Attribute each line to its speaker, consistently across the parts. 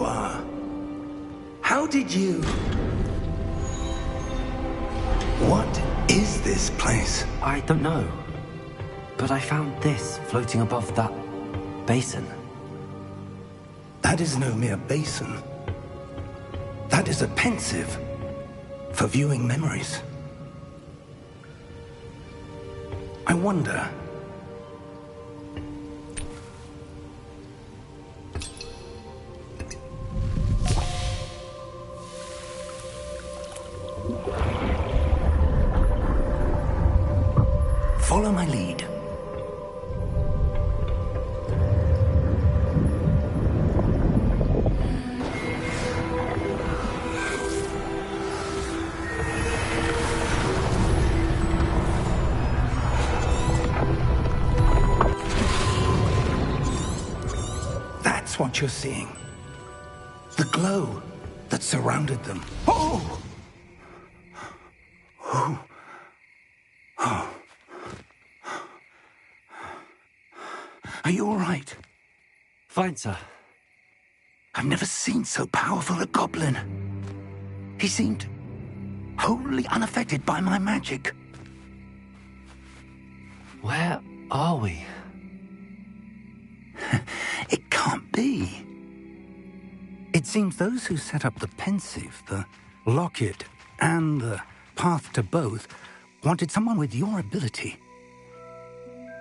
Speaker 1: are. How did you... What is this place?
Speaker 2: I don't know. But I found this floating above that basin.
Speaker 1: That is no mere basin. That is a pensive for viewing memories. I wonder... Follow my lead. That's what you're seeing. The glow that surrounded them. Oh! Oh. Oh. Are you all right?
Speaker 2: Fine, sir.
Speaker 1: I've never seen so powerful a goblin. He seemed wholly unaffected by my magic.
Speaker 2: Where are we?
Speaker 1: It can't be. It seems those who set up the pensive, the locket, and the path to both wanted someone with your ability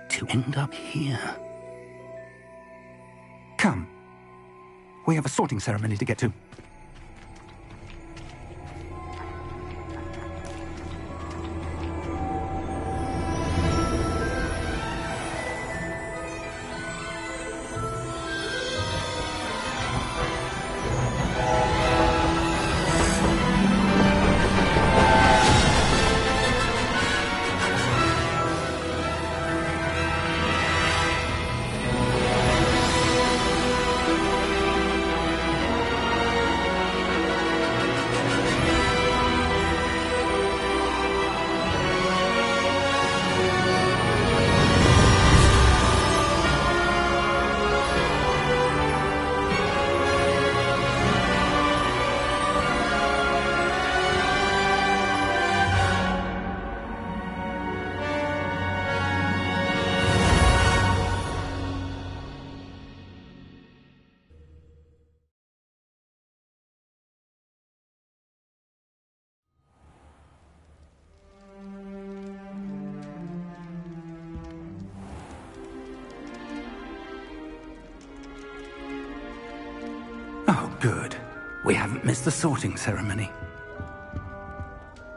Speaker 1: to end up here. Come. We have a sorting ceremony to get to. Oh, good. We haven't missed the sorting ceremony.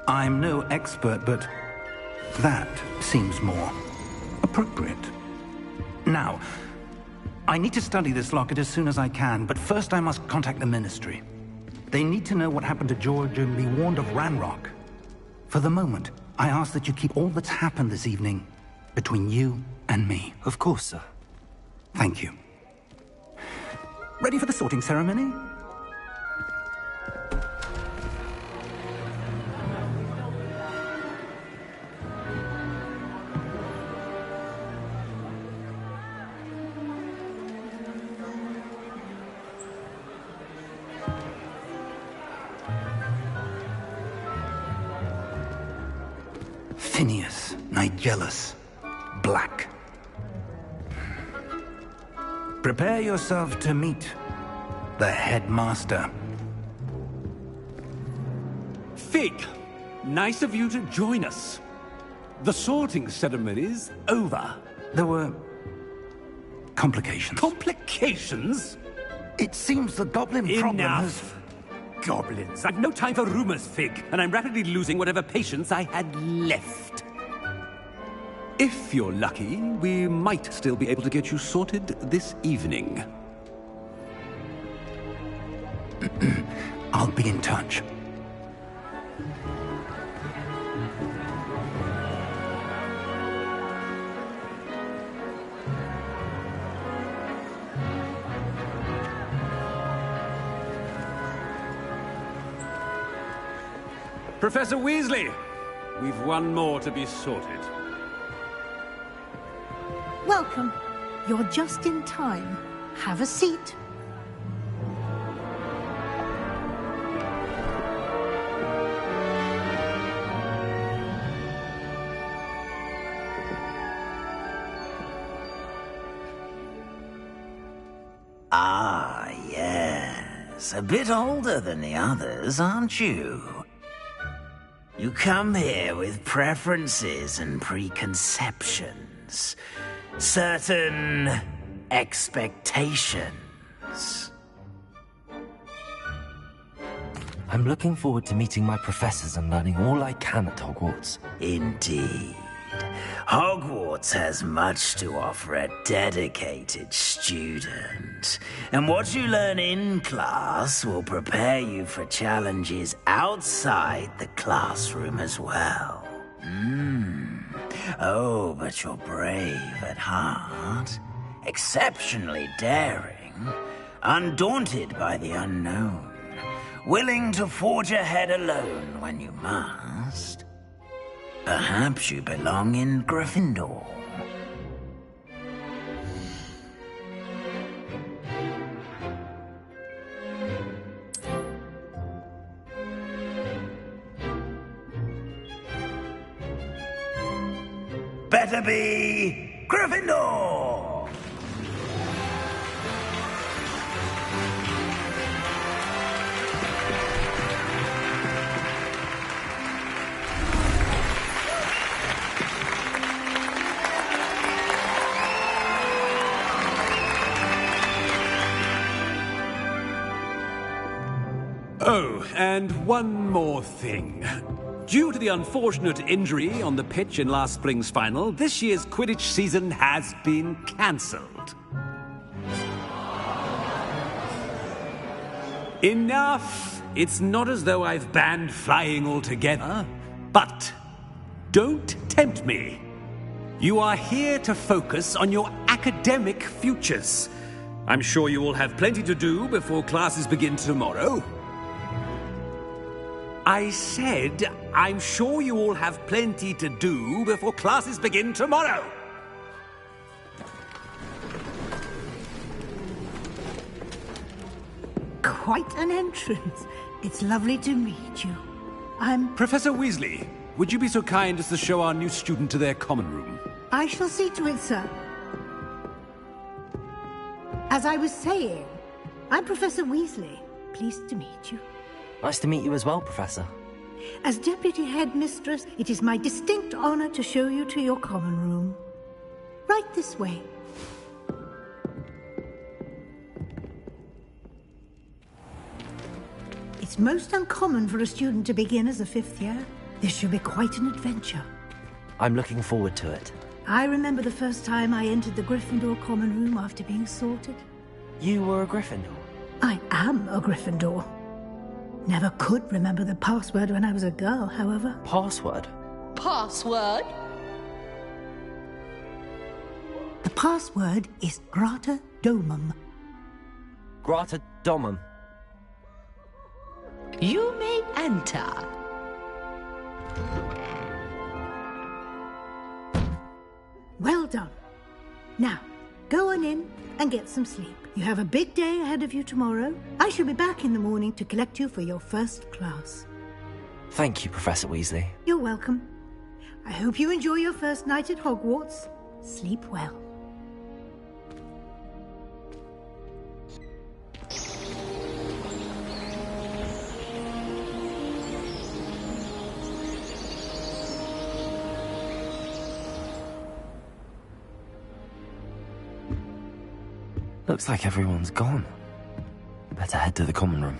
Speaker 1: I'm no expert, but that seems more appropriate. Now, I need to study this locket as soon as I can, but first I must contact the Ministry. They need to know what happened to George and be warned of Ranrock. For the moment, I ask that you keep all that's happened this evening between you and me.
Speaker 2: Of course, sir.
Speaker 1: Thank you. Ready for the sorting ceremony? Phineas, Nigellus, Black. Prepare yourself to meet the headmaster.
Speaker 3: Fig, nice of you to join us. The sorting ceremony's over.
Speaker 1: There were complications.
Speaker 3: Complications?
Speaker 1: It seems the goblin problem has...
Speaker 3: Enough! Goblins. I've no time for rumors, Fig, and I'm rapidly losing whatever patience I had left. If you're lucky, we might still be able to get you sorted this evening.
Speaker 1: I'll be in touch.
Speaker 3: Professor Weasley, we've one more to be sorted.
Speaker 4: Welcome. You're just in time. Have a seat. a bit older than the others, aren't you? You come here with preferences and preconceptions. Certain expectations.
Speaker 2: I'm looking forward to meeting my professors and learning all I can at Hogwarts.
Speaker 4: Indeed. Hogwarts has much to offer a dedicated student. And what you learn in class will prepare you for challenges outside the classroom as well. Oh, but you're brave at heart. Exceptionally daring. Undaunted by the unknown. Willing to forge ahead alone when you must. Perhaps you belong in Gryffindor. Better be Gryffindor!
Speaker 3: Oh, and one more thing. Due to the unfortunate injury on the pitch in last spring's final, this year's Quidditch season has been cancelled. Enough! It's not as though I've banned flying altogether, but don't tempt me. You are here to focus on your academic futures. I'm sure you all have plenty to do before classes begin tomorrow. I said, I'm sure you all have plenty to do before classes begin tomorrow.
Speaker 5: Quite an entrance. It's lovely to meet you. I'm...
Speaker 3: Professor Weasley, would you be so kind as to show our new student to their common room?
Speaker 5: I shall see to it, sir. As I was saying, I'm Professor Weasley. Pleased to meet you.
Speaker 2: Nice to meet you as well, Professor.
Speaker 5: As Deputy Headmistress, it is my distinct honor to show you to your common room. Right this way. It's most uncommon for a student to begin as a fifth year. This should be quite an adventure.
Speaker 2: I'm looking forward to it.
Speaker 5: I remember the first time I entered the Gryffindor common room after being sorted.
Speaker 2: You were a Gryffindor?
Speaker 5: I am a Gryffindor. Never could remember the password when I was a girl, however.
Speaker 2: Password?
Speaker 6: Password?
Speaker 5: The password is Grata Domum.
Speaker 2: Grata Domum.
Speaker 6: You may enter.
Speaker 5: Well done. Now, go on in and get some sleep. You have a big day ahead of you tomorrow. I shall be back in the morning to collect you for your first class.
Speaker 2: Thank you, Professor Weasley.
Speaker 5: You're welcome. I hope you enjoy your first night at Hogwarts. Sleep well.
Speaker 2: Looks like everyone's gone. Better head to the common room.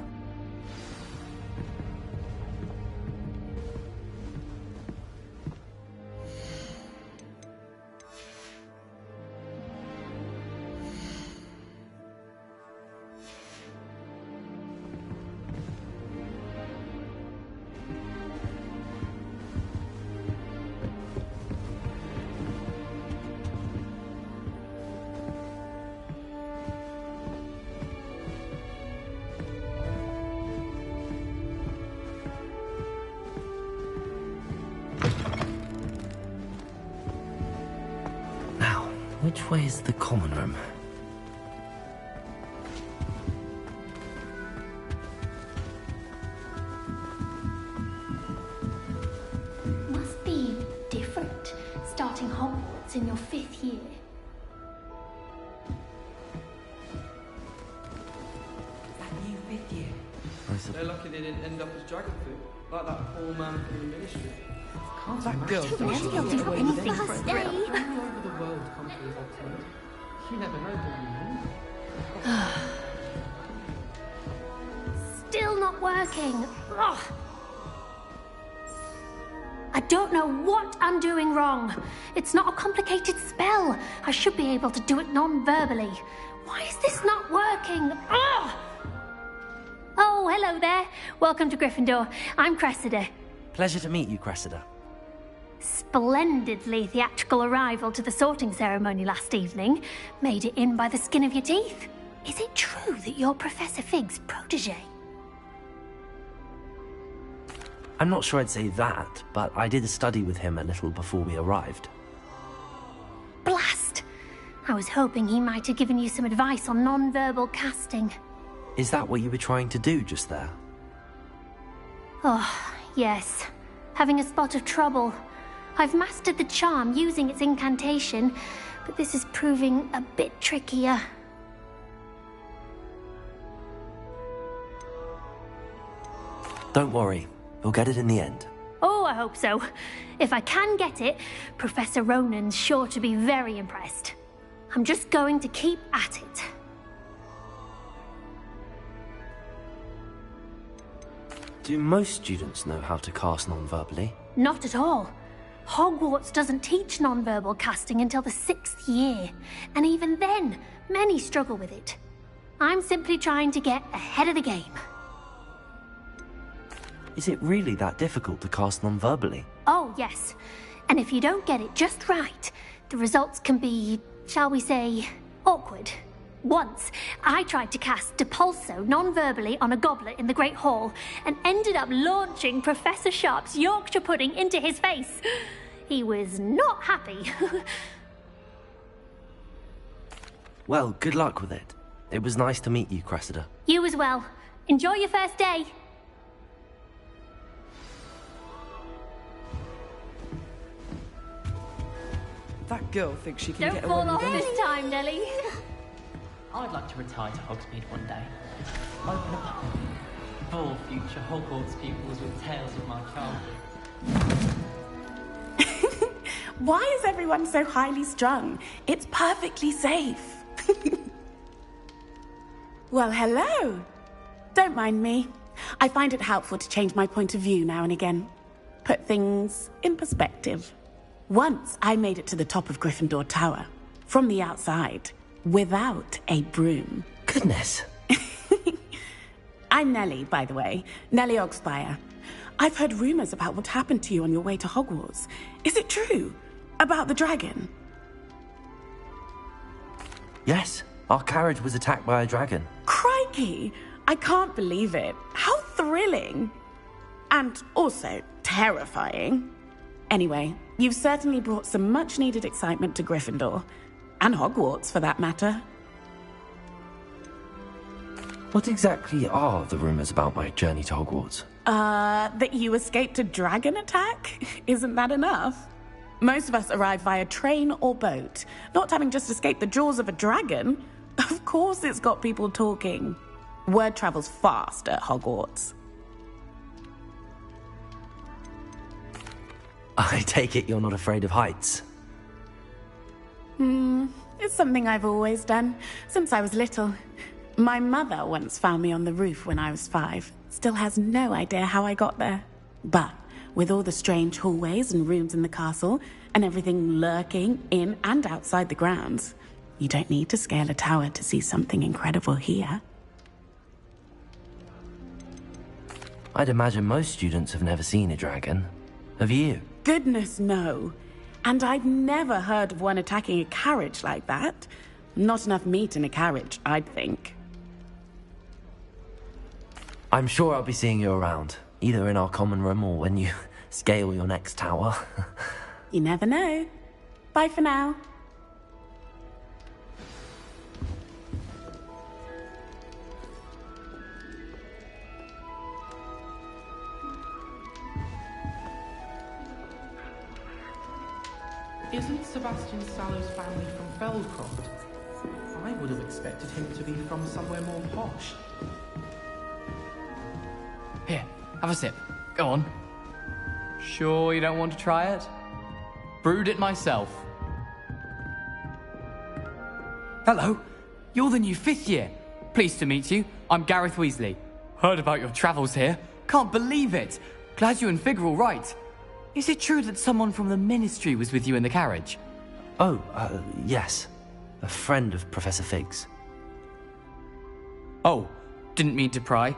Speaker 2: Which way is the common room?
Speaker 7: Must be different, starting Hogwarts in your 5th year.
Speaker 8: That new 5th year. didn't end up as dragon food, like that poor man from the ministry. Can't
Speaker 9: That girl
Speaker 8: imagine
Speaker 9: thinks
Speaker 8: the
Speaker 9: she's
Speaker 8: world
Speaker 9: getting away with
Speaker 8: anything
Speaker 9: anything.
Speaker 8: for
Speaker 7: Day.
Speaker 8: all over the world come to his ultimate. You never know what you mean.
Speaker 7: Still not working. Ugh. I don't know what I'm doing wrong. It's not a complicated spell. I should be able to do it non-verbally. Why is this not working? Ugh. Oh, hello there. Welcome to Gryffindor. I'm Cressida.
Speaker 2: Pleasure to meet you, Cressida.
Speaker 7: Splendidly theatrical arrival to the sorting ceremony last evening. Made it in by the skin of your teeth. Is it true that you're Professor Fig's protege?
Speaker 2: I'm not sure I'd say that, but I did study with him a little before we arrived.
Speaker 7: Blast! I was hoping he might have given you some advice on non-verbal casting.
Speaker 2: Is that what you were trying to do just there?
Speaker 7: Oh, yes. Having a spot of trouble. I've mastered the charm using its incantation, but this is proving a bit trickier.
Speaker 2: Don't worry, we'll get it in the end.
Speaker 7: Oh, I hope so. If I can get it, Professor Ronan's sure to be very impressed. I'm just going to keep at it.
Speaker 2: Do most students know how to cast non-verbally?
Speaker 7: Not at all. Hogwarts doesn't teach non-verbal casting until the 6th year, and even then, many struggle with it. I'm simply trying to get ahead of the game.
Speaker 2: Is it really that difficult to cast non-verbally?
Speaker 7: Oh, yes. And if you don't get it just right, the results can be, shall we say, awkward. Once, I tried to cast Depulso non-verbally on a goblet in the Great Hall and ended up launching Professor Sharp's Yorkshire pudding into his face. He was not happy.
Speaker 2: Well, good luck with it. It was nice to meet you, Cressida.
Speaker 7: You as well. Enjoy your first day.
Speaker 9: That girl thinks she can
Speaker 7: Don't
Speaker 9: get away
Speaker 7: fall
Speaker 9: with
Speaker 7: off
Speaker 9: anything.
Speaker 7: this time, Nellie.
Speaker 10: I'd like to retire to Hogsmeade one day. Open up for future Hogwarts pupils with tales of my childhood.
Speaker 11: Why is everyone so highly strung? It's perfectly safe. Well, hello. Don't mind me. I find it helpful to change my point of view now and again. Put things in perspective. Once I made it to the top of Gryffindor Tower, from the outside, without a broom.
Speaker 2: Goodness.
Speaker 11: I'm Nellie, by the way. Nellie Ogspire. I've heard rumors about what happened to you on your way to Hogwarts. Is it true? About the dragon?
Speaker 2: Yes, our carriage was attacked by a dragon.
Speaker 11: Crikey! I can't believe it. How thrilling! And also terrifying. Anyway, you've certainly brought some much-needed excitement to Gryffindor. And Hogwarts, for that matter.
Speaker 2: What exactly are the rumors about my journey to Hogwarts?
Speaker 11: That you escaped a dragon attack? Isn't that enough? Most of us arrive via train or boat, not having just escaped the jaws of a dragon. Of course it's got people talking. Word travels fast at Hogwarts.
Speaker 2: I take it you're not afraid of heights?
Speaker 11: It's something I've always done, since I was little. My mother once found me on the roof when I was 5. Still has no idea how I got there. But with all the strange hallways and rooms in the castle, and everything lurking in and outside the grounds, you don't need to scale a tower to see something incredible here.
Speaker 2: I'd imagine most students have never seen a dragon. Have you?
Speaker 11: Goodness, no. And I've never heard of one attacking a carriage like that. Not enough meat in a carriage, I'd think.
Speaker 2: I'm sure I'll be seeing you around, either in our common room or when you scale your next tower.
Speaker 11: You never know. Bye for now.
Speaker 8: Isn't Sebastian Sallow's family from Felcroft? I would have expected him to be from somewhere more posh.
Speaker 9: Here,
Speaker 10: have a sip. Go on. Sure you don't want to try it? Brewed it myself. Hello, you're the new 5th year. Pleased to meet you. I'm Gareth Weasley. Heard about your travels here. Can't believe it. Glad you and Fig are all right. Is it true that someone from the Ministry was with you in the carriage?
Speaker 2: Oh, yes. A friend of Professor Fig's.
Speaker 10: Oh, didn't mean to pry.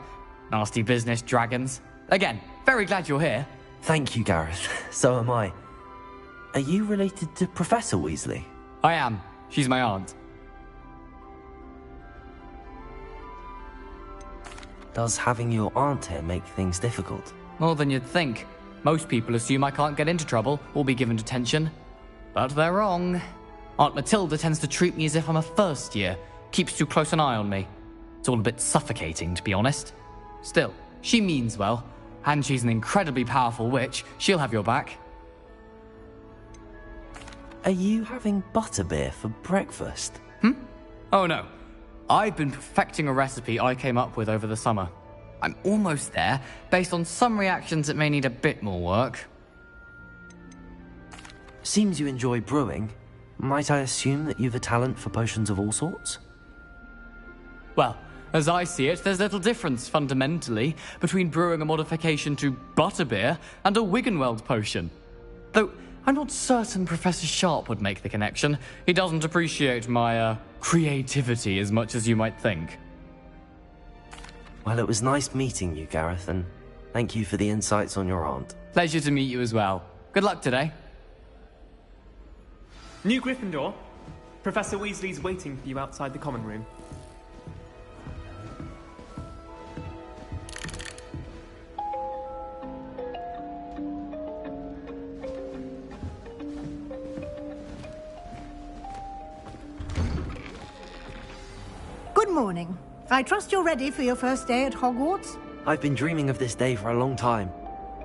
Speaker 10: Nasty business, dragons. Again, very glad you're here.
Speaker 2: Thank you, Gareth. So am I. Are you related to Professor Weasley?
Speaker 10: I am. She's my aunt.
Speaker 2: Does having your aunt here make things difficult?
Speaker 10: More than you'd think. Most people assume I can't get into trouble or be given detention. But they're wrong. Aunt Matilda tends to treat me as if I'm a first year. Keeps too close an eye on me. It's all a bit suffocating, to be honest. Still, she means well. And she's an incredibly powerful witch. She'll have your back.
Speaker 2: Are you having butterbeer for breakfast?
Speaker 10: Oh no. I've been perfecting a recipe I came up with over the summer. I'm almost there, based on some reactions that may need a bit more work.
Speaker 2: Seems you enjoy brewing. Might I assume that you've a talent for potions of all sorts?
Speaker 10: Well, as I see it, there's little difference, fundamentally, between brewing a modification to butterbeer and a Wiggenweld potion. Though, I'm not certain Professor Sharp would make the connection. He doesn't appreciate my, creativity as much as you might think.
Speaker 2: Well, it was nice meeting you, Gareth, and thank you for the insights on your aunt.
Speaker 10: Pleasure to meet you as well. Good luck today.
Speaker 12: New Gryffindor. Professor Weasley's waiting for you outside the common room.
Speaker 5: Good morning. I trust you're ready for your first day at Hogwarts?
Speaker 2: I've been dreaming of this day for a long time.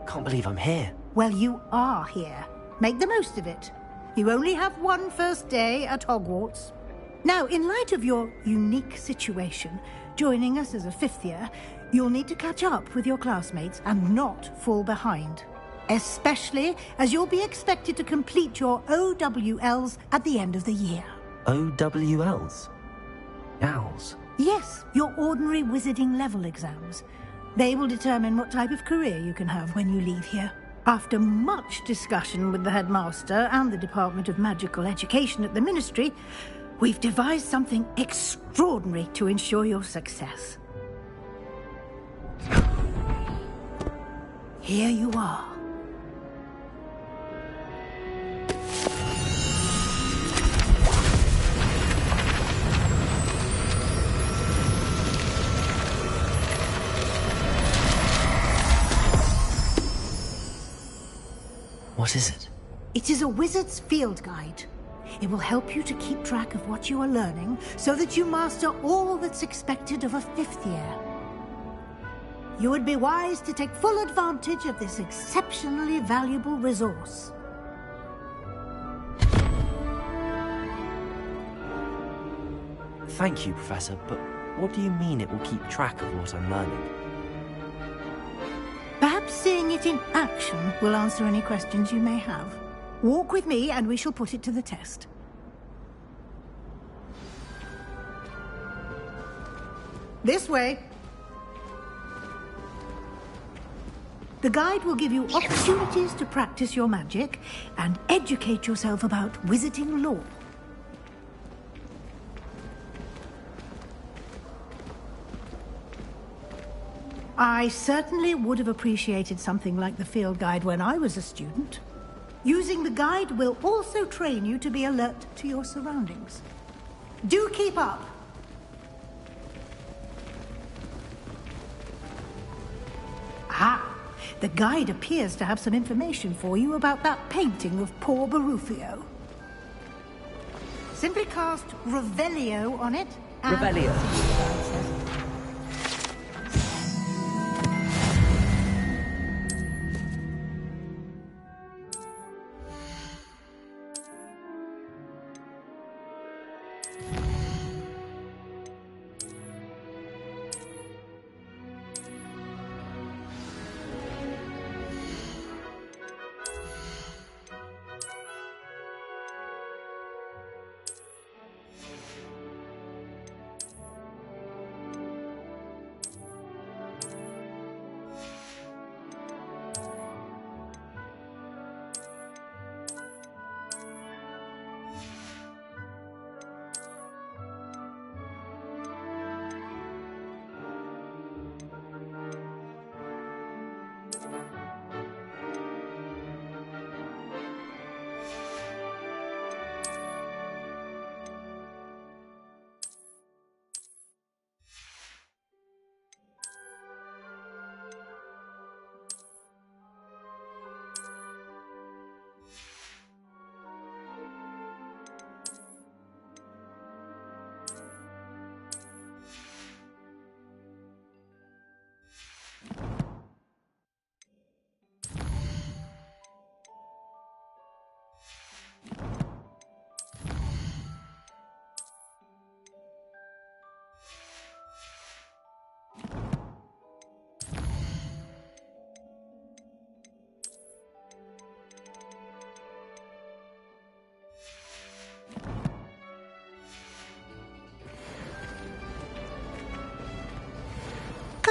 Speaker 2: Can't believe I'm here.
Speaker 5: Well, you are here. Make the most of it. You only have one first day at Hogwarts. Now, in light of your unique situation, joining us as a 5th year, you'll need to catch up with your classmates and not fall behind. Especially as you'll be expected to complete your OWLs at the end of the year.
Speaker 2: OWLs? Owls?
Speaker 5: Yes, your ordinary wizarding level exams. They will determine what type of career you can have when you leave here. After much discussion with the headmaster and the Department of Magical Education at the Ministry, we've devised something extraordinary to ensure your success. Here you are.
Speaker 2: What is it?
Speaker 5: It is a wizard's field guide. It will help you to keep track of what you are learning so that you master all that's expected of a 5th year. You would be wise to take full advantage of this exceptionally valuable resource.
Speaker 2: Thank you, Professor, but what do you mean it will keep track of what I'm learning?
Speaker 5: Perhaps seeing it in action will answer any questions you may have. Walk with me and we shall put it to the test. This way. The guide will give you opportunities to practice your magic and educate yourself about wizarding lore. I certainly would have appreciated something like the field guide when I was a student. Using the guide will also train you to be alert to your surroundings. Do keep up! Ah, the guide appears to have some information for you about that painting of poor Barufio. Simply cast Revelio on it.
Speaker 9: Revelio.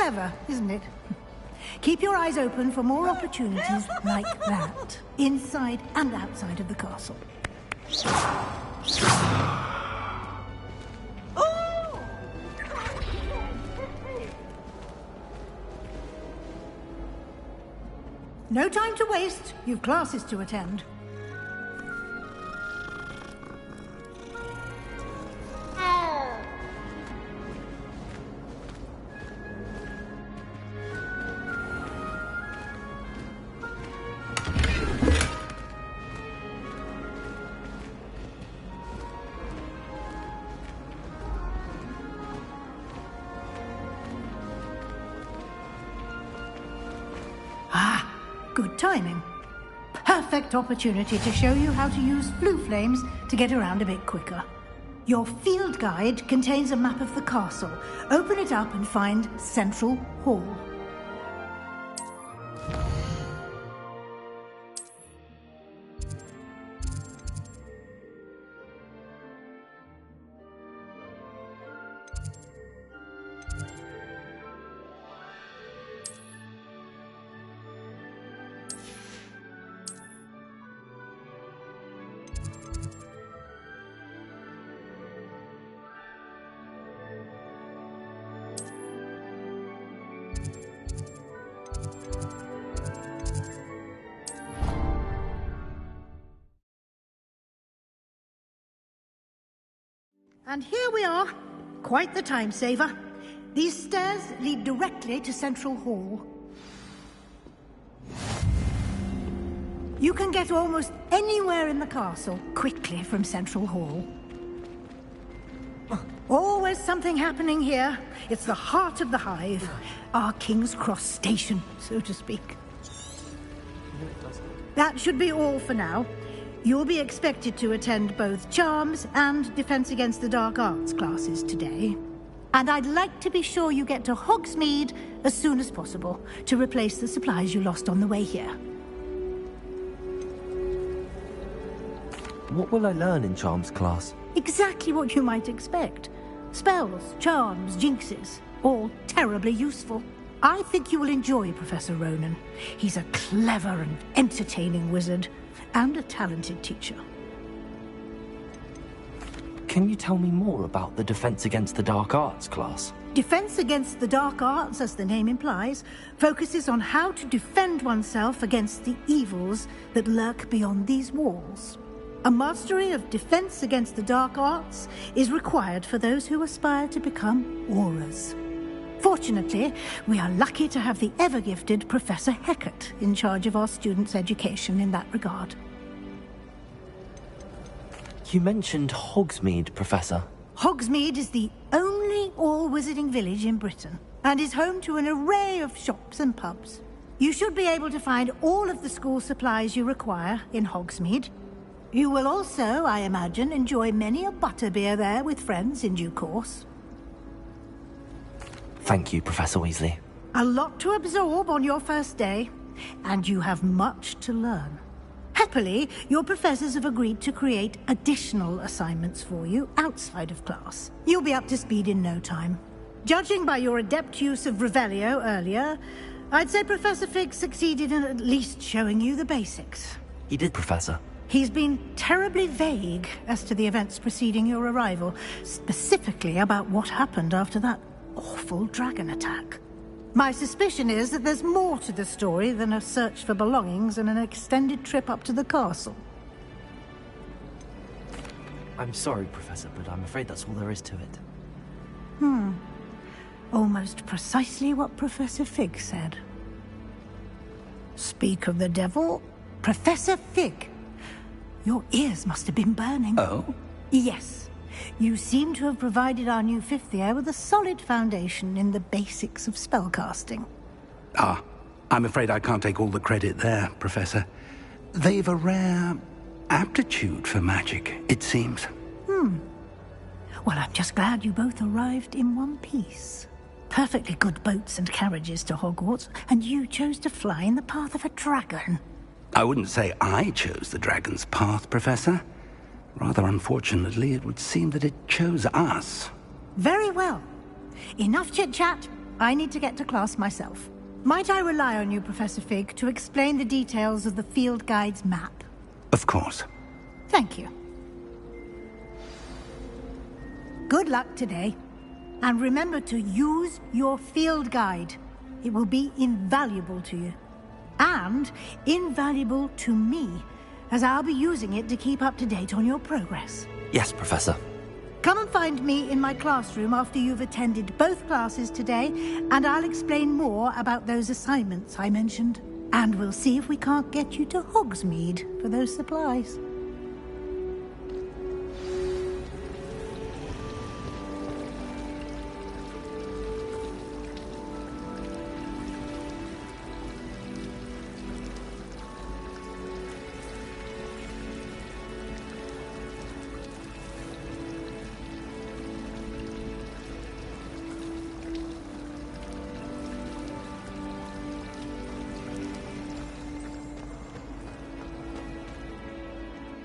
Speaker 5: Clever, isn't it? Keep your eyes open for more opportunities like that, inside and outside of the castle. No time to waste. You've classes to attend. Good timing. Perfect opportunity to show you how to use flue flames to get around a bit quicker. Your field guide contains a map of the castle. Open it up and find Central Hall. And here we are. Quite the time saver. These stairs lead directly to Central Hall. You can get almost anywhere in the castle quickly from Central Hall. Always something happening here. It's the heart of the Hive. Our King's Cross station, so to speak. That should be all for now. You'll be expected to attend both Charms and Defense Against the Dark Arts classes today. And I'd like to be sure you get to Hogsmeade as soon as possible to replace the supplies you lost on the way here.
Speaker 2: What will I learn in Charms class?
Speaker 5: Exactly what you might expect. Spells, charms, jinxes, all terribly useful. I think you will enjoy Professor Ronan. He's a clever and entertaining wizard. And a talented teacher.
Speaker 2: Can you tell me more about the Defense Against the Dark Arts class?
Speaker 5: Defense Against the Dark Arts, as the name implies, focuses on how to defend oneself against the evils that lurk beyond these walls. A mastery of Defense Against the Dark Arts is required for those who aspire to become Aurors. Fortunately, we are lucky to have the ever-gifted Professor Hecat in charge of our students' education in that regard.
Speaker 2: You mentioned Hogsmeade, Professor.
Speaker 5: Hogsmeade is the only all-wizarding village in Britain, and is home to an array of shops and pubs. You should be able to find all of the school supplies you require in Hogsmeade. You will also, I imagine, enjoy many a butterbeer there with friends in due course.
Speaker 2: Thank you, Professor Weasley.
Speaker 5: A lot to absorb on your first day, and you have much to learn. Happily, your professors have agreed to create additional assignments for you outside of class. You'll be up to speed in no time. Judging by your adept use of Revelio earlier, I'd say Professor Fig succeeded in at least showing you the basics.
Speaker 2: He did, Professor.
Speaker 5: He's been terribly vague as to the events preceding your arrival, specifically about what happened after that awful dragon attack. My suspicion is that there's more to the story than a search for belongings and an extended trip up to the castle.
Speaker 2: I'm sorry, Professor, but I'm afraid that's all there is to it.
Speaker 5: Almost precisely what Professor Fig said. Speak of the devil, Professor Fig. Your ears must have been burning.
Speaker 1: Oh?
Speaker 5: Yes. You seem to have provided our new fifth year with a solid foundation in the basics of spellcasting.
Speaker 1: Ah, I'm afraid I can't take all the credit there, Professor. They've a rare aptitude for magic, it seems.
Speaker 5: Well, I'm just glad you both arrived in one piece. Perfectly good boats and carriages to Hogwarts, and you chose to fly in the path of a dragon.
Speaker 1: I wouldn't say I chose the dragon's path, Professor. Rather unfortunately, it would seem that it chose us.
Speaker 5: Very well. Enough chit-chat. I need to get to class myself. Might I rely on you, Professor Fig, to explain the details of the field guide's map?
Speaker 1: Of course.
Speaker 5: Thank you. Good luck today. And remember to use your field guide. It will be invaluable to you. And invaluable to me, as I'll be using it to keep up to date on your progress.
Speaker 2: Yes, Professor.
Speaker 5: Come and find me in my classroom after you've attended both classes today, and I'll explain more about those assignments I mentioned. And we'll see if we can't get you to Hogsmeade for those supplies.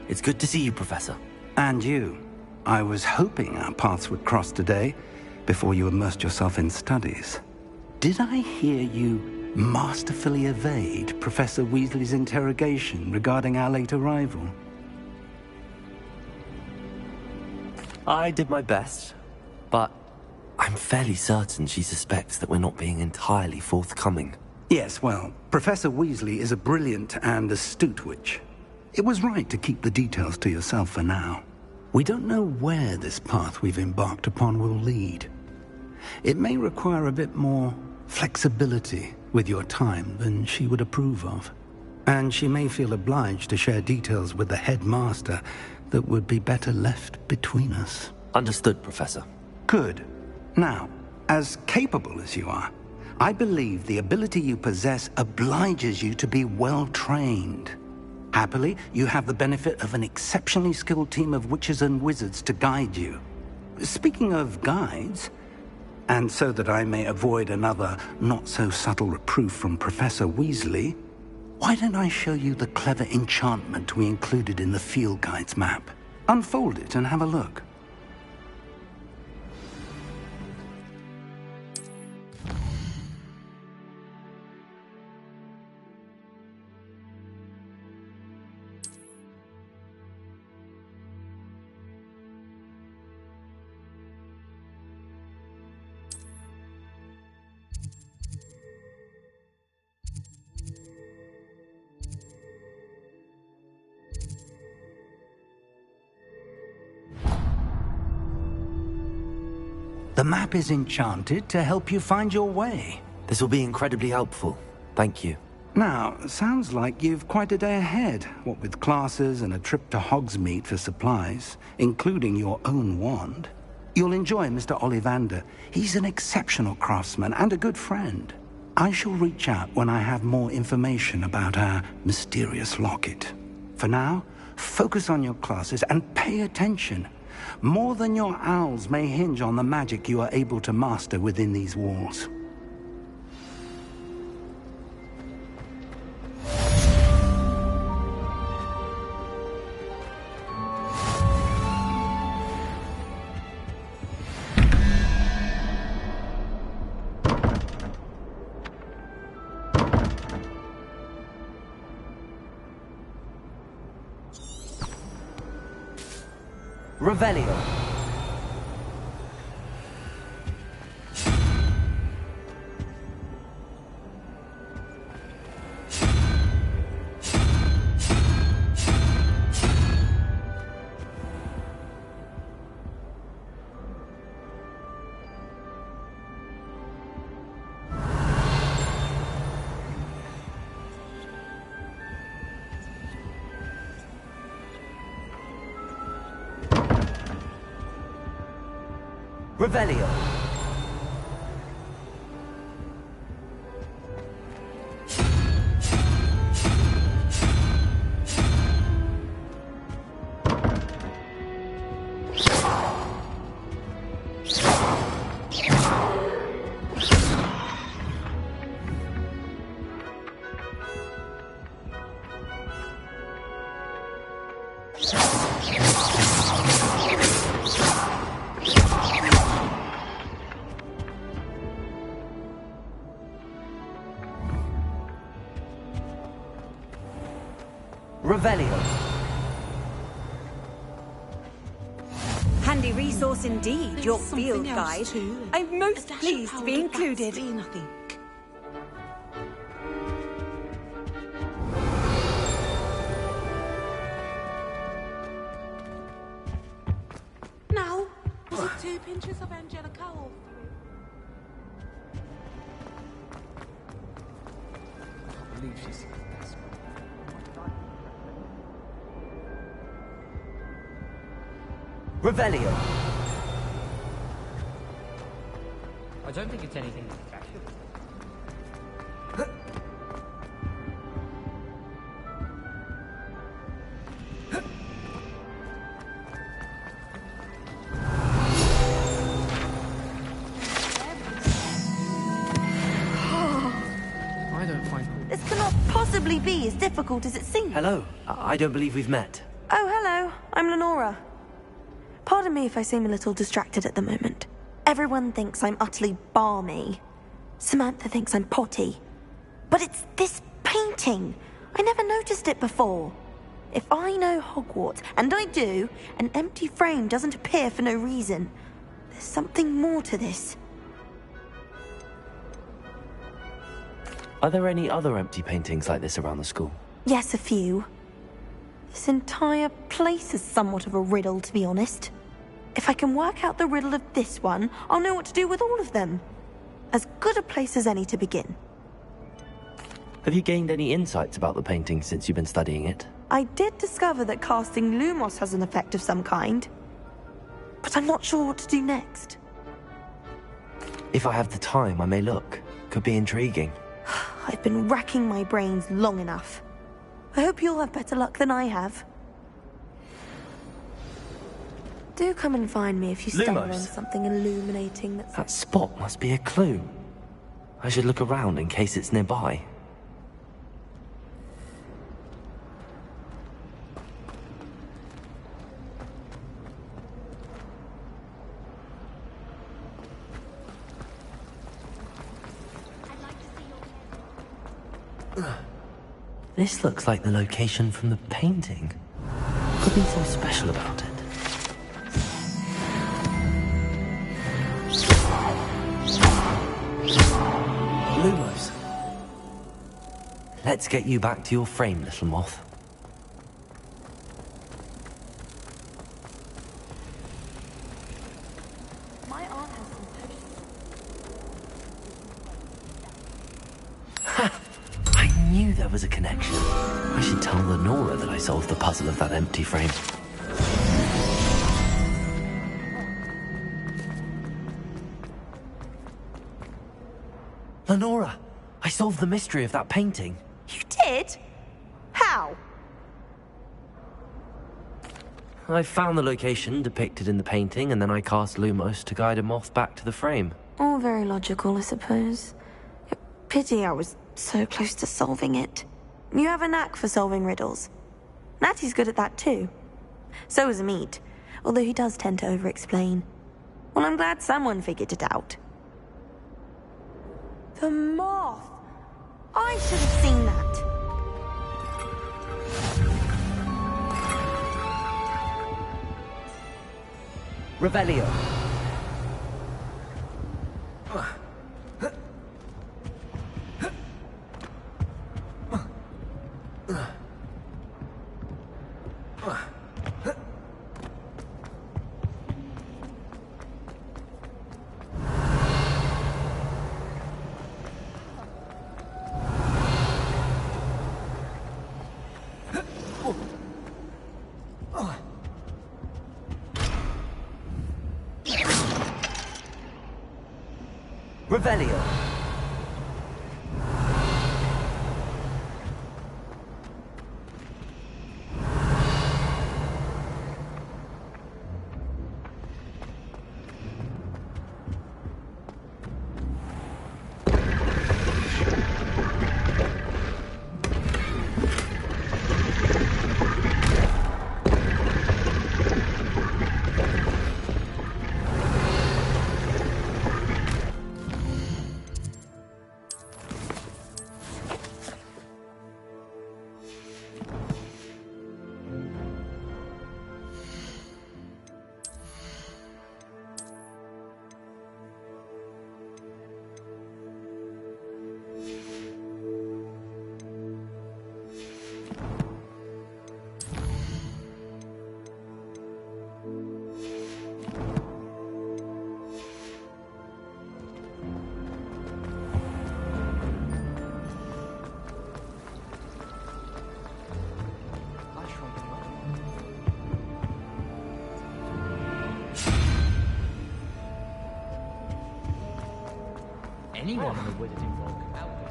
Speaker 2: It's good to see you, Professor.
Speaker 1: And you. I was hoping our paths would cross today, before you immersed yourself in studies. Did I hear you masterfully evade Professor Weasley's interrogation regarding our late arrival?
Speaker 2: I did my best, but I'm fairly certain she suspects that we're not being entirely forthcoming.
Speaker 1: Yes, well, Professor Weasley is a brilliant and astute witch. It was right to keep the details to yourself for now. We don't know where this path we've embarked upon will lead. It may require a bit more flexibility with your time than she would approve of. And she may feel obliged to share details with the headmaster that would be better left between us.
Speaker 2: Understood, Professor.
Speaker 1: Good. Now, as capable as you are, I believe the ability you possess obliges you to be well trained. Happily, you have the benefit of an exceptionally skilled team of witches and wizards to guide you. Speaking of guides, and so that I may avoid another not-so-subtle reproof from Professor Weasley, why don't I show you the clever enchantment we included in the field guide's map? Unfold it and have a look. The map is enchanted to help you find your way.
Speaker 2: This will be incredibly helpful. Thank you.
Speaker 1: Now, sounds like you've quite a day ahead, what with classes and a trip to Hogsmeade for supplies, including your own wand. You'll enjoy Mr. Ollivander. He's an exceptional craftsman and a good friend. I shall reach out when I have more information about our mysterious locket. For now, focus on your classes and pay attention. More than your owls may hinge on the magic you are able to master within these walls.
Speaker 2: Revelio. Revelio. Revelio.
Speaker 13: Handy resource indeed, your field guide. I'm most pleased to be included.
Speaker 11: Now, was it 2 pinches of Angelica or 3?
Speaker 8: I believe she's desperate.
Speaker 2: Revelio.
Speaker 10: I don't think it's anything special.
Speaker 8: I don't find...
Speaker 14: This cannot possibly be as difficult as it seems.
Speaker 2: Hello. I don't believe we've met.
Speaker 14: Oh, hello. I'm Lenora. Pardon me if I seem a little distracted at the moment. Everyone thinks I'm utterly balmy. Samantha thinks I'm potty. But it's this painting. I never noticed it before. If I know Hogwarts, and I do, an empty frame doesn't appear for no reason. There's something more to this.
Speaker 2: Are there any other empty paintings like this around the school?
Speaker 14: Yes, a few. This entire place is somewhat of a riddle, to be honest. If I can work out the riddle of this one, I'll know what to do with all of them. As good a place as any to begin.
Speaker 2: Have you gained any insights about the painting since you've been studying it?
Speaker 14: I did discover that casting Lumos has an effect of some kind. But I'm not sure what to do next.
Speaker 2: If I have the time, I may look. Could be intriguing.
Speaker 14: I've been racking my brains long enough. I hope you'll have better luck than I have. Do come and find me if you stumble on something illuminating that's...
Speaker 2: That spot must be a clue. I should look around in case it's nearby. This looks like the location from the painting. Could be so special about it. Lumos. Let's get you back to your frame, little moth.
Speaker 14: My aunt has some
Speaker 2: I knew there was a connection. I should tell Lenora that I solved the puzzle of that empty frame. Lenora, I solved the mystery of that painting.
Speaker 14: You did? How?
Speaker 2: I found the location depicted in the painting, and then I cast Lumos to guide a moth back to the frame.
Speaker 14: All very logical, I suppose. Pity I was so close to solving it. You have a knack for solving riddles. Natty's good at that too. So is Amit, although he does tend to over-explain. Well, I'm glad someone figured it out. The moth! I should have seen that.
Speaker 2: Revelio. Revelio.
Speaker 10: anyone in the Wizarding World can help you.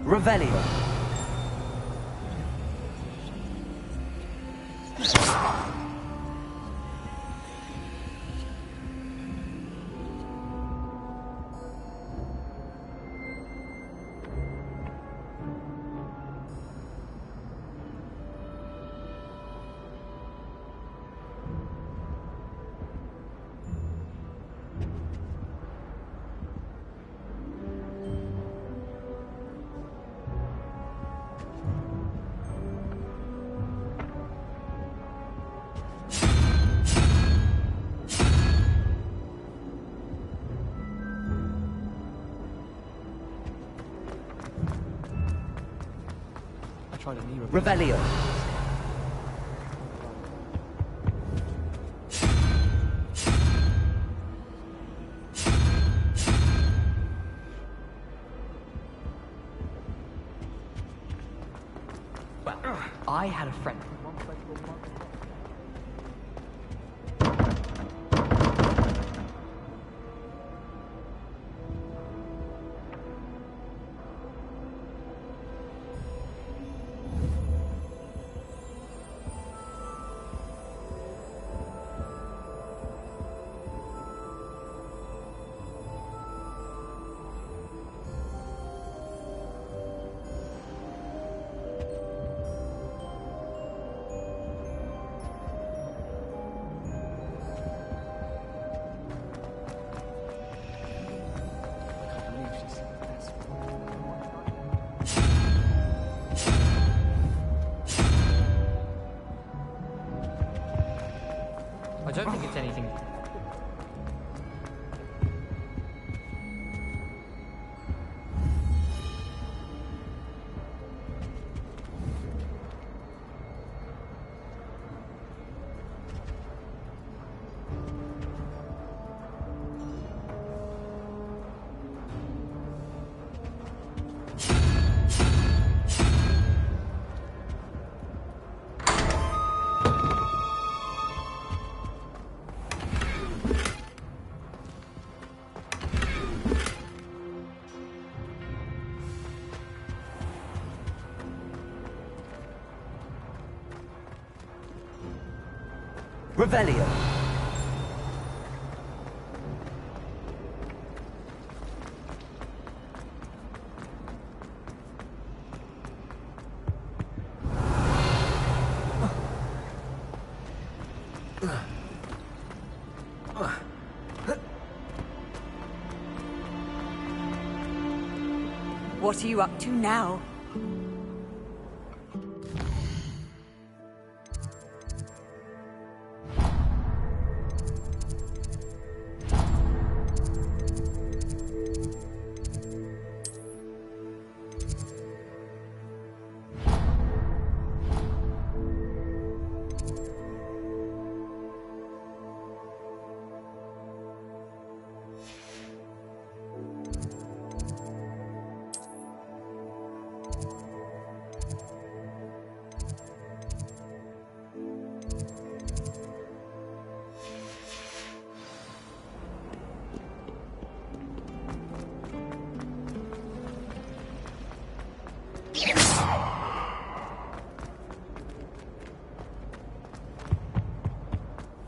Speaker 2: Revelio. Revelio.
Speaker 10: Well, I had a friend. I don't think it's anything.
Speaker 2: Revelio.
Speaker 13: What are you up to now?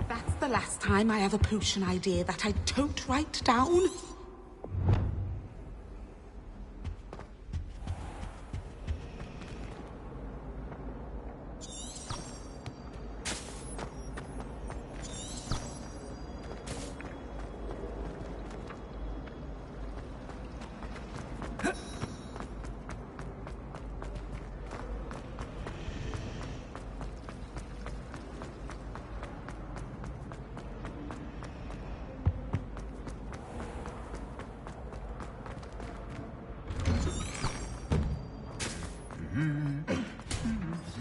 Speaker 15: That's the last time I have a potion idea that I don't write down.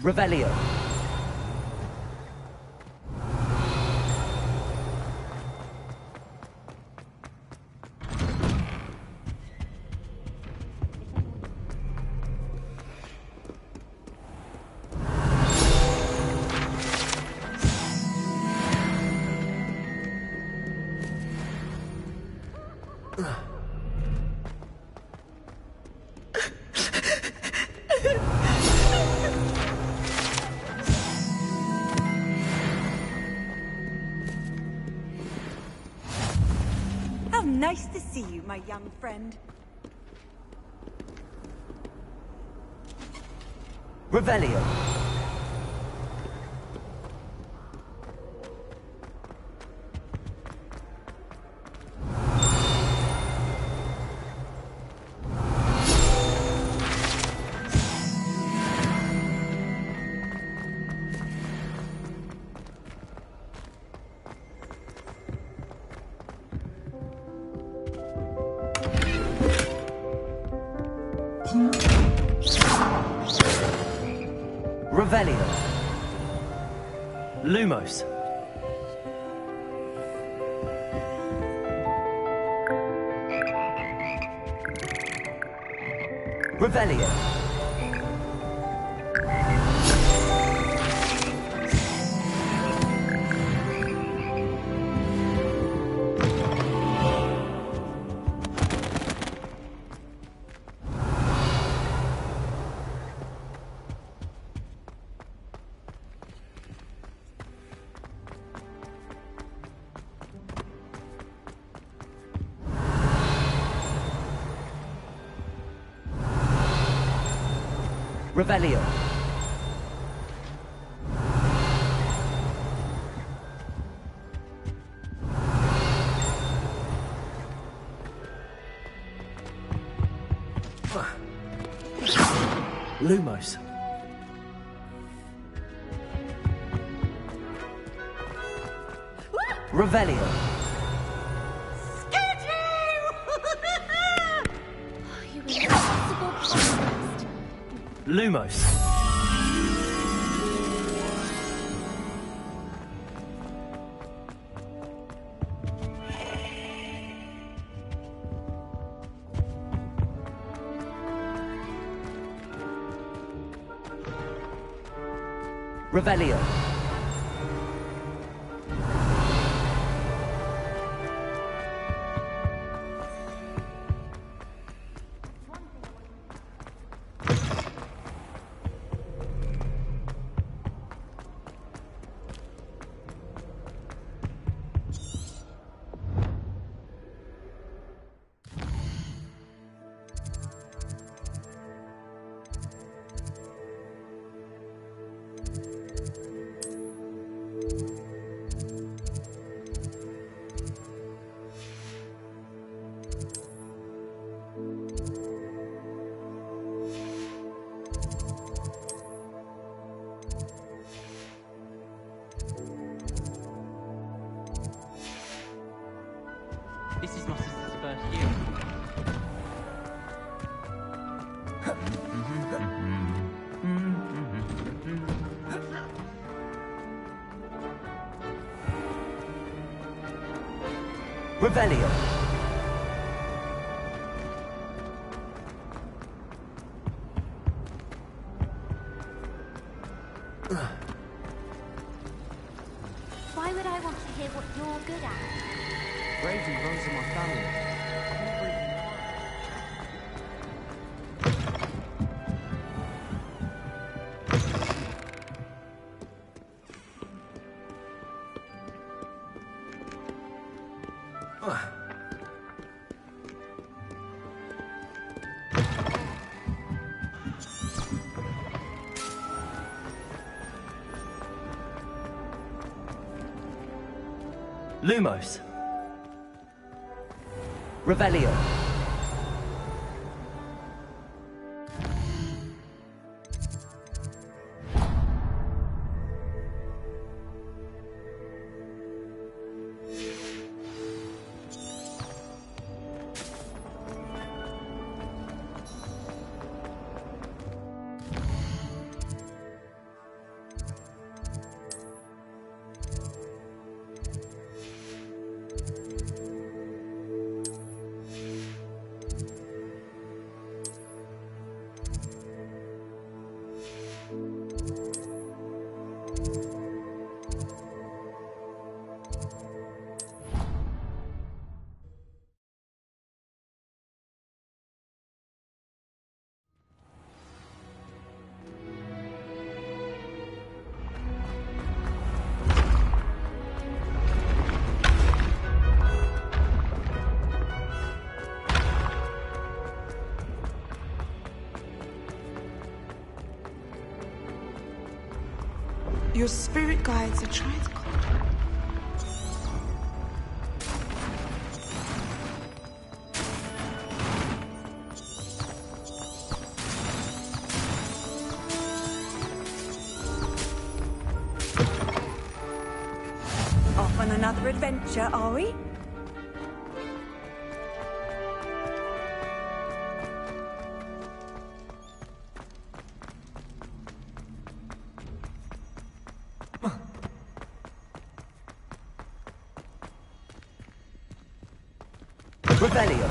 Speaker 2: Revelio.
Speaker 13: nice to see you, my young friend.
Speaker 2: Revelio. Revelio. Lumos. Revelio. Revelio. Lumos. Revelio.
Speaker 7: You impossible podcast.
Speaker 2: Lumos. Revelio.
Speaker 10: This is my sister's first year.
Speaker 2: Revelio.
Speaker 7: Why would I want to hear what you're good at?
Speaker 10: Bravery runs in my family.
Speaker 2: Lumos. Revelio.
Speaker 15: Your spirit guides are trying to...
Speaker 13: Off on another adventure, are we?
Speaker 2: Revelio.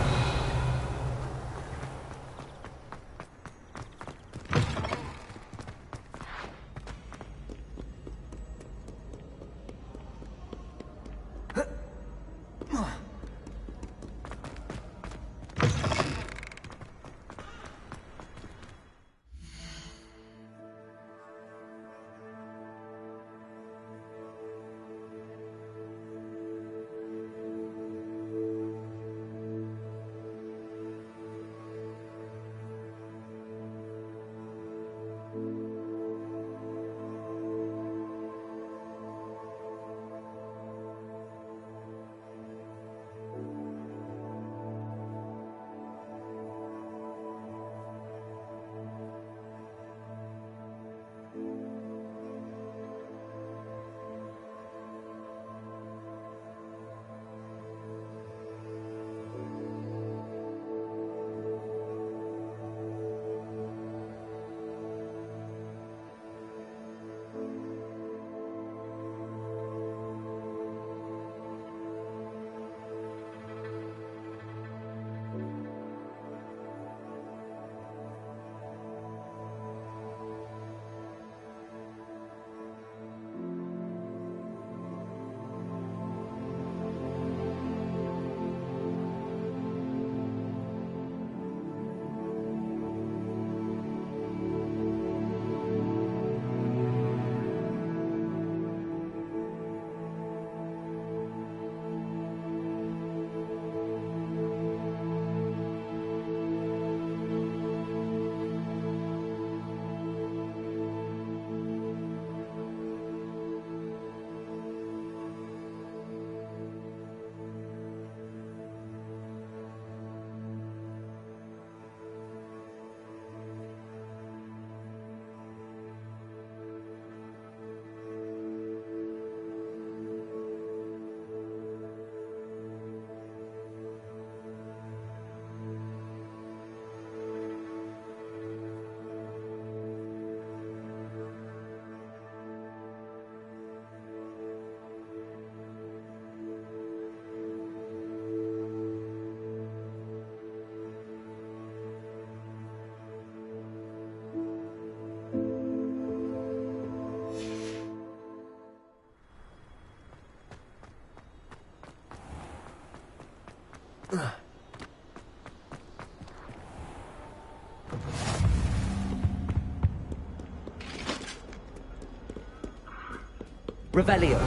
Speaker 2: Revelio.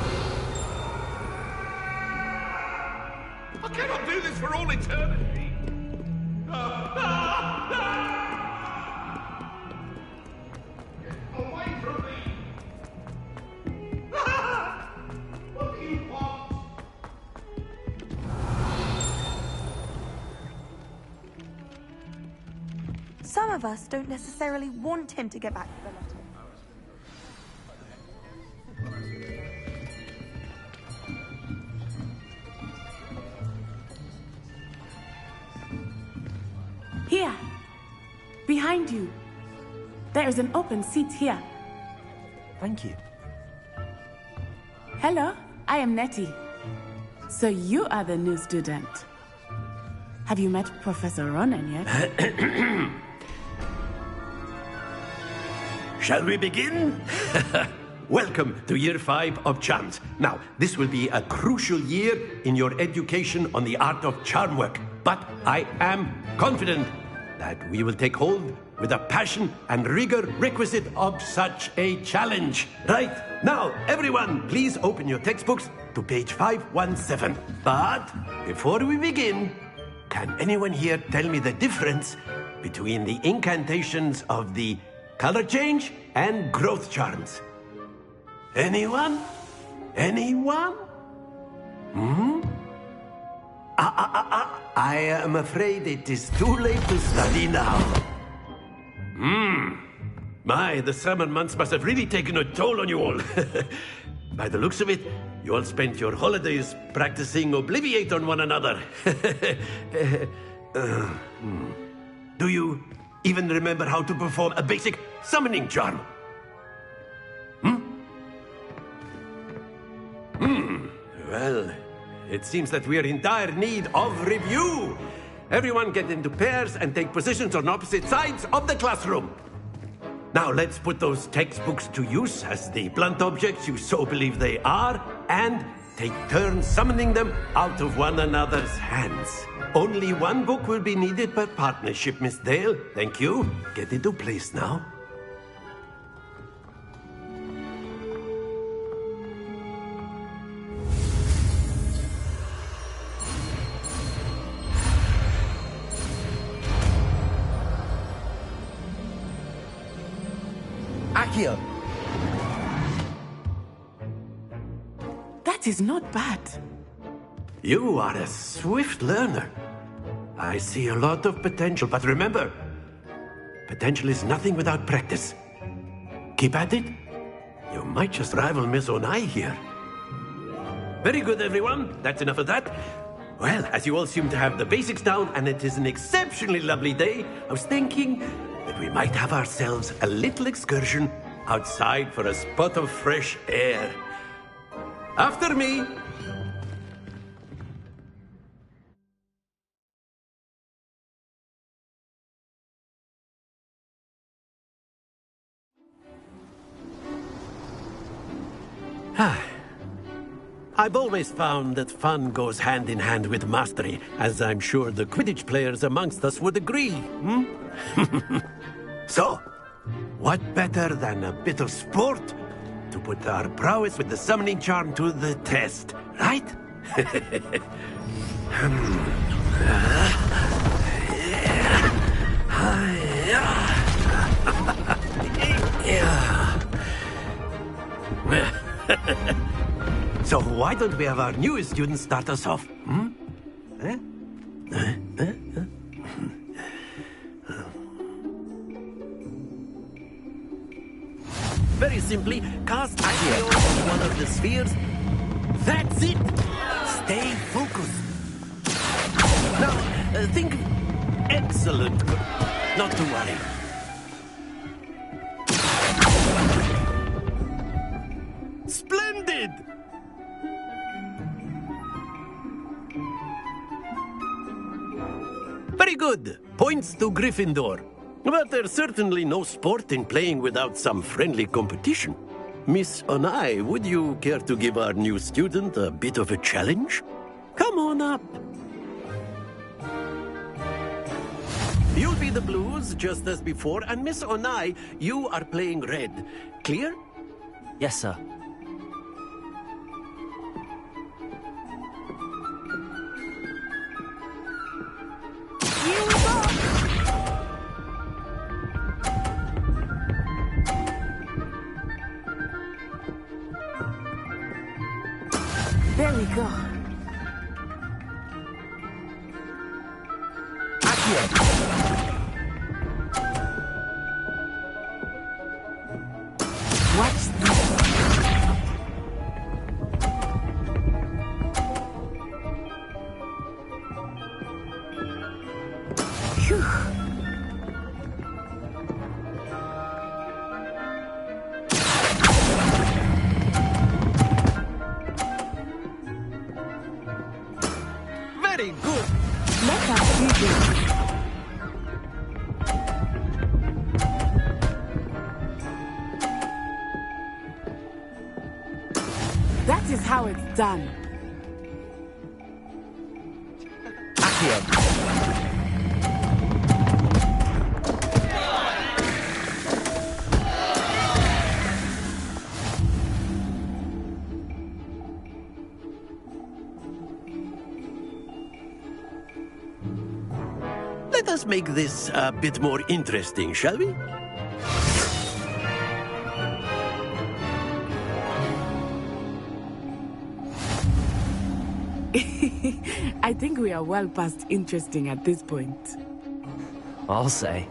Speaker 16: I cannot do this for all eternity. Get away from me! What do you want?
Speaker 14: Some of us don't necessarily want him to get back to the letter.
Speaker 11: Here! Behind you! There is an open seat here.
Speaker 2: Thank you.
Speaker 11: Hello, I am Nettie. So you are the new student. Have you met Professor Ronan yet?
Speaker 17: Shall we begin? Welcome to Year 5 of Charms. Now, this will be a crucial year in your education on the art of charm work. But I am confident that we will take hold with the passion and rigor requisite of such a challenge. Right, now, everyone, please open your textbooks to page 517. But before we begin, can anyone here tell me the difference between the incantations of the color change and growth charms? Anyone? Anyone? Hmm? I am afraid it is too late to study now. My, the summer months must have really taken a toll on you all. By the looks of it, you all spent your holidays practicing Obliviate on one another. Do you even remember how to perform a basic summoning charm? Well, it seems that we are in dire need of review. Everyone get into pairs and take positions on opposite sides of the classroom. Now let's put those textbooks to use as the blunt objects you so believe they are, and take turns summoning them out of one another's hands. Only one book will be needed per partnership, Miss Dale. Thank you. Get into place now.
Speaker 11: Akio! That is not bad.
Speaker 17: You are a swift learner. I see a lot of potential, but remember, potential is nothing without practice. Keep at it. You might just rival Miss Onai here. Very good, everyone. That's enough of that. Well, as you all seem to have the basics down, and it is an exceptionally lovely day, I was thinking that we might have ourselves a little excursion outside for a spot of fresh air. After me. I've always found that fun goes hand in hand with mastery, as I'm sure the Quidditch players amongst us would agree. So, what better than a bit of sport to put our prowess with the summoning charm to the test, right? So why don't we have our newest student start us off? Very simply, cast Accio on one of the spheres. That's it! Stay focused. Now, think excellent. Not to worry. Splendid! Very good. Points to Gryffindor. But there's certainly no sport in playing without some friendly competition. Miss Onai, would you care to give our new student a bit of a challenge? Come on up. You'll be the blues, just as before, and Miss Onai, you are playing red. Clear?
Speaker 2: Yes, sir.
Speaker 11: There we go. Accio. Watch this. Phew.
Speaker 17: Very good.
Speaker 11: Let us do this. That is how it's done.
Speaker 2: Accio.
Speaker 17: Let us make this a bit more interesting, shall we?
Speaker 18: I think we are well past interesting at this point.
Speaker 2: I'll say.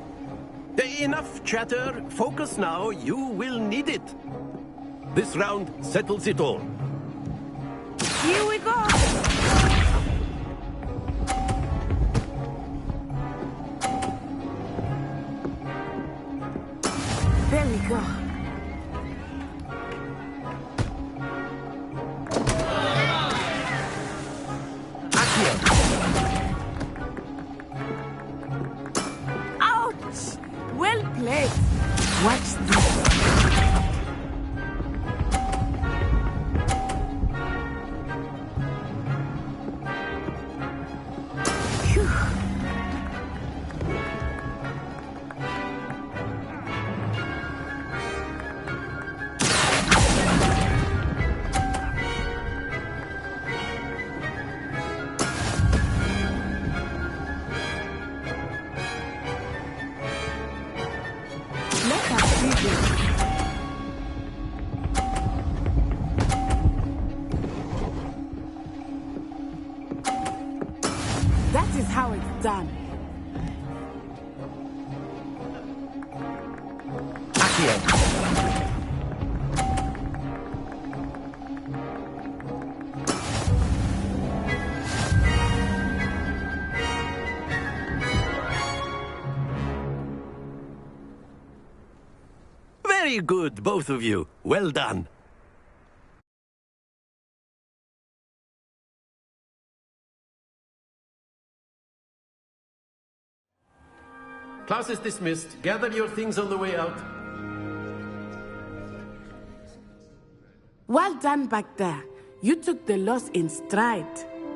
Speaker 17: Enough chatter. Focus now. You will need it. This round settles it all.
Speaker 18: Here we go! There we go. Ouch! Well played. Watch this. That is how it's done.
Speaker 17: Very good, both of you. Well done. Class is dismissed. Gather your things on the way out.
Speaker 18: Well done back there. You took the loss in stride.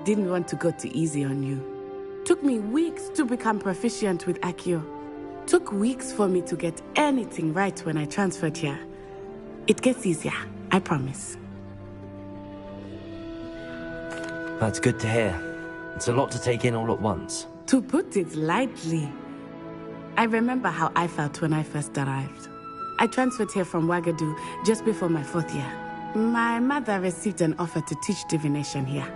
Speaker 18: Didn't want to go too easy on you. Took me weeks to become proficient with Accio. Took weeks for me to get anything right when I transferred here. It gets easier, I promise.
Speaker 2: That's good to hear. It's a lot to take in all at once.
Speaker 18: To put it lightly, I remember how I felt when I first arrived. I transferred here from Wagadu just before my 4th year. My mother received an offer to teach divination here.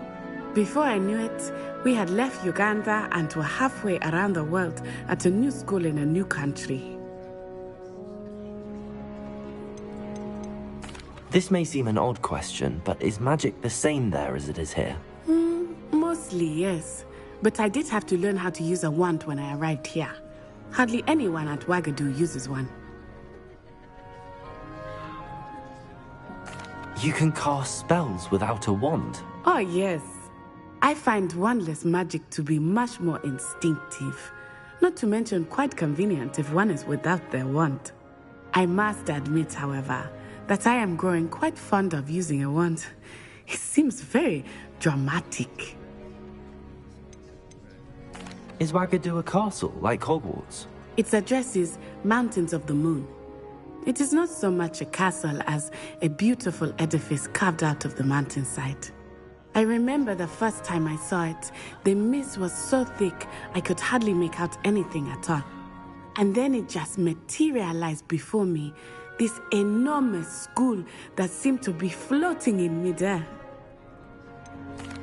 Speaker 18: Before I knew it, we had left Uganda and were halfway around the world at a new school in a new country.
Speaker 2: This may seem an odd question, but is magic the same there as it is here?
Speaker 18: Mostly, yes. But I did have to learn how to use a wand when I arrived here. Hardly anyone at Wagadu uses one.
Speaker 2: You can cast spells without a wand?
Speaker 18: Oh, yes. I find wandless magic to be much more instinctive. Not to mention quite convenient if one is without their wand. I must admit, however, that I am growing quite fond of using a wand. It seems very dramatic.
Speaker 2: Is Wagadu a castle, like Hogwarts?
Speaker 18: Its address is Mountains of the Moon. It is not so much a castle as a beautiful edifice carved out of the mountainside. I remember the first time I saw it, the mist was so thick I could hardly make out anything at all. And then it just materialized before me, this enormous school that seemed to be floating in midair.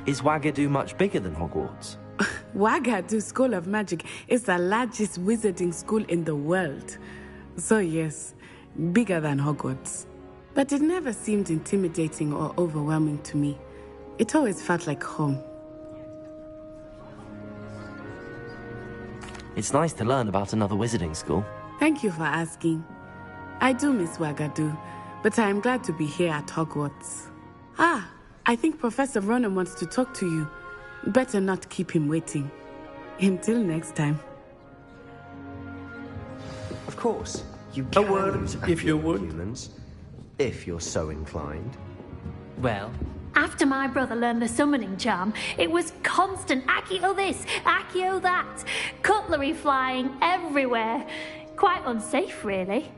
Speaker 2: Is Wagadu much bigger than Hogwarts?
Speaker 18: Wagadu School of Magic is the largest wizarding school in the world. So yes, bigger than Hogwarts. But it never seemed intimidating or overwhelming to me. It always felt like home.
Speaker 2: It's nice to learn about another wizarding school.
Speaker 18: Thank you for asking. I do miss Wagadu, but I am glad to be here at Hogwarts. Ah, I think Professor Ronan wants to talk to you. Better not keep him waiting. Until next time.
Speaker 19: Of course, you
Speaker 17: A word, if you would.
Speaker 19: Humans, if you're so inclined.
Speaker 10: Well,
Speaker 7: After my brother learned the summoning charm, it was constant Accio this, Accio that. Cutlery flying everywhere. Quite unsafe, really.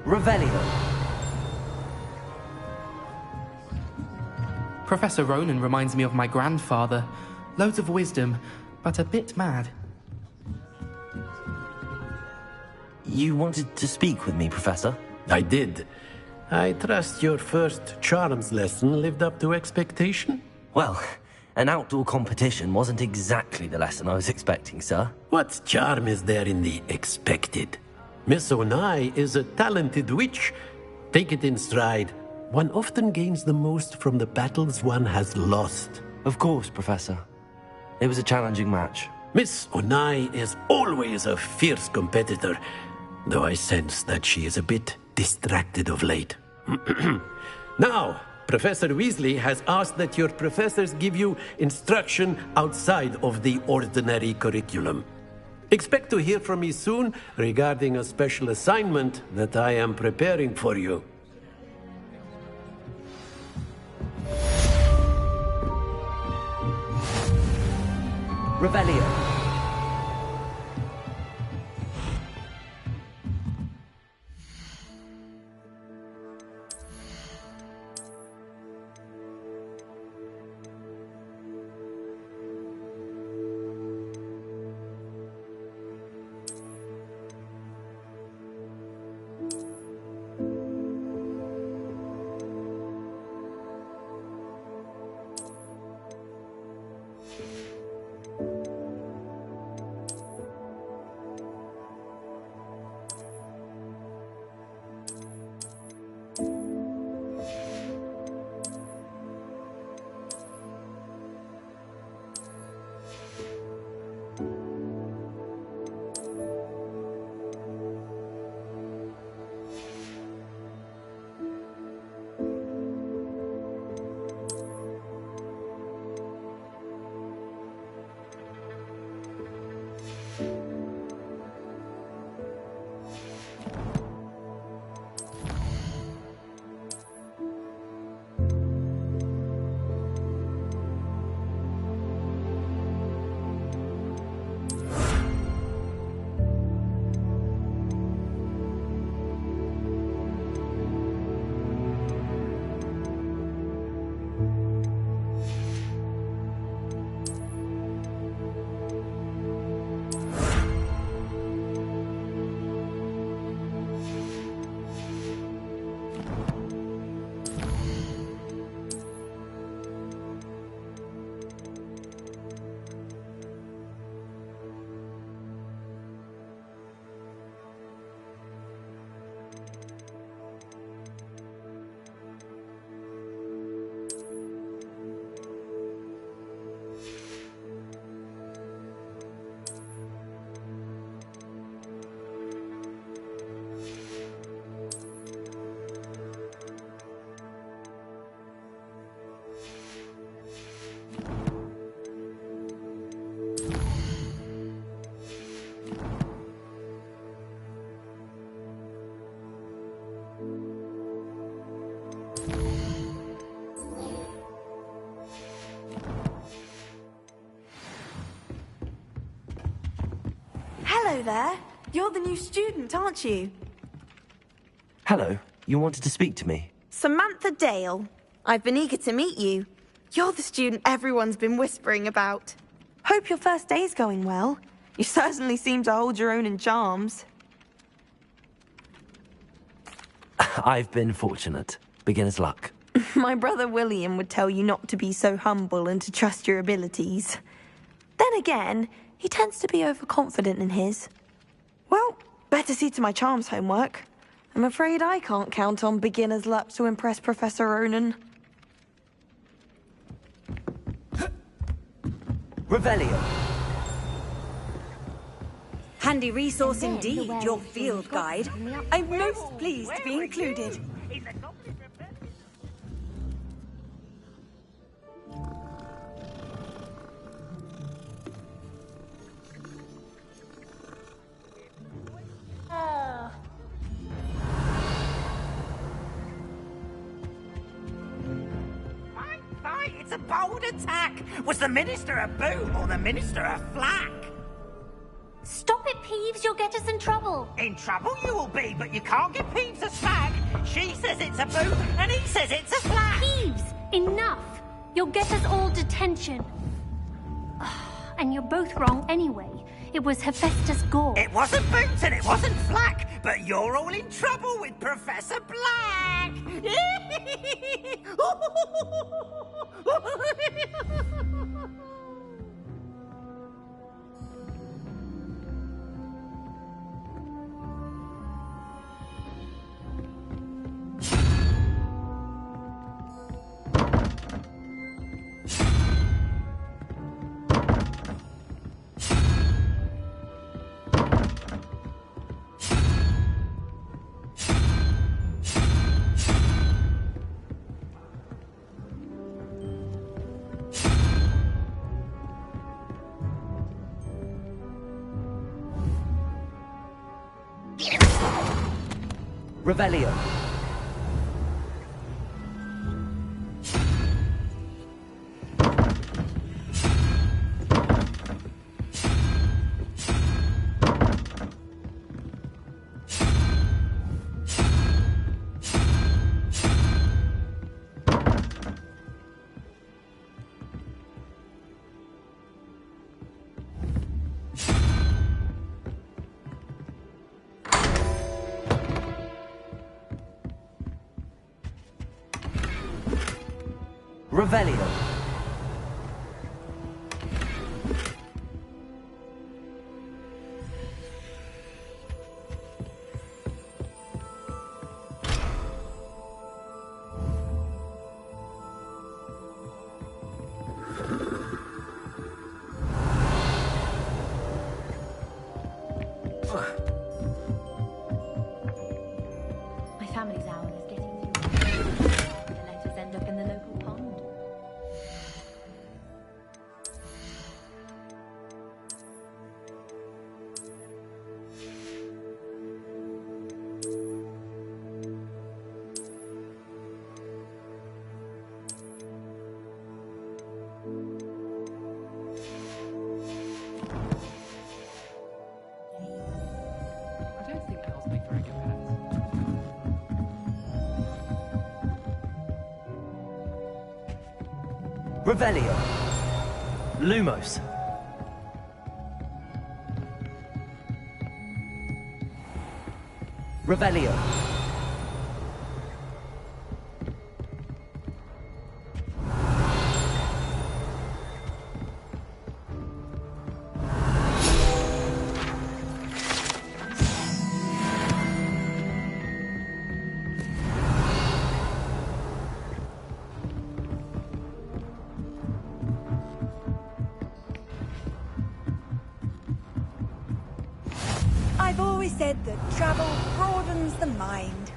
Speaker 2: Revelio.
Speaker 8: Professor Ronan reminds me of my grandfather. Loads of wisdom, but a bit mad.
Speaker 2: You wanted to speak with me, Professor?
Speaker 17: I did. I trust your first charms lesson lived up to expectation?
Speaker 2: Well, an outdoor competition wasn't exactly the lesson I was expecting, sir.
Speaker 17: What charm is there in the expected? Miss Onai is a talented witch. Take it in stride. One often gains the most from the battles one has lost.
Speaker 2: Of course, Professor. It was a challenging match.
Speaker 17: Miss Onai is always a fierce competitor, though I sense that she is a bit distracted of late. Now, Professor Weasley has asked that your professors give you instruction outside of the ordinary curriculum. Expect to hear from me soon regarding a special assignment that I am preparing for you.
Speaker 2: Revelio.
Speaker 14: Hello there. You're the new student, aren't you?
Speaker 2: Hello. You wanted to speak to me?
Speaker 14: Samantha Dale. I've been eager to meet you. You're the student everyone's been whispering about. Hope your first day's going well. You certainly seem to hold your own in charms.
Speaker 2: I've been fortunate. Beginner's luck.
Speaker 14: My brother William would tell you not to be so humble and to trust your abilities. Then again, he tends to be overconfident in his. Well, better see to my charms homework. I'm afraid I can't count on beginner's luck to impress Professor Ronan.
Speaker 2: Revelio.
Speaker 13: Handy resource indeed, your field guide. I'm most pleased to be included.
Speaker 4: It's a bold attack! Was the Minister a boot or the Minister a flack?
Speaker 7: Stop it, Peeves, you'll get us in trouble.
Speaker 4: In trouble you will be, but you can't give Peeves a slag. She says it's a boot and he says it's a flack.
Speaker 7: Peeves, enough. You'll get us all detention. And you're both wrong anyway. It was Hephaestus Gore.
Speaker 4: It wasn't boot and it wasn't flack, but you're all in trouble with Professor Black.
Speaker 2: Revelio. Revelio.
Speaker 20: My family's owl is getting through. The letters end up in the local pond.
Speaker 8: I don't think owls make very good pets.
Speaker 2: Revelio. Lumos. Revelio.
Speaker 13: I've always said that travel broadens the mind.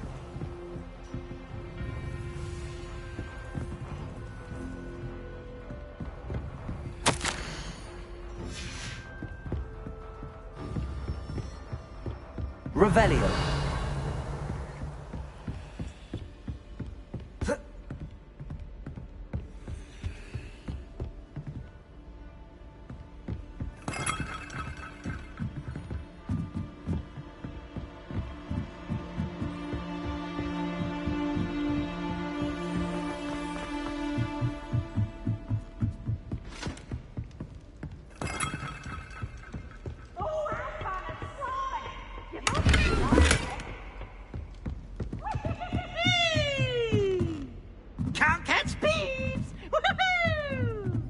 Speaker 2: Revelio.
Speaker 15: Can't catch bees! Woohoo!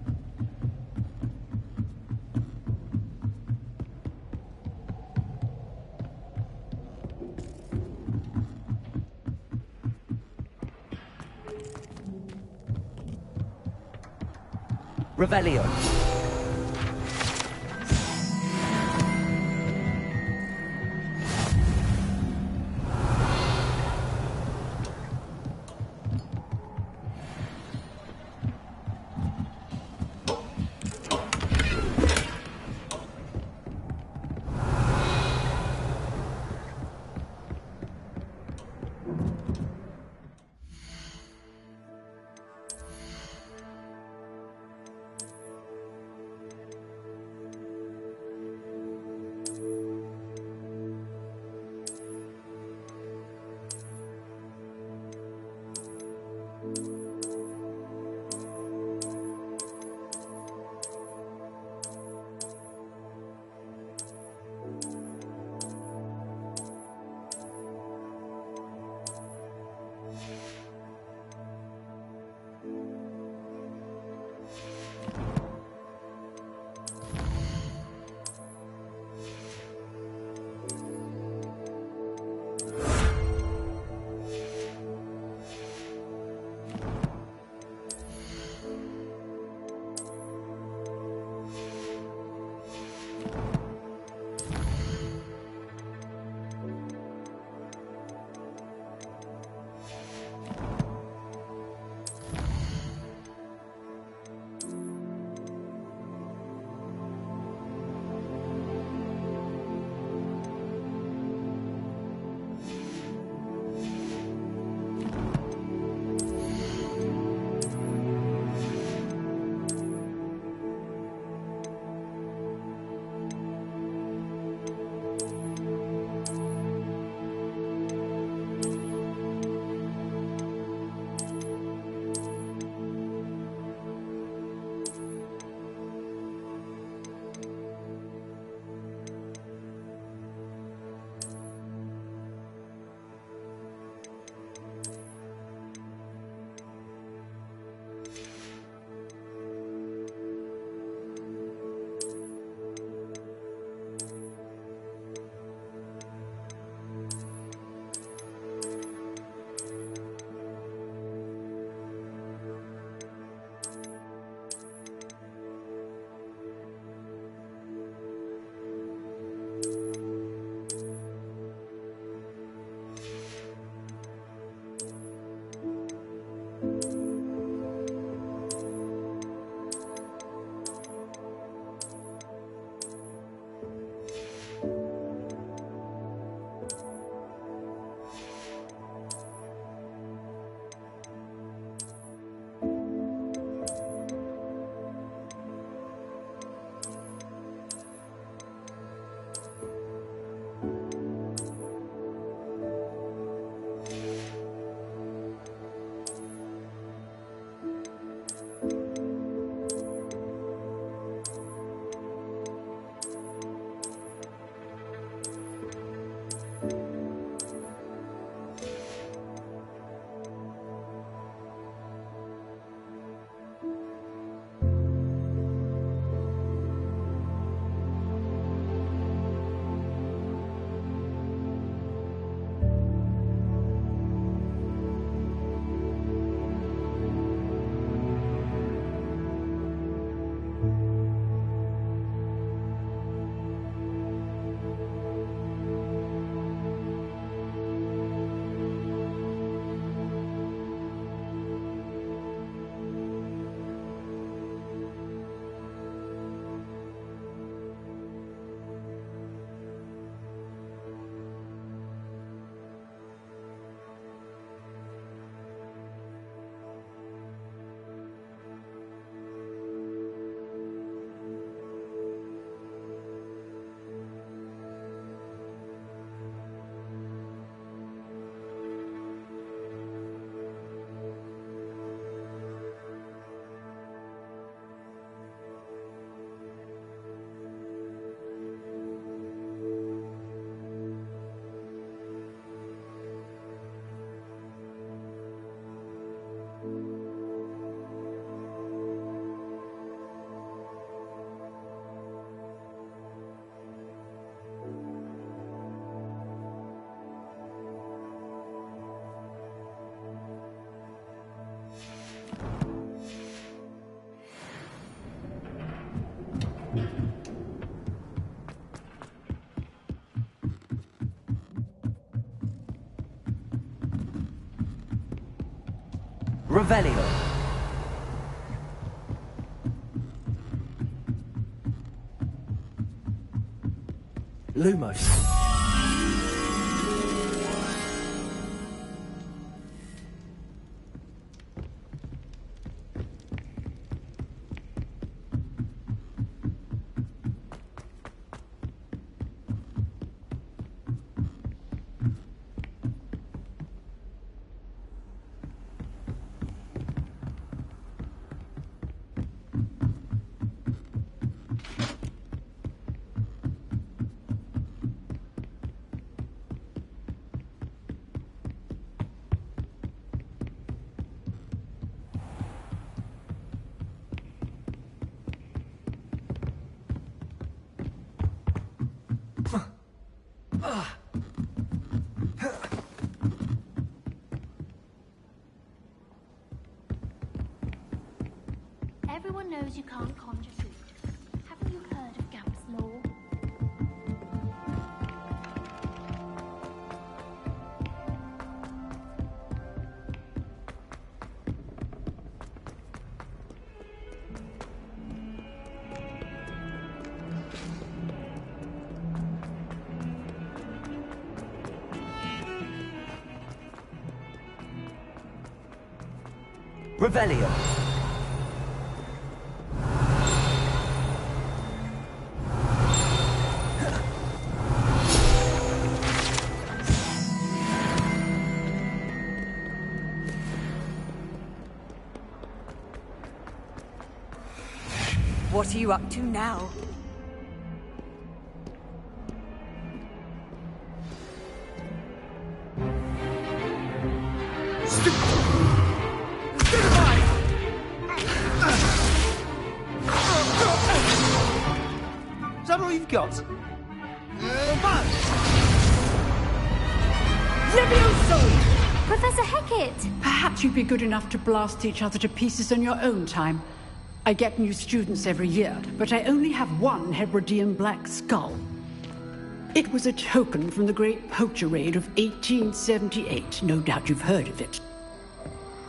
Speaker 2: Revelio. Revelio. Lumos.
Speaker 7: Everyone knows you can't conjure food. Haven't you heard of Gamp's law?
Speaker 2: Revelio.
Speaker 13: What are you up to now?
Speaker 21: Is that all you've got?
Speaker 5: Levioso!
Speaker 7: Professor Hecat!
Speaker 5: Perhaps you'd be good enough to blast each other to pieces on your own time. I get new students every year, but I only have one Hebridean black skull. It was a token from the Great Poacher Raid of 1878. No doubt you've heard of it.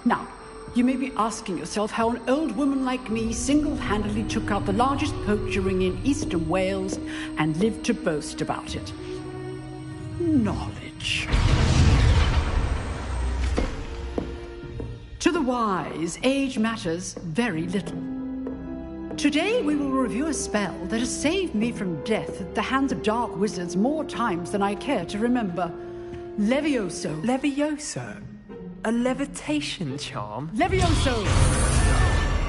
Speaker 5: Now, you may be asking yourself how an old woman like me single-handedly took out the largest poacher ring in eastern Wales and lived to boast about it. Knowledge. To the wise, age matters very little. Today we will review a spell that has saved me from death at the hands of dark wizards more times than I care to remember. Levioso.
Speaker 12: Levioso? A levitation charm?
Speaker 5: Levioso!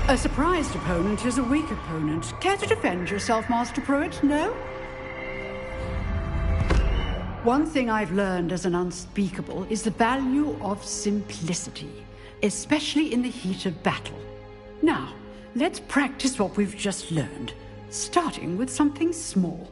Speaker 5: A surprised opponent is a weak opponent. Care to defend yourself, Master Pruitt? No? One thing I've learned as an unspeakable is the value of simplicity, especially in the heat of battle. Now, let's practice what we've just learned, starting with something small.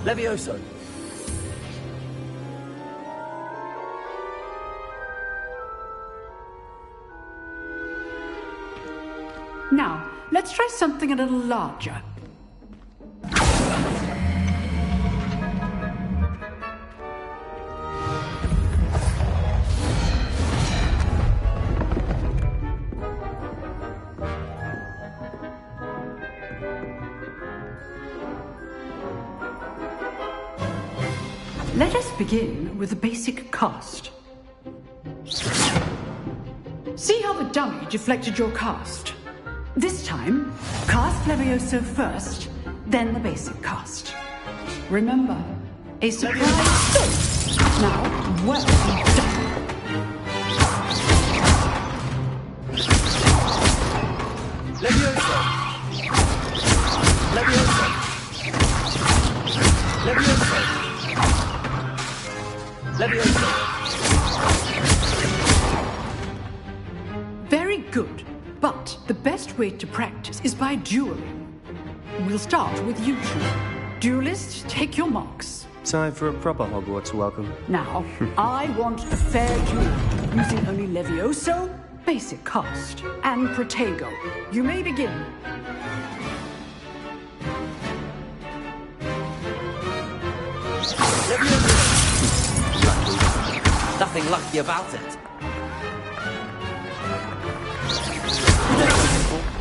Speaker 2: Levioso.
Speaker 5: Now, let's try something a little larger. Let us begin with the basic cast. See how the dummy deflected your cast? This time, cast Levioso first, then the basic cast. Remember, a surprise. Now, well done.
Speaker 2: Levioso. Levioso. Levioso. Levioso.
Speaker 5: Very good. But the best way to practice is by dueling. We'll start with you two. Duelists, take your marks.
Speaker 19: Time for a proper Hogwarts welcome.
Speaker 5: Now, I want a fair duel, using only Levioso,
Speaker 3: basic cast and Protego. You may begin.
Speaker 2: Nothing lucky about it.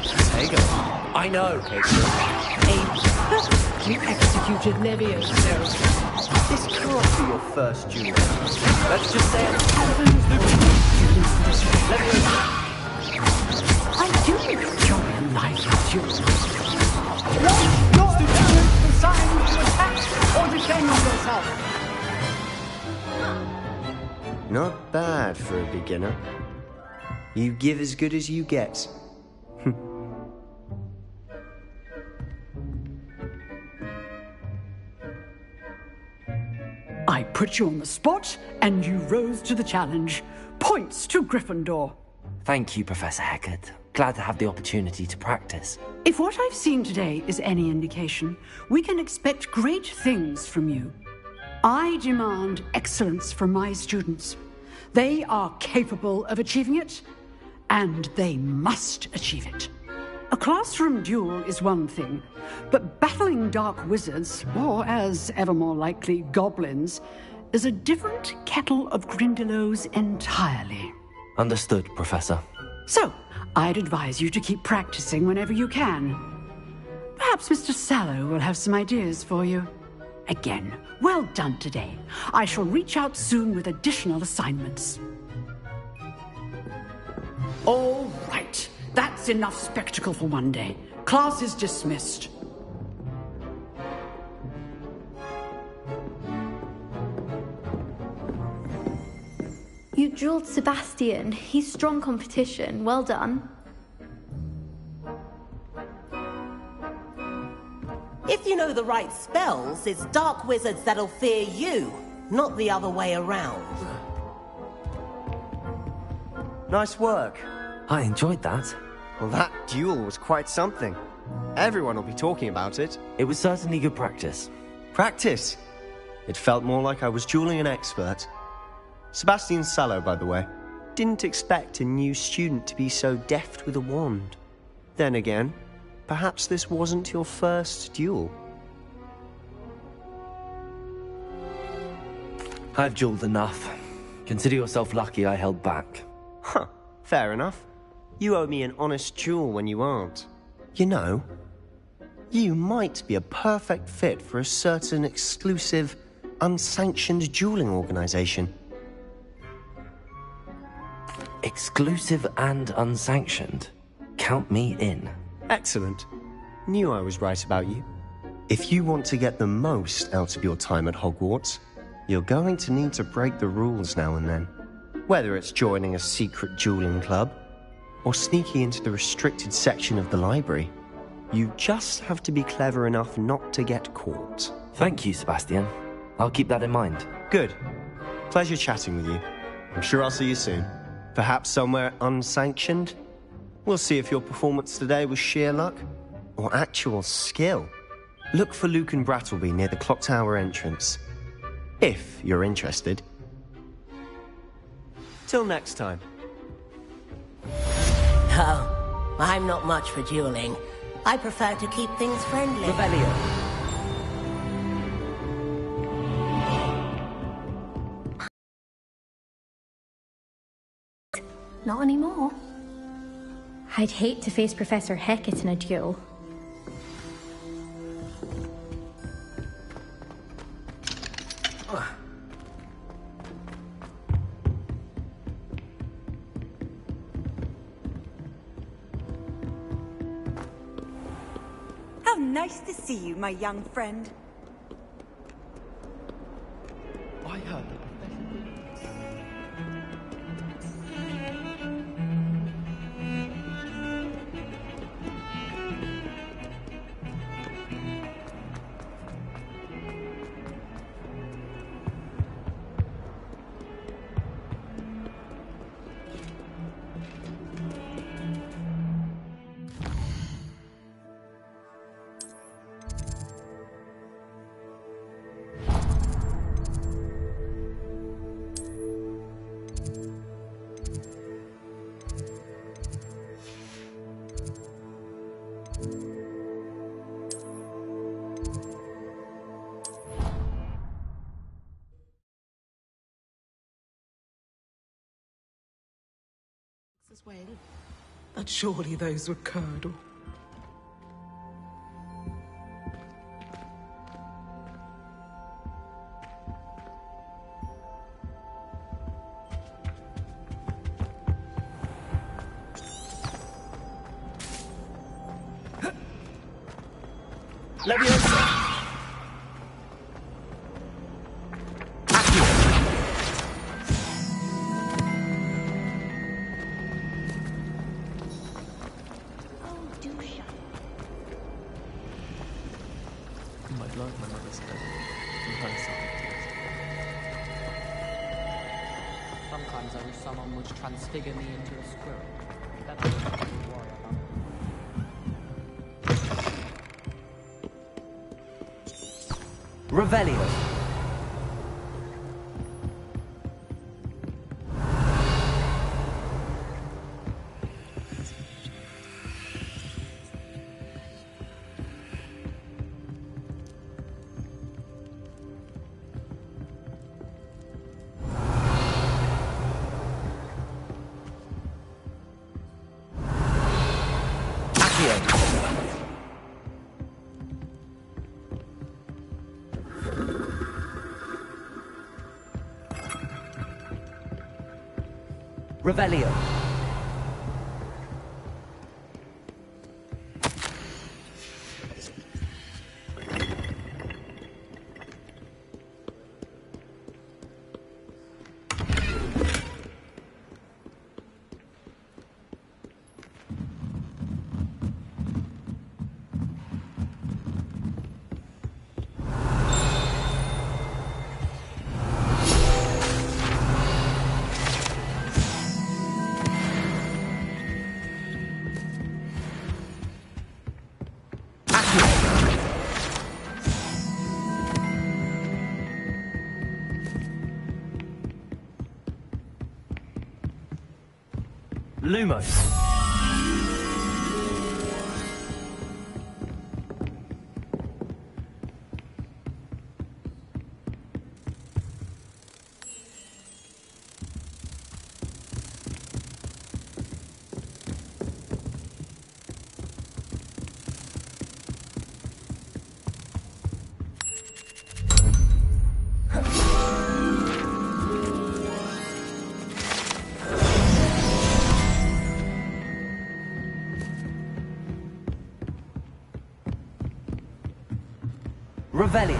Speaker 2: Protego. I know.
Speaker 3: We executed Levioso.
Speaker 19: This can't be your first duel.
Speaker 2: Let's just say it.
Speaker 3: I do enjoy a lively duel. Your opponent designed to attack or defend yourself.
Speaker 19: Not bad for a beginner. You give as good as you get.
Speaker 3: I put you on the spot, and you rose to the challenge. Points to Gryffindor.
Speaker 2: Thank you, Professor Hecat. Glad to have the opportunity to practice.
Speaker 3: If what I've seen today is any indication, we can expect great things from you. I demand excellence from my students. They are capable of achieving it, and they must achieve it. A classroom duel is one thing, but battling dark wizards, or as ever more likely, goblins, is a different kettle of Grindylows entirely.
Speaker 2: Understood, Professor.
Speaker 3: So, I'd advise you to keep practicing whenever you can. Perhaps Mr. Sallow will have some ideas for you. Again, well done today. I shall reach out soon with additional assignments. All right. That's enough spectacle for one day. Class is dismissed.
Speaker 22: You drilled Sebastian. He's strong competition. Well done.
Speaker 23: If you know the right spells, it's dark wizards that'll fear you, not the other way around.
Speaker 19: Nice work.
Speaker 2: I enjoyed that.
Speaker 19: Well, that duel was quite something. Everyone will be talking about it.
Speaker 2: It was certainly good practice.
Speaker 19: Practice? It felt more like I was dueling an expert. Sebastian Sallow, by the way. Didn't expect a new student to be so deft with a wand. Then again, perhaps this wasn't your first duel.
Speaker 2: I've dueled enough. Consider yourself lucky I held back.
Speaker 19: Huh, fair enough. You owe me an honest duel when you aren't. You know, you might be a perfect fit for a certain exclusive, unsanctioned dueling organization.
Speaker 2: Exclusive and unsanctioned? Count me in.
Speaker 19: Excellent. Knew I was right about you. If you want to get the most out of your time at Hogwarts, you're going to need to break the rules now and then. Whether it's joining a secret dueling club, or sneaking into the restricted section of the library, you just have to be clever enough not to get caught.
Speaker 2: Thank you, Sebastian. I'll keep that in mind.
Speaker 19: Good. Pleasure chatting with you. I'm sure I'll see you soon. Perhaps somewhere unsanctioned? We'll see if your performance today was sheer luck or actual skill. Look for Luke and Brattleby near the clock tower entrance. If you're interested. Till next time.
Speaker 23: Oh, I'm not much for dueling. I prefer to keep things friendly.
Speaker 2: Rebellion.
Speaker 7: Not anymore.
Speaker 22: I'd hate to face Professor Hecat in a duel.
Speaker 13: How nice to see you, my young friend.
Speaker 8: I heard that.
Speaker 15: But surely those were curdle.
Speaker 10: Sometimes I wish someone would transfigure me into a squirrel. Then I wouldn't have to worry about
Speaker 2: Revelio. Revelio. Lumos. Revelio.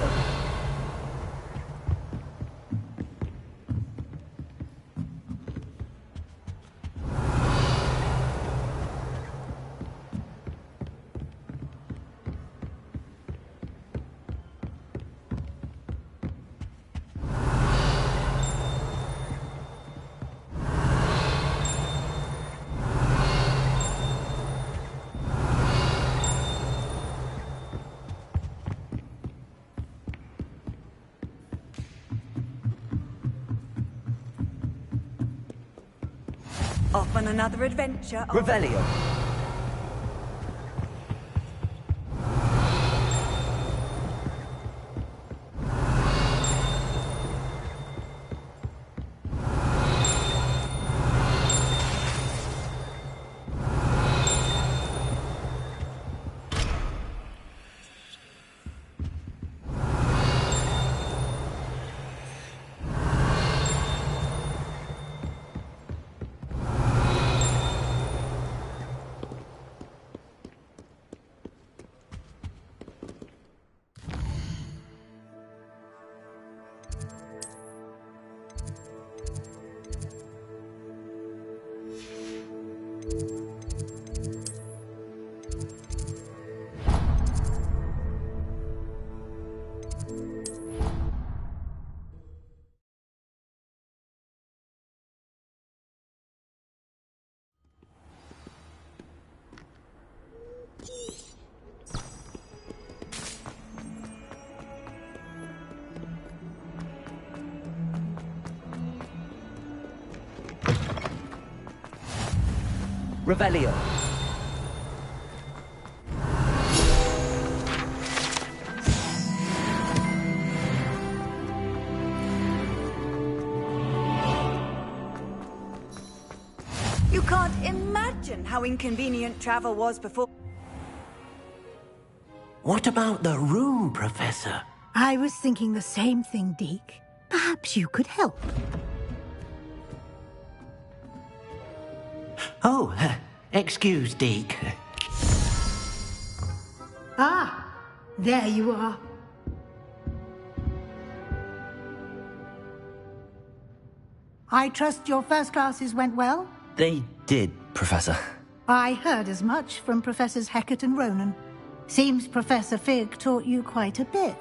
Speaker 13: Off on another adventure.
Speaker 2: Revelio. Revelio.
Speaker 13: You can't imagine how how inconvenient travel was before.
Speaker 17: What about the room, Professor?
Speaker 5: I was thinking the same thing, Deke. Perhaps you could help.
Speaker 17: Oh, excuse, Deke.
Speaker 5: Ah, there you are. I trust your first classes went well?
Speaker 2: They did, Professor.
Speaker 5: I heard as much from Professors Hecat and Ronan. Seems Professor Fig taught you quite a bit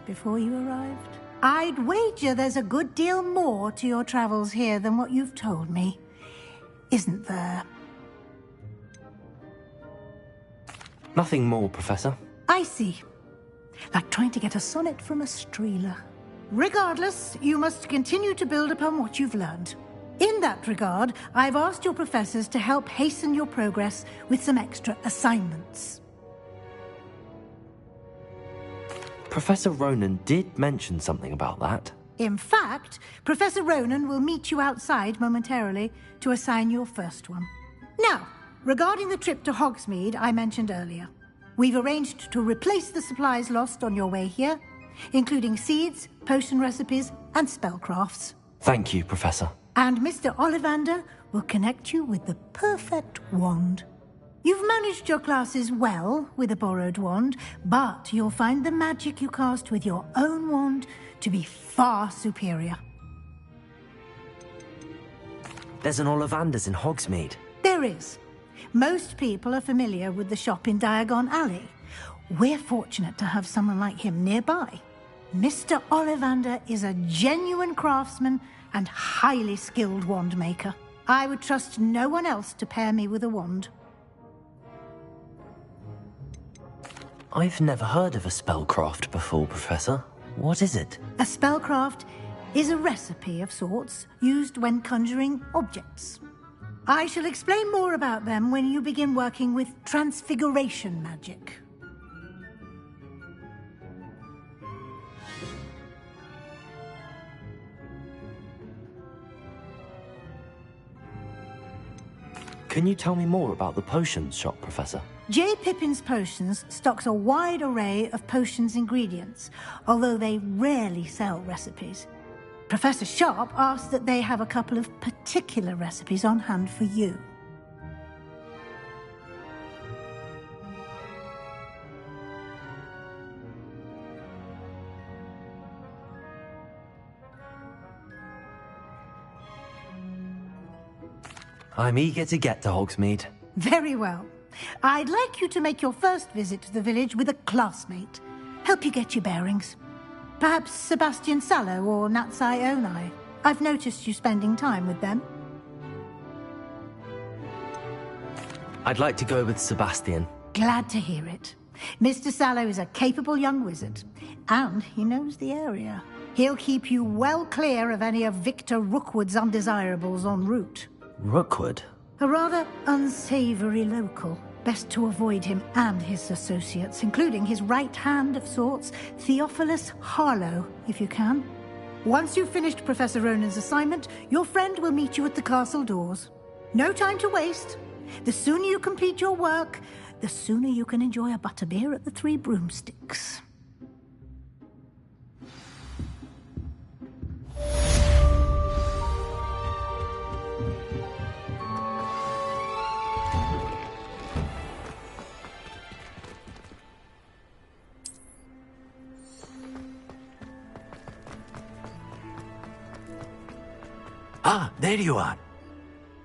Speaker 5: before you arrived. I'd wager there's a good deal more to your travels here than what you've told me. Isn't there?
Speaker 2: Nothing more, Professor.
Speaker 5: I see. Like trying to get a sonnet from a streeler. Regardless, you must continue to build upon what you've learned. In that regard, I've asked your professors to help hasten your progress with some extra assignments.
Speaker 2: Professor Ronan did mention something about that.
Speaker 5: In fact, Professor Ronan will meet you outside momentarily to assign your first one. Now, regarding the trip to Hogsmeade I mentioned earlier, we've arranged to replace the supplies lost on your way here, including seeds, potion recipes, and spellcrafts.
Speaker 2: Thank you, Professor.
Speaker 5: And Mr. Ollivander will connect you with the perfect wand. You've managed your classes well with a borrowed wand, but you'll find the magic you cast with your own wand to be far superior.
Speaker 2: There's an Ollivander's in Hogsmeade.
Speaker 5: There is. Most people are familiar with the shop in Diagon Alley. We're fortunate to have someone like him nearby. Mr. Ollivander is a genuine craftsman and highly skilled wand maker. I would trust no one else to pair me with a wand.
Speaker 2: I've never heard of a spellcraft before, Professor. What is it?
Speaker 5: A spellcraft is a recipe of sorts used when conjuring objects. I shall explain more about them when you begin working with transfiguration magic.
Speaker 2: Can you tell me more about the potions shop, Professor?
Speaker 5: J. Pippin's Potions stocks a wide array of potions ingredients, although they rarely sell recipes. Professor Sharp asked that they have a couple of particular recipes on hand for you.
Speaker 2: I'm eager to get to Hogsmeade.
Speaker 5: Very well. I'd like you to make your first visit to the village with a classmate. Help you get your bearings. Perhaps Sebastian Sallow or Natsai Onai. I've noticed you spending time with them.
Speaker 2: I'd like to go with Sebastian.
Speaker 5: Glad to hear it. Mr. Sallow is a capable young wizard, and he knows the area. He'll keep you well clear of any of Victor Rookwood's undesirables en route.
Speaker 2: Rookwood?
Speaker 5: A rather unsavory local. Best to avoid him and his associates, including his right hand of sorts, Theophilus Harlow, if you can. Once you've finished Professor Ronan's assignment, your friend will meet you at the castle doors. No time to waste. The sooner you complete your work, the sooner you can enjoy a butterbeer at the Three Broomsticks.
Speaker 17: Ah, there you are.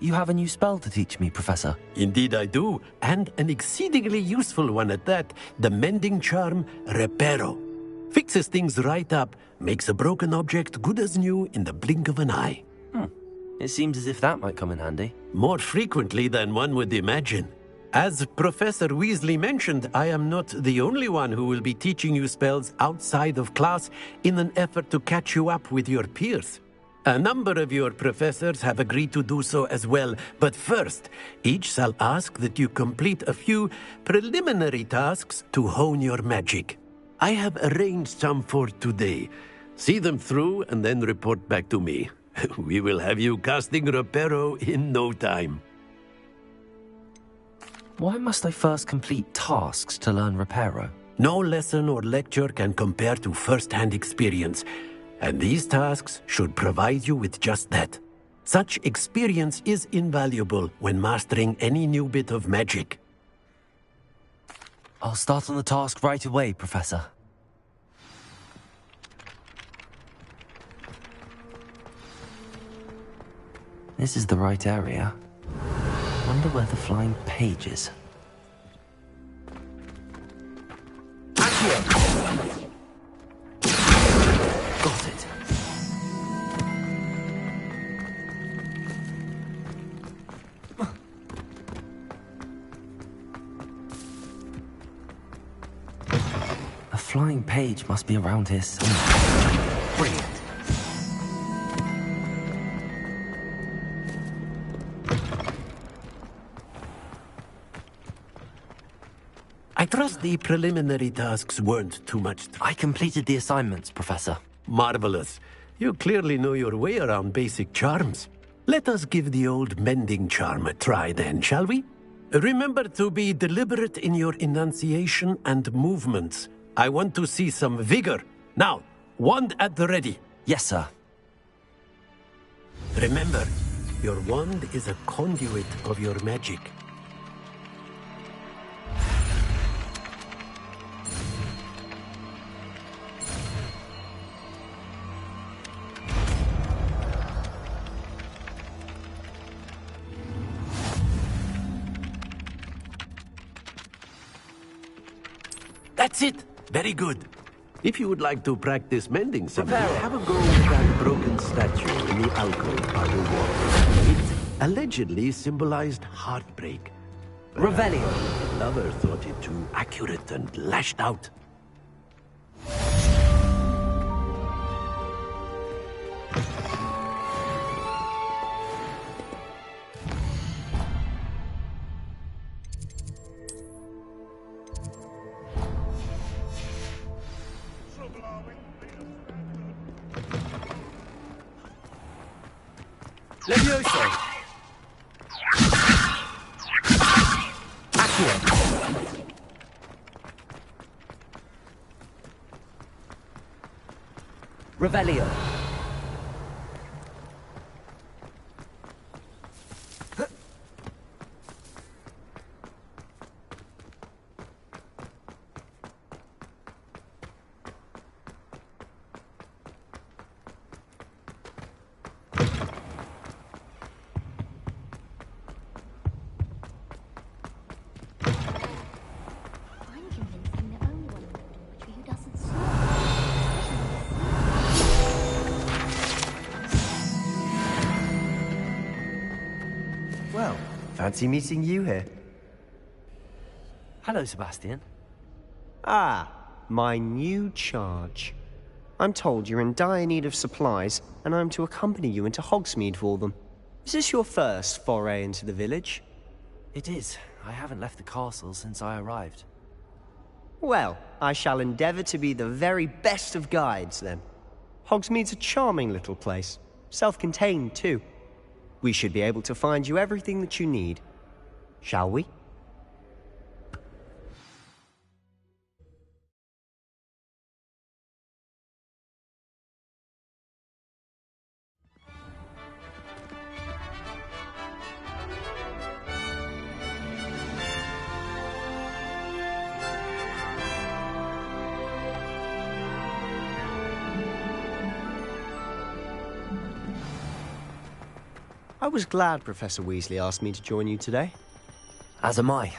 Speaker 2: You have a new spell to teach me, Professor.
Speaker 17: Indeed I do, and an exceedingly useful one at that. The mending charm, Reparo. Fixes things right up, makes a broken object good as new in the blink of an eye.
Speaker 2: It seems as if that might come in handy.
Speaker 17: More frequently than one would imagine. As Professor Weasley mentioned, I am not the only one who will be teaching you spells outside of class in an effort to catch you up with your peers. A number of your professors have agreed to do so as well, but first, each shall ask that you complete a few preliminary tasks to hone your magic. I have arranged some for today. See them through and then report back to me. We will have you casting Reparo in no time.
Speaker 2: Why must I first complete tasks to learn Reparo?
Speaker 17: No lesson or lecture can compare to first-hand experience, and these tasks should provide you with just that. Such experience is invaluable when mastering any new bit of magic.
Speaker 2: I'll start on the task right away, Professor. This is the right area. Wonder where the flying page is. Got it. A flying page must be around here somewhere. Brilliant.
Speaker 17: I trust the preliminary tasks weren't too much.
Speaker 2: I completed the assignments, Professor.
Speaker 17: Marvelous. You clearly know your way around basic charms. Let us give the old mending charm a try then, shall we? Remember to be deliberate in your enunciation and movements. I want to see some vigor. Now, wand at the ready.
Speaker 2: Yes, sir.
Speaker 17: Remember, your wand is a conduit of your magic. That's it! Very good. If you would like to practice mending something, have a go with that broken statue in the alcove by the wall. It allegedly symbolized heartbreak.
Speaker 2: Revelio.
Speaker 17: The lover thought it too accurate and lashed out.
Speaker 2: Levioso! Accio! Revelio!
Speaker 19: Well, fancy meeting you here.
Speaker 2: Hello, Sebastian.
Speaker 19: Ah, my new charge. I'm told you're in dire need of supplies, and I'm to accompany you into Hogsmeade for them. Is this your first foray into the village?
Speaker 2: It is. I haven't left the castle since I arrived.
Speaker 19: Well, I shall endeavour to be the very best of guides, then. Hogsmeade's a charming little place. Self-contained, too. We should be able to find you everything that you need. Shall we? I was glad Professor Weasley asked me to join you today.
Speaker 2: As am I.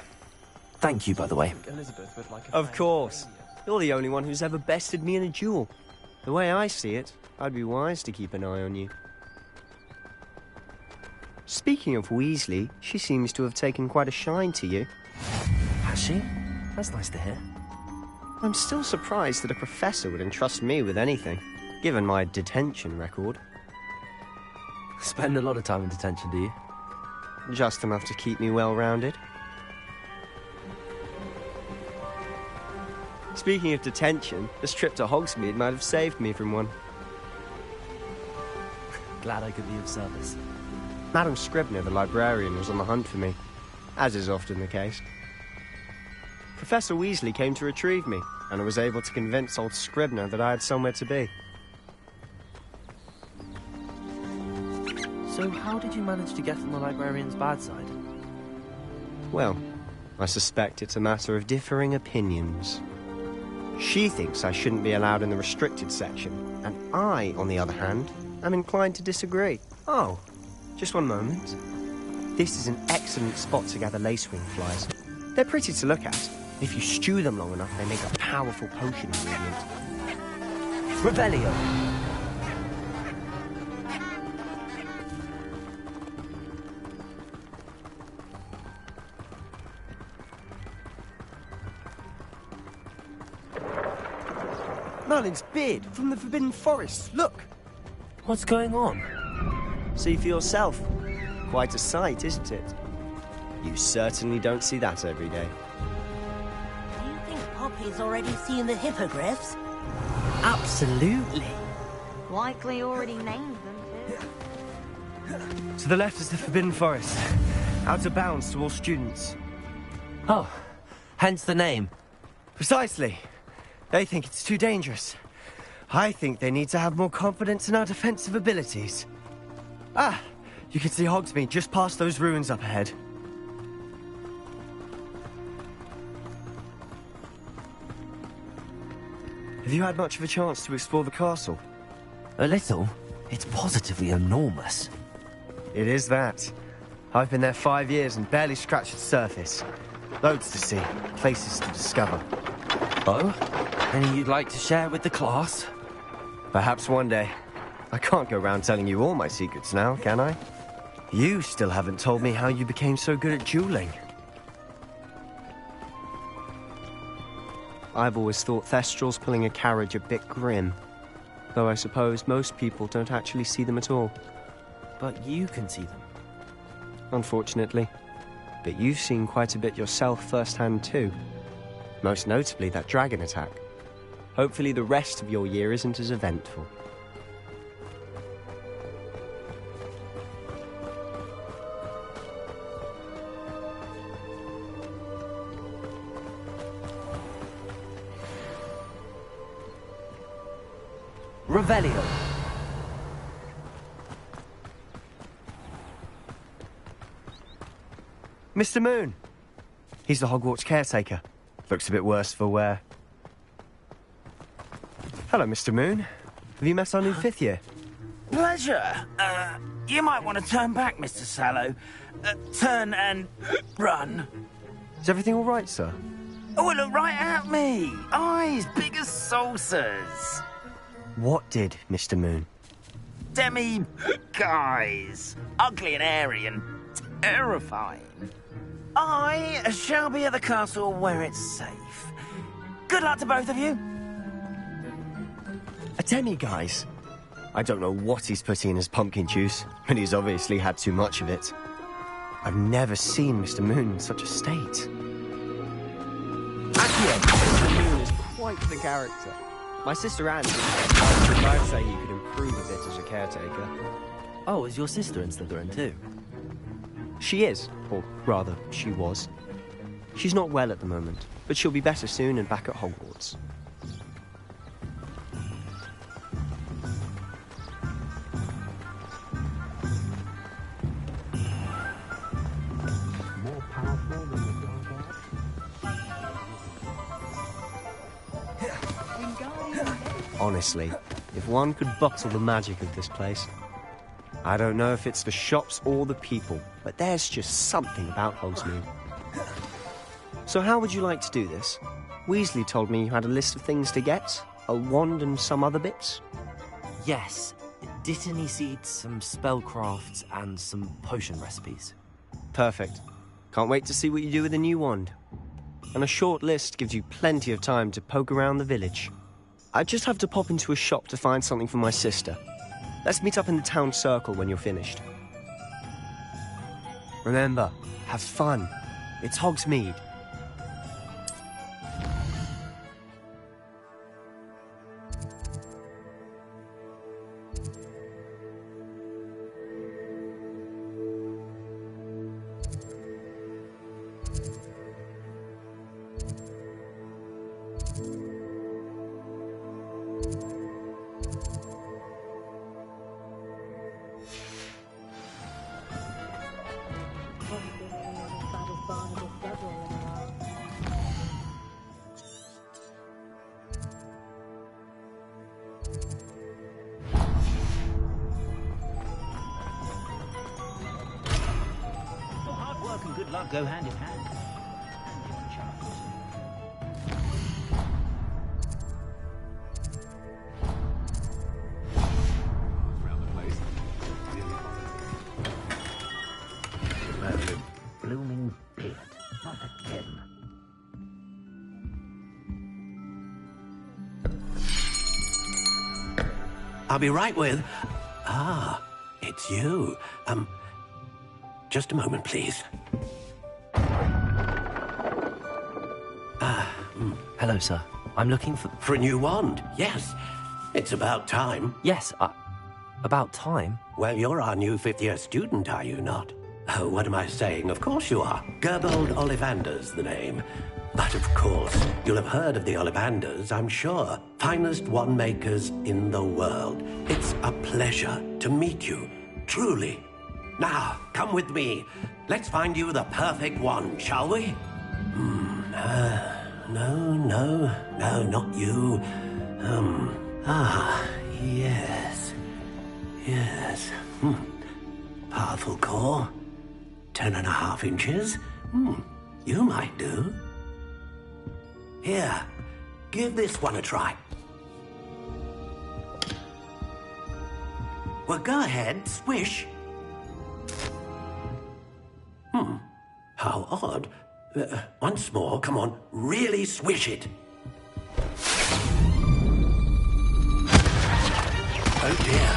Speaker 2: Thank you, by the way.
Speaker 12: Elizabeth would like
Speaker 19: Of course. You're the only one who's ever bested me in a duel. The way I see it, I'd be wise to keep an eye on you. Speaking of Weasley, she seems to have taken quite a shine to you.
Speaker 2: Has she? That's nice to hear.
Speaker 19: I'm still surprised that a professor would entrust me with anything, given my detention record.
Speaker 2: Spend a lot of time in detention, do you?
Speaker 19: Just enough to keep me well-rounded. Speaking of detention, this trip to Hogsmeade might have saved me from one.
Speaker 2: Glad I could be of service.
Speaker 19: Madam Scribner, the librarian, was on the hunt for me. as is often the case. Professor Weasley came to retrieve me, and I was able to convince old Scribner that I had somewhere to be.
Speaker 2: So how did you manage to get on the librarian's bad side?
Speaker 19: Well, I suspect it's a matter of differing opinions. She thinks I shouldn't be allowed in the restricted section, and I, on the other hand, am inclined to disagree. Oh, just one moment. This is an excellent spot to gather lacewing flies. They're pretty to look at. If you stew them long enough, they make a powerful potion ingredient.
Speaker 2: Revelio!
Speaker 21: Merlin's beard from the Forbidden Forest. Look!
Speaker 2: What's going on?
Speaker 19: See for yourself. Quite a sight, isn't it? You certainly don't see that every day.
Speaker 23: Do you think Poppy's already seen the hippogriffs?
Speaker 21: Absolutely.
Speaker 14: Likely already named them, too.
Speaker 21: To the left is the Forbidden Forest. Out of bounds to all students.
Speaker 2: Oh, hence the name.
Speaker 21: Precisely. They think it's too dangerous. I think they need to have more confidence in our defensive abilities. Ah, you can see Hogsmeade just past those ruins up ahead. Have you had much of a chance to explore the castle?
Speaker 2: A little. It's positively enormous.
Speaker 21: It is that. I've been there 5 years and barely scratched the surface. Loads to see, places to discover.
Speaker 2: Oh? Any you'd like to share with the class?
Speaker 21: Perhaps one day. I can't go around telling you all my secrets now, can I? You still haven't told me how you became so good at dueling.
Speaker 19: I've always thought Thestrals pulling a carriage a bit grim. Though I suppose most people don't actually see them at all.
Speaker 2: But you can see them.
Speaker 19: Unfortunately. But you've seen quite a bit yourself firsthand too. Most notably that dragon attack. Hopefully the rest of your year isn't as eventful.
Speaker 2: Revelio.
Speaker 21: Mr. Moon. He's the Hogwarts caretaker. Looks a bit worse for wear. Hello, Mr. Moon. Have you met our new 5th year?
Speaker 4: Pleasure. You might want to turn back, Mr. Sallow. Turn and run.
Speaker 21: Is everything all right, sir?
Speaker 4: Oh, look right at me. Eyes big as saucers.
Speaker 19: What did, Mr. Moon?
Speaker 4: Guys. Ugly and airy and terrifying. I shall be at the castle where it's safe. Good luck to both of you.
Speaker 21: A demi-guise? I don't know what he's putting in his pumpkin juice, but he's obviously had too much of it. I've never seen Mr. Moon in such a state. Accio! Mr. Moon is quite the character. My sister Anne I'd say he could improve a bit as a caretaker.
Speaker 2: Oh, is your sister in Slytherin too?
Speaker 19: She is, or rather, she was. She's not well at the moment, but she'll be better soon and back at Hogwarts.
Speaker 21: More powerful than the
Speaker 19: Honestly, if one could bottle the magic of this place. I don't know if it's the shops or the people, but there's just something about Hogsmeade. So how would you like to do this? Weasley told me you had a list of things to get, a wand and some other bits.
Speaker 2: Yes. Dittany seeds, some spellcrafts, and some potion recipes.
Speaker 19: Perfect. Can't wait to see what you do with the new wand. And a short list gives you plenty of time to poke around the village. I just have to pop into a shop to find something for my sister. Let's meet up in the town circle when you're finished. Remember, have fun. It's Hogsmeade.
Speaker 4: can't go hand in hand. Blooming beard, not again.
Speaker 17: I'll be right with... Ah, it's you. Just a moment, please.
Speaker 2: Hello, sir. I'm looking for...
Speaker 17: For a new wand, yes. It's about time.
Speaker 2: Yes, about time?
Speaker 17: Well, you're our new fifth-year student, are you not? Oh, what am I saying? Of course you are. Gerbold Ollivander's the name. But of course, you'll have heard of the Ollivanders, I'm sure. Finest wand makers in the world. It's a pleasure to meet you, truly. Now, come with me. Let's find you the perfect wand, shall we? No, not you. Yes. Powerful core. 10.5 inches. You might do. Here, give this one a try. Well, go ahead, swish. How odd. Once more, come on, really swish it. Oh dear.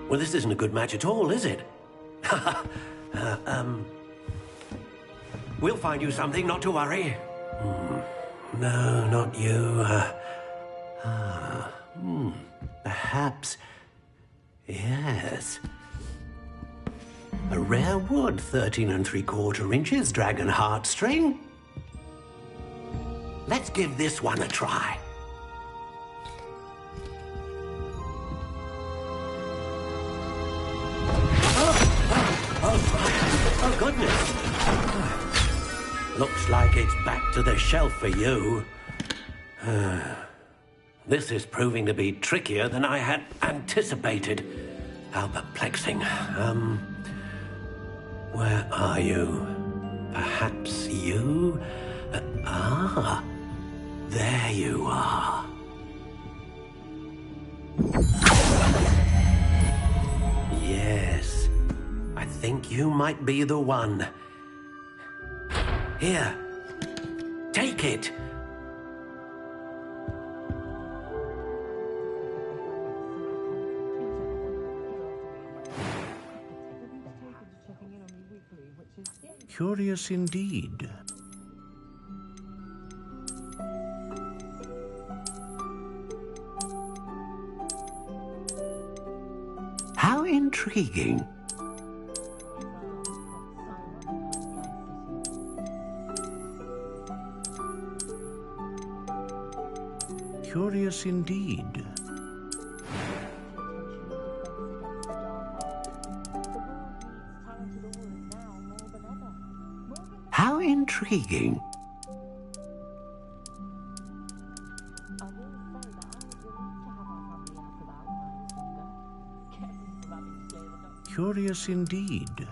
Speaker 17: Well, this isn't a good match at all, is it? We'll find you something, not to worry. No, not you. Perhaps... Yes. A rare wood, 13 3/4 inches, dragon heartstring. Let's give this one a try. Oh, goodness. Looks like it's back to the shelf for you. This is proving to be trickier than I had anticipated. How perplexing. Where are you? Perhaps you? There you are. Yes. I think you might be the one. Here. Take it.
Speaker 1: Curious indeed.
Speaker 17: How intriguing.
Speaker 1: Curious indeed.
Speaker 17: How intriguing.
Speaker 1: Curious indeed.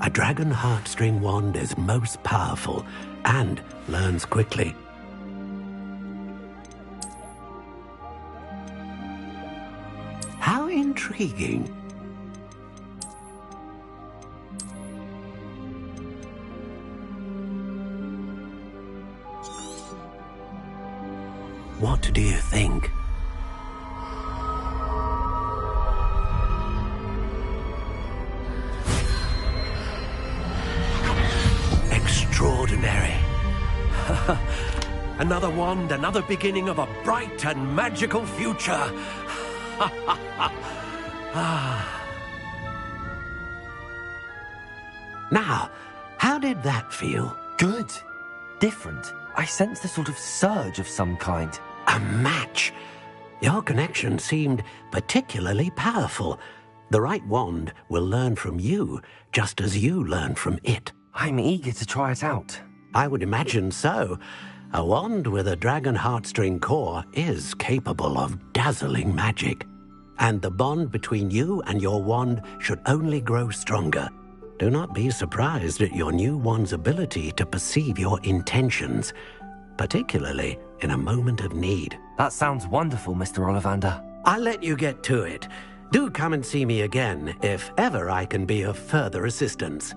Speaker 17: A dragon heartstring wand is most powerful and learns quickly. How intriguing. What do you think? Extraordinary. Another wand, another beginning of a bright and magical future. Now, how did that feel?
Speaker 2: Good. Different. I sensed a sort of surge of some kind.
Speaker 17: A match. Your connection seemed particularly powerful. The right wand will learn from you, just as you learn from it.
Speaker 2: I'm eager to try it out.
Speaker 17: I would imagine so. A wand with a dragon heartstring core is capable of dazzling magic. And the bond between you and your wand should only grow stronger. Do not be surprised at your new wand's ability to perceive your intentions, particularly in a moment of need.
Speaker 2: That sounds wonderful, Mr. Ollivander.
Speaker 17: I'll let you get to it. Do come and see me again if ever I can be of further assistance.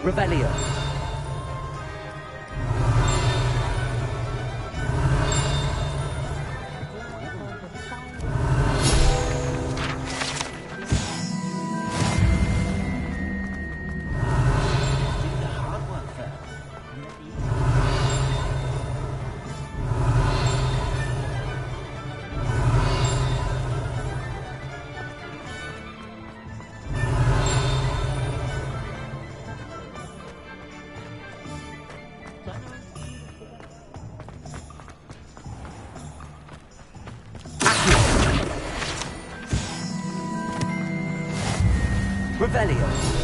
Speaker 2: Revelio. Revelio.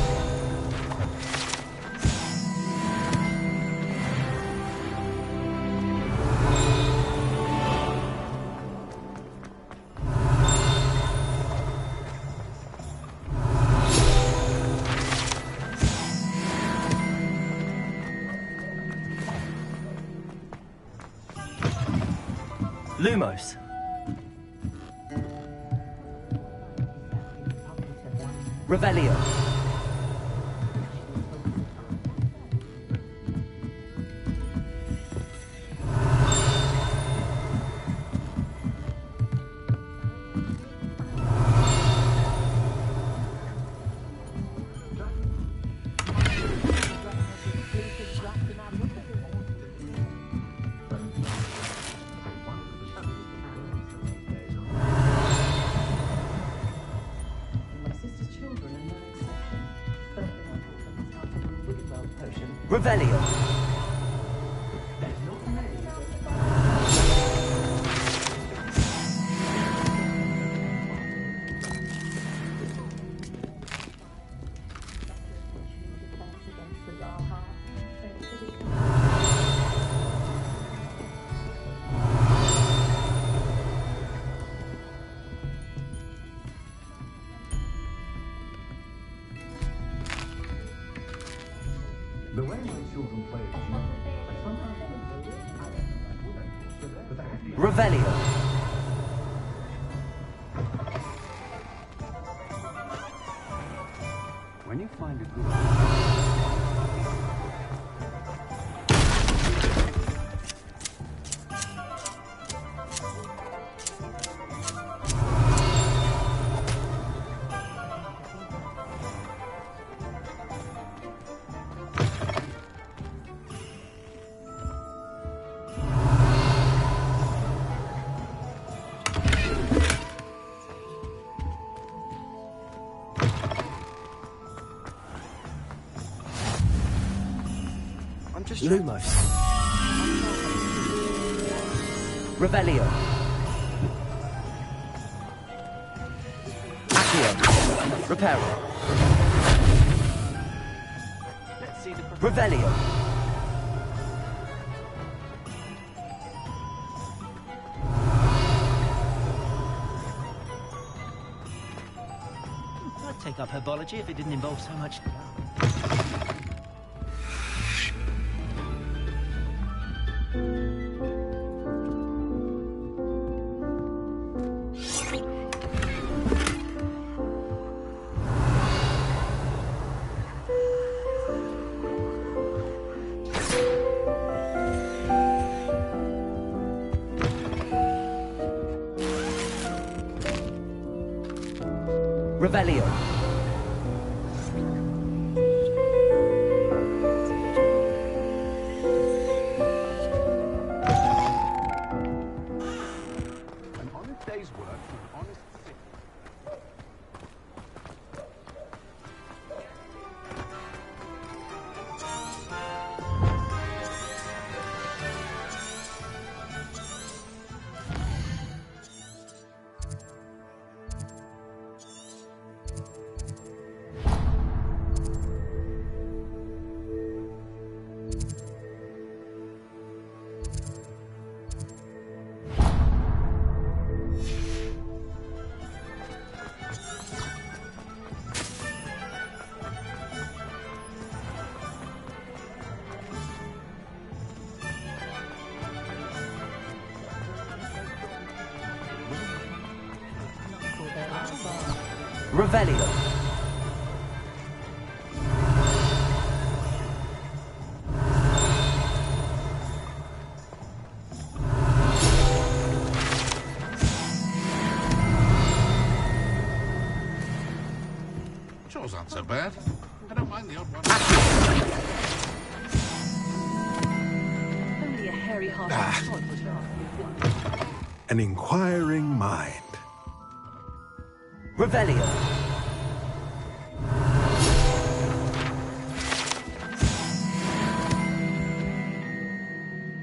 Speaker 2: Lumos. Revelio. Revelio.
Speaker 6: The way my children play it, I sometimes
Speaker 2: Revelio.
Speaker 6: when you find a good
Speaker 2: Lumos. Revelio. Accio. Reparo. Revelio.
Speaker 9: I'd take up herbology if it didn't involve so much.
Speaker 2: Revelio.
Speaker 6: An honest day's work for an honest city.
Speaker 2: Revelio.
Speaker 6: Chores aren't so bad. I don't mind the odd one.
Speaker 13: Only a hairy-hearted sod would laugh.
Speaker 11: An inquiring mind.
Speaker 2: Revelio.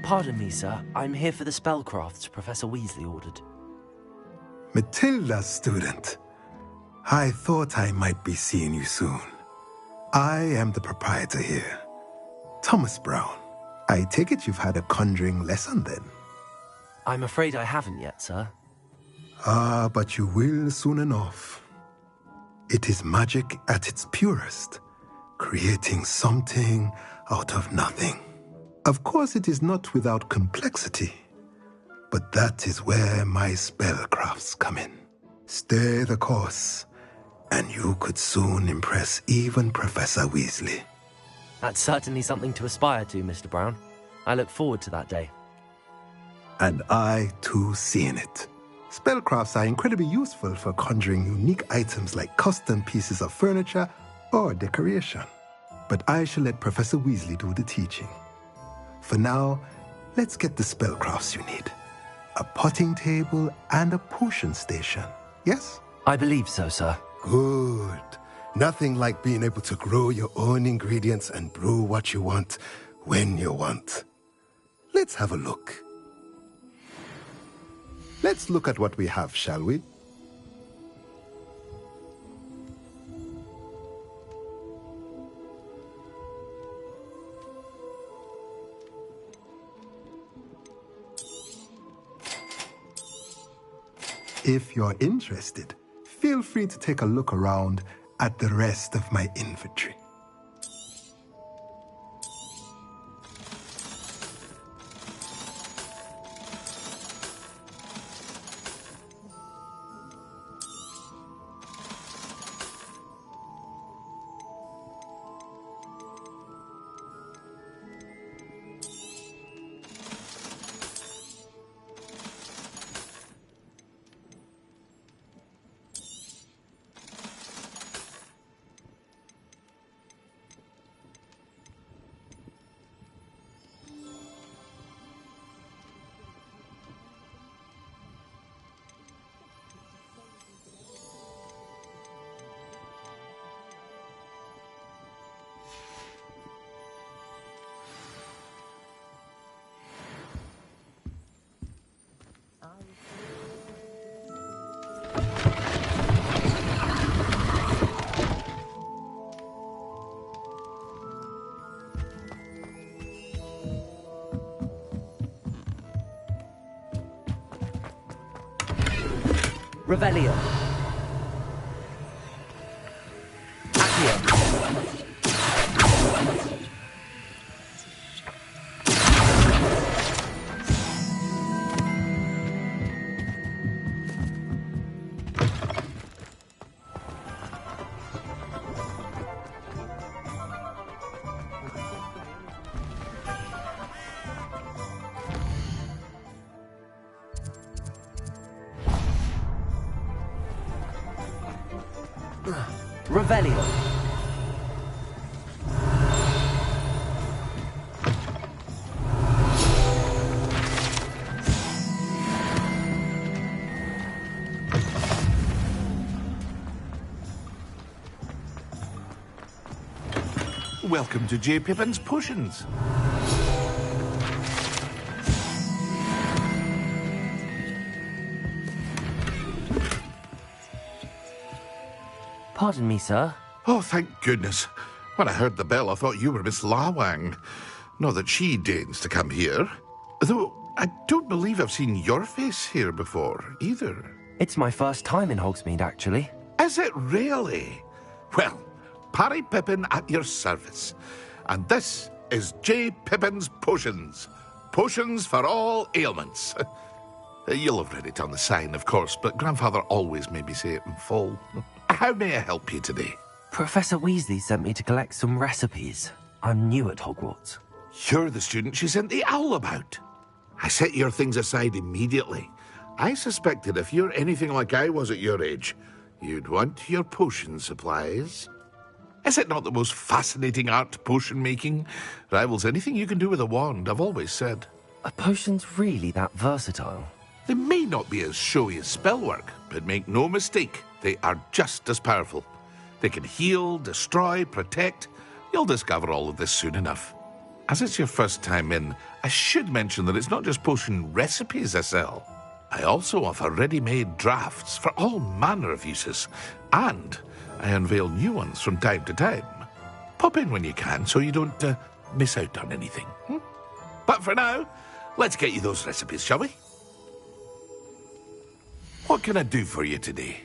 Speaker 2: Pardon me, sir. I'm here for the spellcrafts Professor Weasley ordered.
Speaker 11: Matilda, student. I thought I might be seeing you soon. I am the proprietor here, Thomas Brown. I take it you've had a conjuring lesson then?
Speaker 2: I'm afraid I haven't yet, sir.
Speaker 11: Ah, but you will soon enough. It is magic at its purest, creating something out of nothing. Of course, it is not without complexity, but that is where my spellcrafts come in. Stay the course, and you could soon impress even Professor Weasley.
Speaker 2: That's certainly something to aspire to, Mr. Brown. I look forward to that day.
Speaker 11: And I, too, seeing it. Spellcrafts are incredibly useful for conjuring unique items like custom pieces of furniture or decoration. But I shall let Professor Weasley do the teaching. For now, let's get the spellcrafts you need. A potting table and a potion station, yes?
Speaker 2: I believe so, sir.
Speaker 11: Good. Nothing like being able to grow your own ingredients and brew what you want when you want. Let's have a look. Let's look at what we have, shall we? If you're interested, feel free to take a look around at the rest of my inventory.
Speaker 2: Revelio. Accio. Revelio.
Speaker 16: Welcome to J. Pippin's Potions.
Speaker 2: Pardon me, sir.
Speaker 16: Oh, thank goodness. When I heard the bell, I thought you were Miss Lawang. Not that she deigns to come here. Though I don't believe I've seen your face here before, either.
Speaker 2: It's my first time in Hogsmeade, actually.
Speaker 16: Is it really? Well, Parry Pippin at your service. And this is J. Pippin's Potions. Potions for all ailments. You'll have read it on the sign, of course, but Grandfather always made me say it in full. How may I help you today?
Speaker 2: Professor Weasley sent me to collect some recipes. I'm new at Hogwarts.
Speaker 16: You're the student she sent the owl about. I set your things aside immediately. I suspected if you're anything like I was at your age, you'd want your potion supplies. Is it not the most fascinating art, potion making? Rivals anything you can do with a wand, I've always said.
Speaker 2: Are potions really that versatile?
Speaker 16: They may not be as showy as spellwork, but make no mistake, they are just as powerful. They can heal, destroy, protect. You'll discover all of this soon enough. As it's your first time in, I should mention that it's not just potion recipes I sell. I also offer ready-made drafts for all manner of uses, and I unveil new ones from time to time. Pop in when you can so you don't miss out on anything. But for now, let's get you those recipes, shall we? What can I do for you today?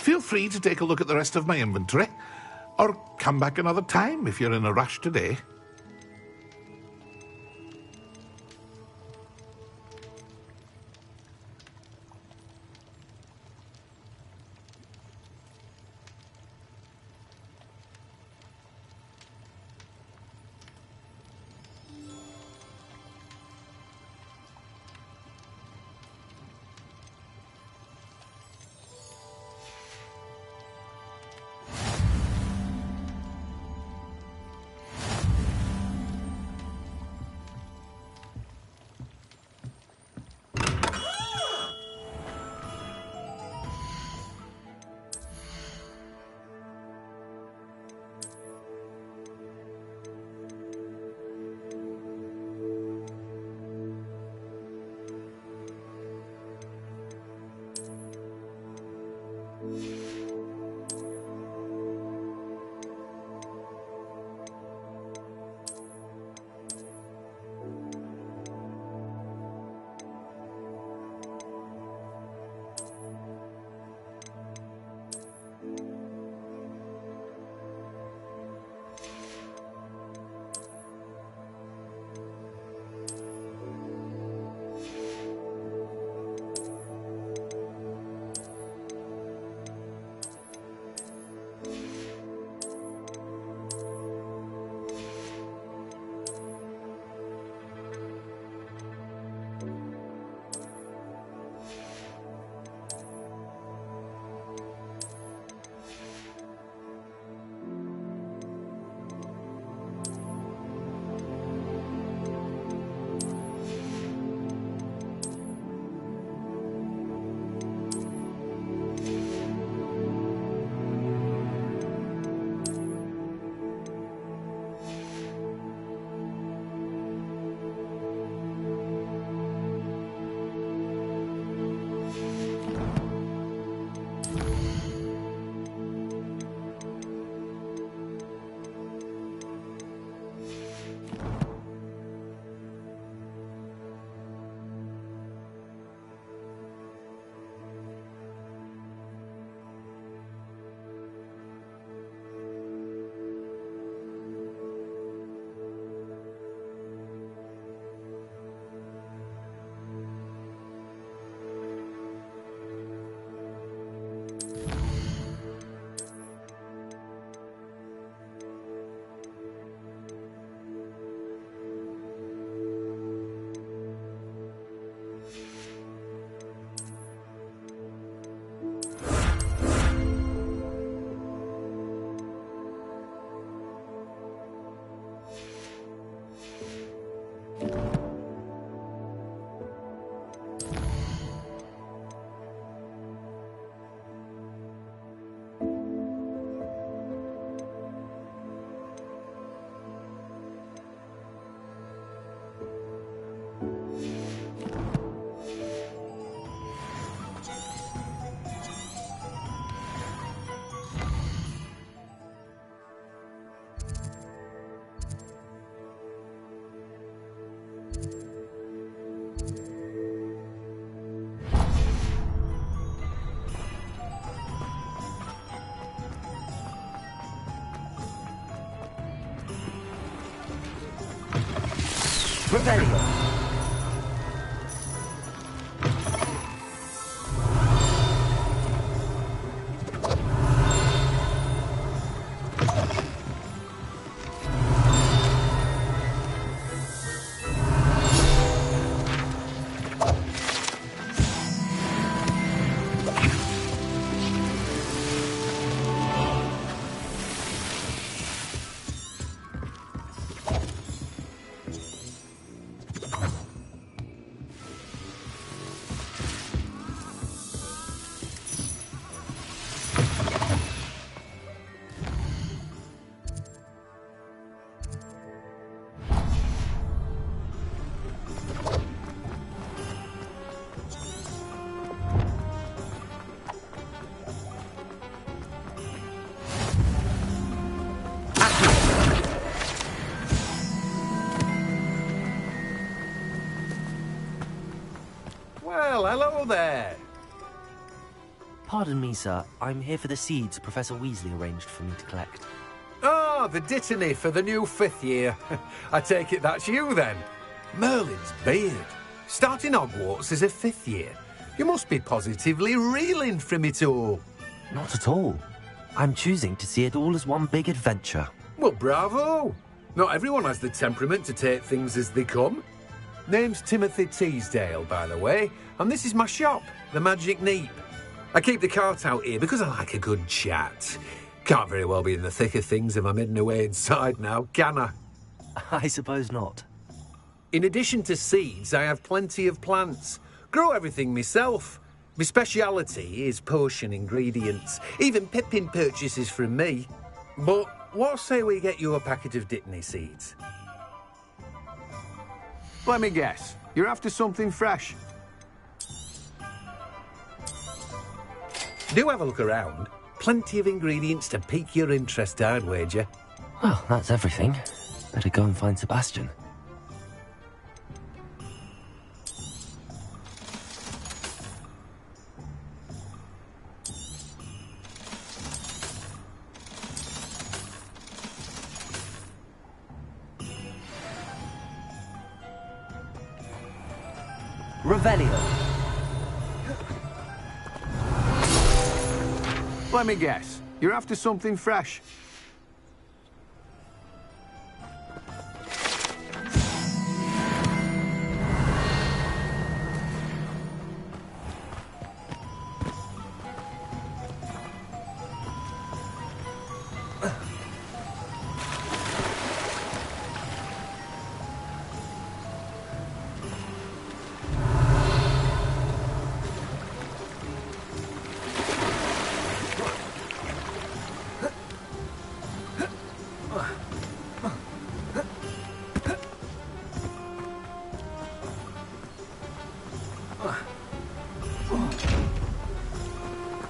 Speaker 16: Feel free to take a look at the rest of my inventory, or come back another time if you're in a rush today.
Speaker 21: Revelio.
Speaker 3: Well, hello there.
Speaker 2: Pardon me, sir. I'm here for the seeds Professor Weasley arranged for me to collect.
Speaker 3: Ah, the dittany for the new 5th year. I take it that's you, then. Merlin's beard. Starting Hogwarts as a 5th year. You must be positively reeling from it all.
Speaker 2: Not at all. I'm choosing to see it all as one big adventure.
Speaker 3: Well, bravo. Not everyone has the temperament to take things as they come. Name's Timothy Teasdale, by the way, and this is my shop, the Magic Neep. I keep the cart out here because I like a good chat. Can't very well be in the thick of things if I'm hidden away inside now, can I?
Speaker 2: I suppose not.
Speaker 3: In addition to seeds, I have plenty of plants. Grow everything myself. My speciality is potion ingredients. Even Pippin purchases from me. But what say we get you a packet of Dittany seeds?
Speaker 6: Let me guess. You're after something fresh.
Speaker 3: Do have a look around. Plenty of ingredients to pique your interest, I'd wager.
Speaker 2: Well, that's everything. Better go and find Sebastian.
Speaker 21: Revelio.
Speaker 6: Let me guess. You're after something fresh.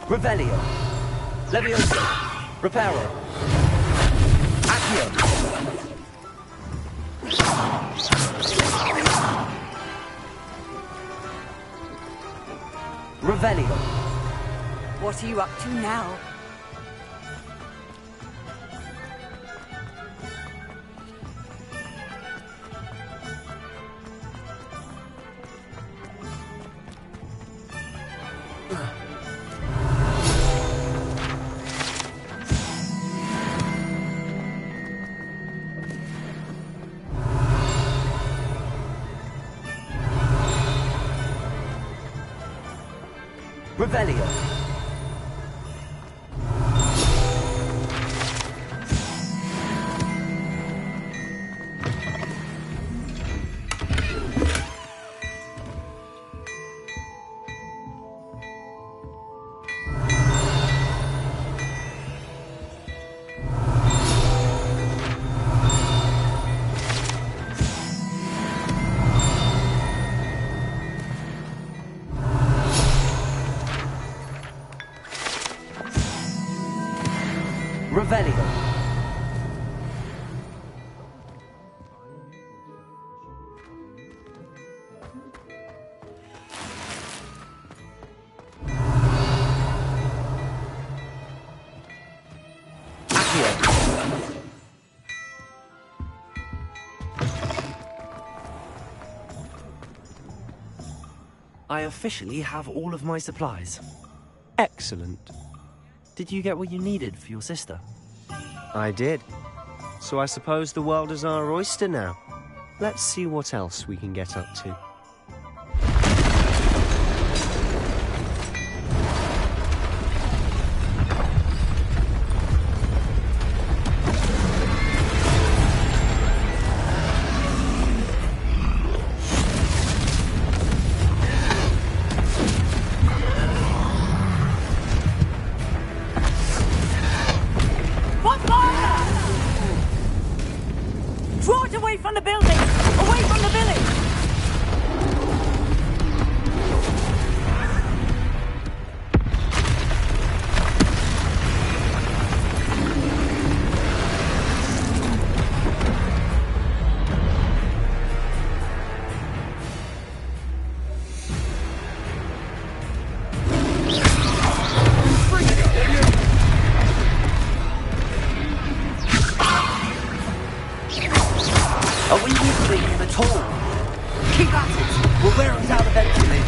Speaker 21: Revelio. Levioso. Reparo. Accio. Revelio.
Speaker 13: What are you up to now?
Speaker 21: Revelio. Revelio. Accio.
Speaker 2: I officially have all of my supplies.
Speaker 19: Excellent.
Speaker 2: Did you get what you needed for your sister?
Speaker 19: I did. So I suppose the world is our oyster now. Let's see what else we can get up to.
Speaker 13: Draw it away from the building! Away from the village!
Speaker 2: Are we weakling him at all? Keep at it! We'll wear him down eventually.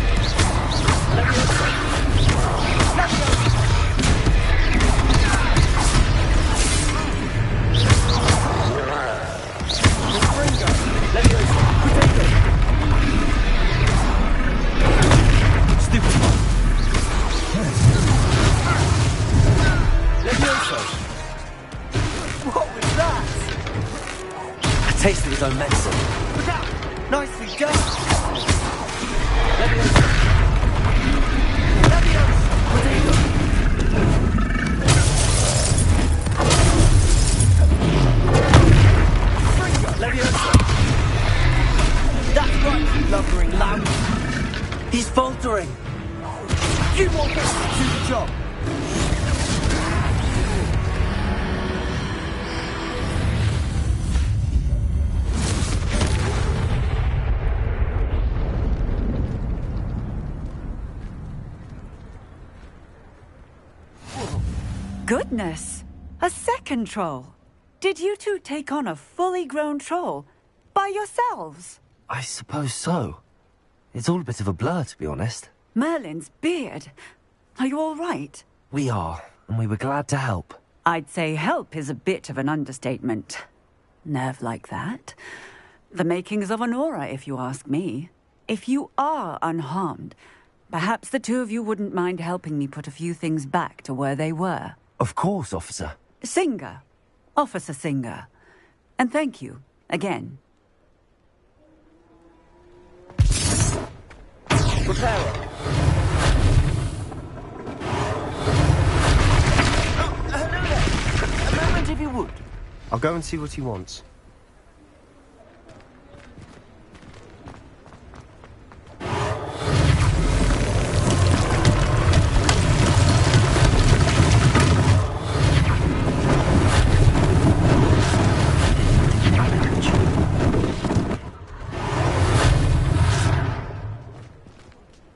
Speaker 21: What was that?
Speaker 2: A taste of his own medicine.
Speaker 21: Look out! Nicely done!
Speaker 2: That's right, you lumbering lamb. He's faltering.
Speaker 21: You want this to do the job?
Speaker 13: Goodness! A second troll! Did you two take on a fully grown troll? By yourselves?
Speaker 2: I suppose so. It's all a bit of a blur, to be honest.
Speaker 13: Merlin's beard. Are you all right?
Speaker 2: We are, and we were glad to help.
Speaker 13: I'd say help is a bit of an understatement. Nerve like that. The makings of an aura, if you ask me. If you are unharmed, perhaps the two of you wouldn't mind helping me put a few things back to where they were.
Speaker 2: Of course, officer.
Speaker 13: Singer. Officer Singer. And thank you, again.
Speaker 21: Repairer.
Speaker 2: Hello there. A moment if you would.
Speaker 19: I'll go and see what he wants.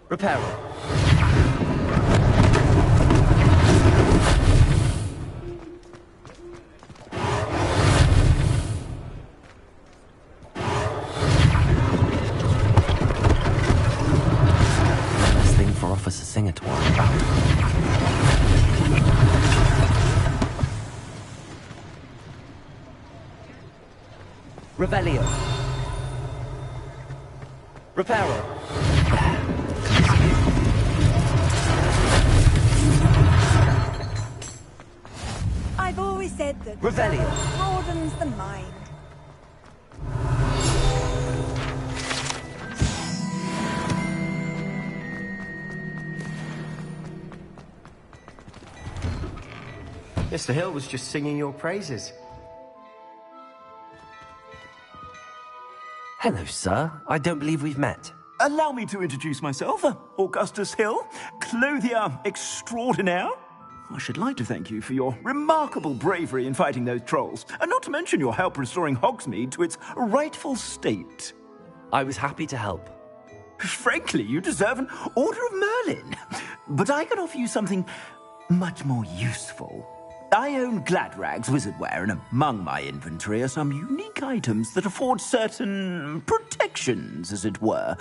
Speaker 2: Repairer. Last thing for Officer Singer to worry about. Revelio. Repairer.
Speaker 13: I've always said that
Speaker 2: Revelio.
Speaker 13: broadens the mind.
Speaker 21: Mr. Hill was just singing your praises.
Speaker 2: Hello, sir. I don't believe we've met.
Speaker 7: Allow me to introduce myself, Augustus Hill, clothier extraordinaire. I should like to thank you for your remarkable bravery in fighting those trolls, and not to mention your help restoring Hogsmeade to its rightful state.
Speaker 2: I was happy to help.
Speaker 7: Frankly, you deserve an Order of Merlin. But I can offer you something much more useful. I own Gladrag's wizardware, and among my inventory are some unique items that afford certain protections, as it were.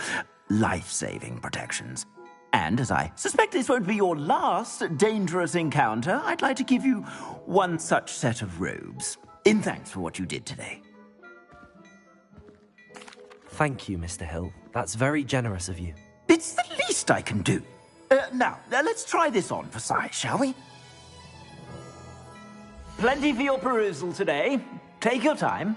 Speaker 4: life-saving protections. And as I suspect this won't be your last dangerous encounter, I'd like to give you one such set of robes, in thanks for what you did today.
Speaker 2: Thank you, Mr. Hill. That's very generous of you.
Speaker 4: It's the least I can do. Now, let's try this on for size, shall we? Plenty for your perusal today. Take your time.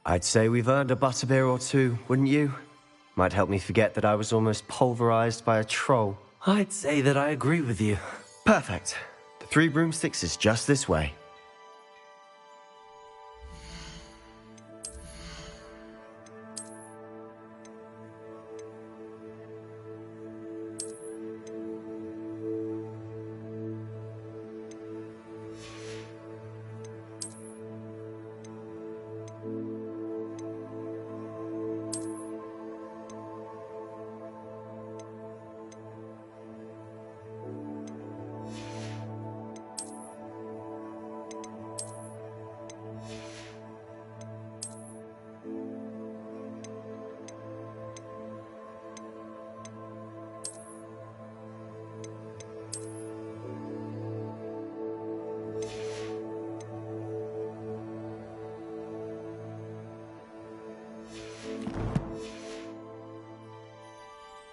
Speaker 21: I'd say we've earned a butterbeer or two, wouldn't you? Might help me forget that I was almost pulverized by a troll.
Speaker 2: I'd say that I agree with you.
Speaker 21: Perfect. The 3 broomsticks is just this way.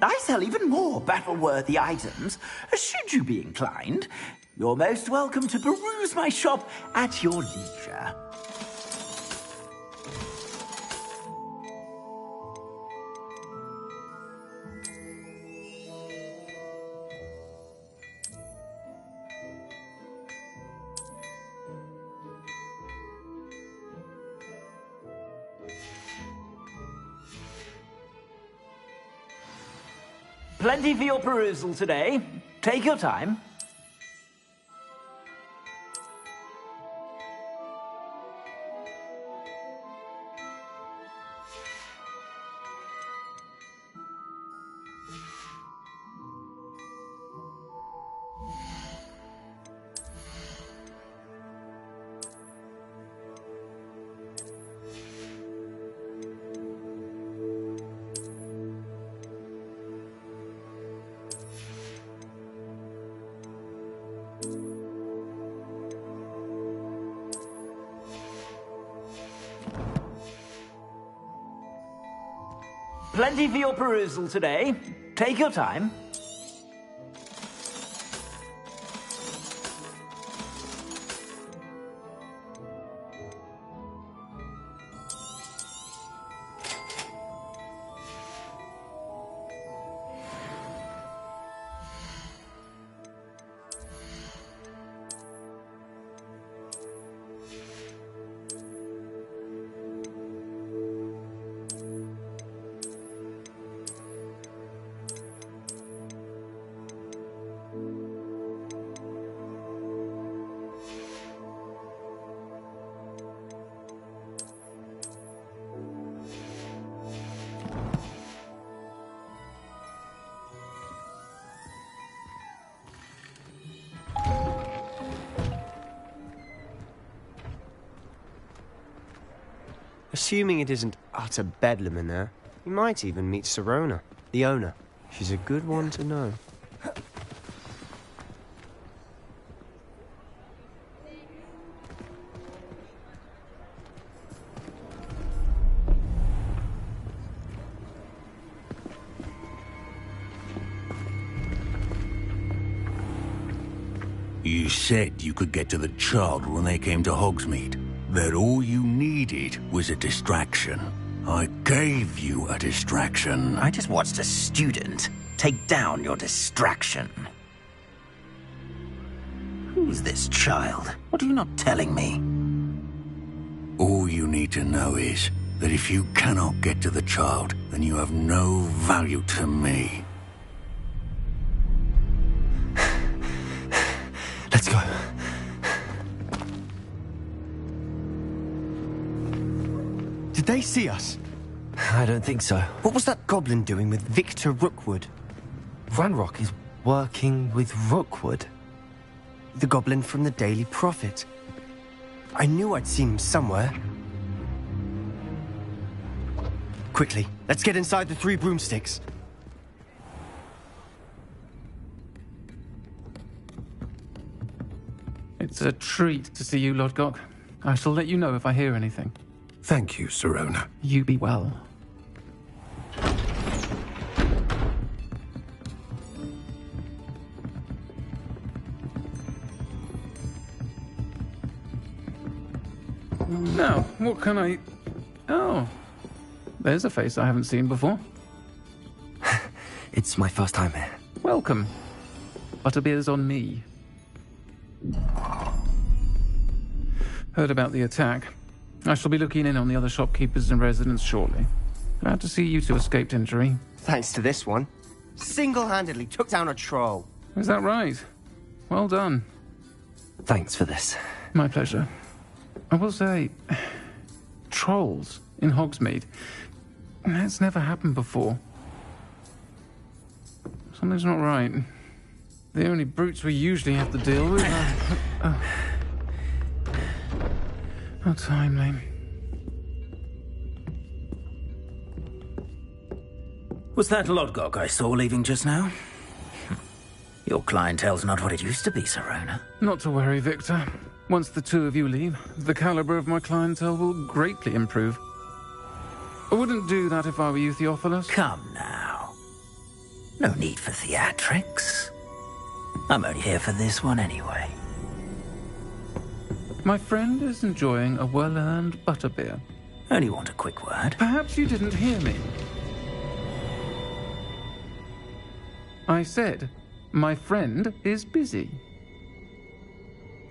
Speaker 4: I sell even more battle-worthy items. Should you be inclined, you're most welcome to peruse my shop at your leisure. Plenty for your perusal today. Take your time. Plenty for your perusal today. Take your time.
Speaker 21: Assuming it isn't utter bedlam in there, you might even meet Sirona, the owner. She's a good one to know.
Speaker 18: You said you could get to the child when they came to Hogsmeade. That all you needed was a distraction. I gave you a distraction.
Speaker 4: I just watched a student take down your distraction. Who's this child? What are you not telling me?
Speaker 18: All you need to know is that if you cannot get to the child, then you have no value to me.
Speaker 21: Let's go. Did they see us?
Speaker 2: I don't think so.
Speaker 21: What was that goblin doing with Victor Rookwood?
Speaker 2: Ranrock is working with Rookwood.
Speaker 21: The goblin from the Daily Prophet. I knew I'd seen him somewhere. Quickly, let's get inside the 3 broomsticks.
Speaker 8: It's a treat to see you, Lodgok. I shall let you know if I hear anything.
Speaker 3: Thank you, Sirona.
Speaker 8: You be well. Now, what can I... Oh, there's a face I haven't seen before.
Speaker 2: It's my first time here.
Speaker 8: Welcome. Butterbeer's on me. Heard about the attack. I shall be looking in on the other shopkeepers and residents shortly. Glad to see you two escaped injury.
Speaker 21: Thanks to this one. Single-handedly took down a troll.
Speaker 8: Is that right? Well done.
Speaker 2: Thanks for this.
Speaker 8: My pleasure. I will say, trolls in Hogsmeade. That's never happened before. Something's not right. The only brutes we usually have to deal with are... How timely.
Speaker 4: Was that Lodgok I saw leaving just now? Your clientele's not what it used to be, Sirona.
Speaker 8: Not to worry, Victor. Once the 2 of you leave, the caliber of my clientele will greatly improve. I wouldn't do that if I were you, Theophilus.
Speaker 4: Come now. No need for theatrics. I'm only here for this one anyway.
Speaker 8: My friend is enjoying a well-earned butterbeer.
Speaker 4: Only want a quick word.
Speaker 8: Perhaps you didn't hear me. I said, my friend is busy.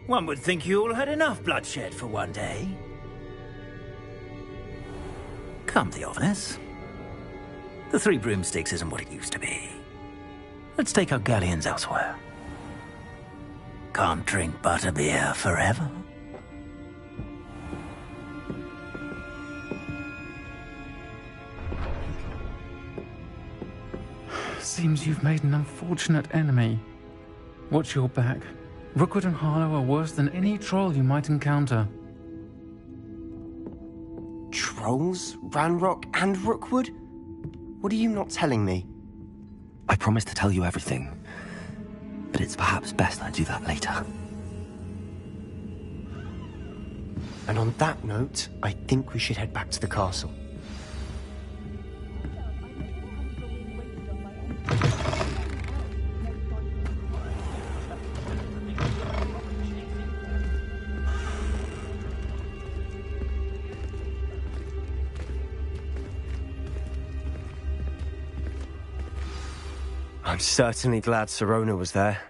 Speaker 4: One would think you all had enough bloodshed for one day. Come, Theophilus. The 3 broomsticks isn't what it used to be. Let's take our galleons elsewhere. Can't drink butterbeer forever.
Speaker 8: Seems you've made an unfortunate enemy. Watch your back. Rookwood and Harlow are worse than any troll you might encounter.
Speaker 21: Trolls? Ranrock and Rookwood? What are you not telling me?
Speaker 2: I promised to tell you everything, but it's perhaps best I do that later.
Speaker 21: And on that note, I think we should head back to the castle. I'm certainly glad Sirona was there.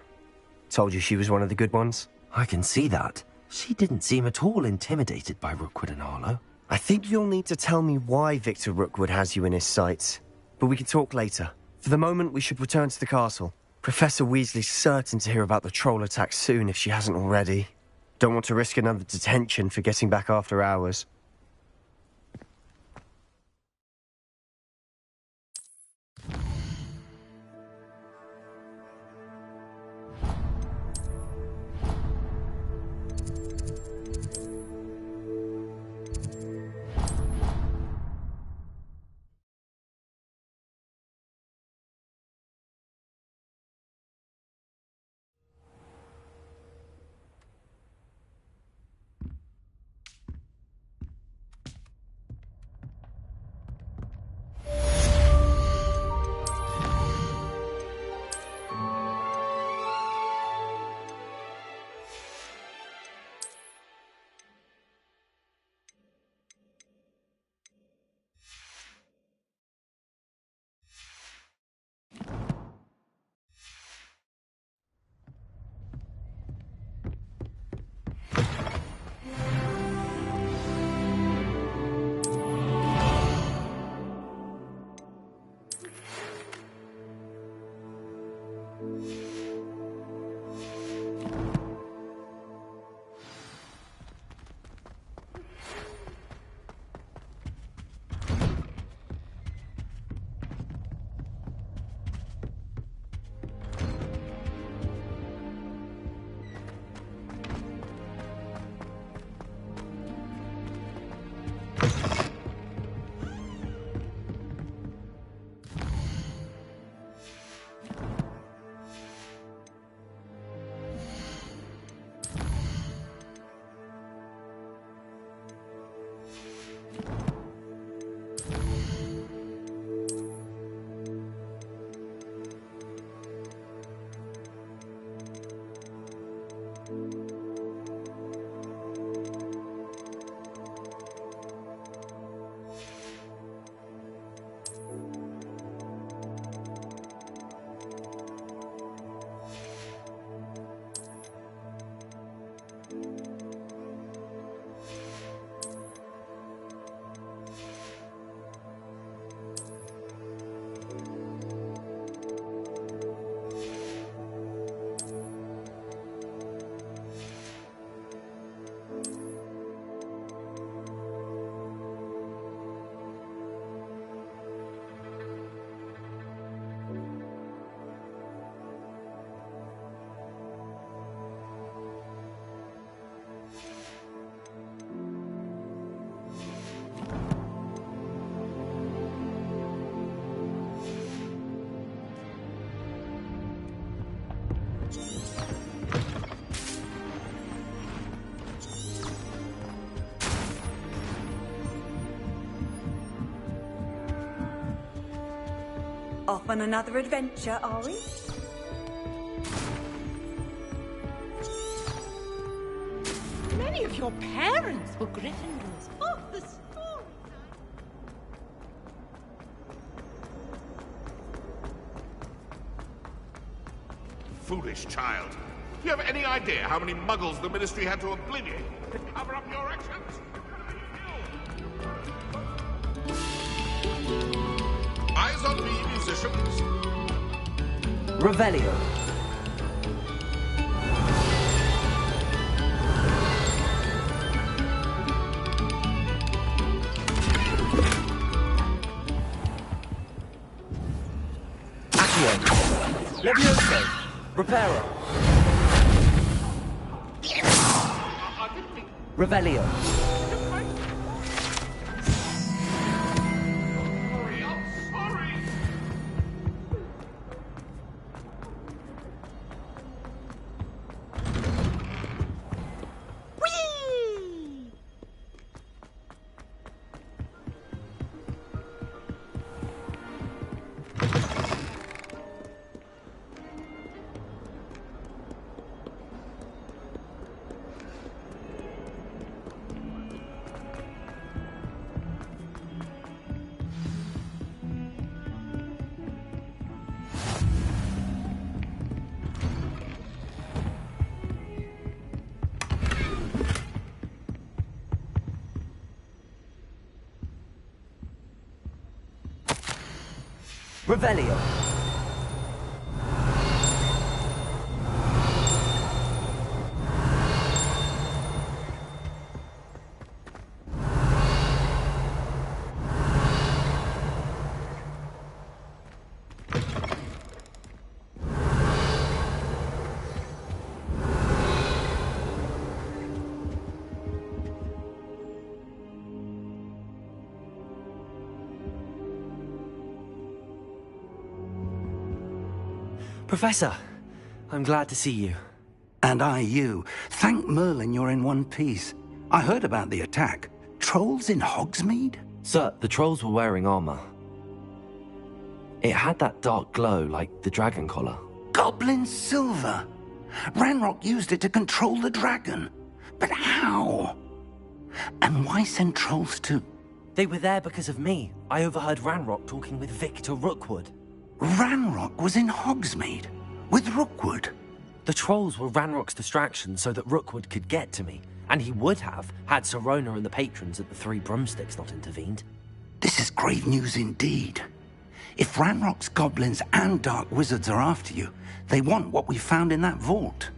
Speaker 21: Told you she was one of the good ones.
Speaker 2: I can see that. She didn't seem at all intimidated by Rookwood and Harlow.
Speaker 21: I think you'll need to tell me why Victor Rookwood has you in his sights. But we can talk later. For the moment, we should return to the castle. Professor Weasley's certain to hear about the troll attack soon if she hasn't already. Don't want to risk another detention for getting back after hours.
Speaker 13: Off on another adventure, are we?
Speaker 23: Many of your parents were Gryffindors. Oh, the story.
Speaker 16: Foolish child. Do you have any idea how many muggles the Ministry had to obliviate to cover up your actions? Eyes on me, musicians.
Speaker 2: Revelio. Accio. Levioso. Reparo. Revelio. Revelio.
Speaker 15: Professor, I'm glad to see you.
Speaker 20: And I you. Thank Merlin you're in one piece. I heard about the attack. Trolls in Hogsmeade?
Speaker 2: Sir, the trolls were wearing armor. It had that dark glow like the dragon collar.
Speaker 20: Goblin silver! Ranrock used it to control the dragon. But how? And why send trolls to...
Speaker 2: They were there because of me. I overheard Ranrock talking with Victor Rookwood.
Speaker 20: Ranrock was in Hogsmeade? With Rookwood?
Speaker 2: The trolls were Ranrock's distraction so that Rookwood could get to me. And he would have, had Sirona and the patrons at the Three Broomsticks not intervened.
Speaker 20: This is grave news indeed. If Ranrock's goblins and dark wizards are after you, they want what we found in that vault.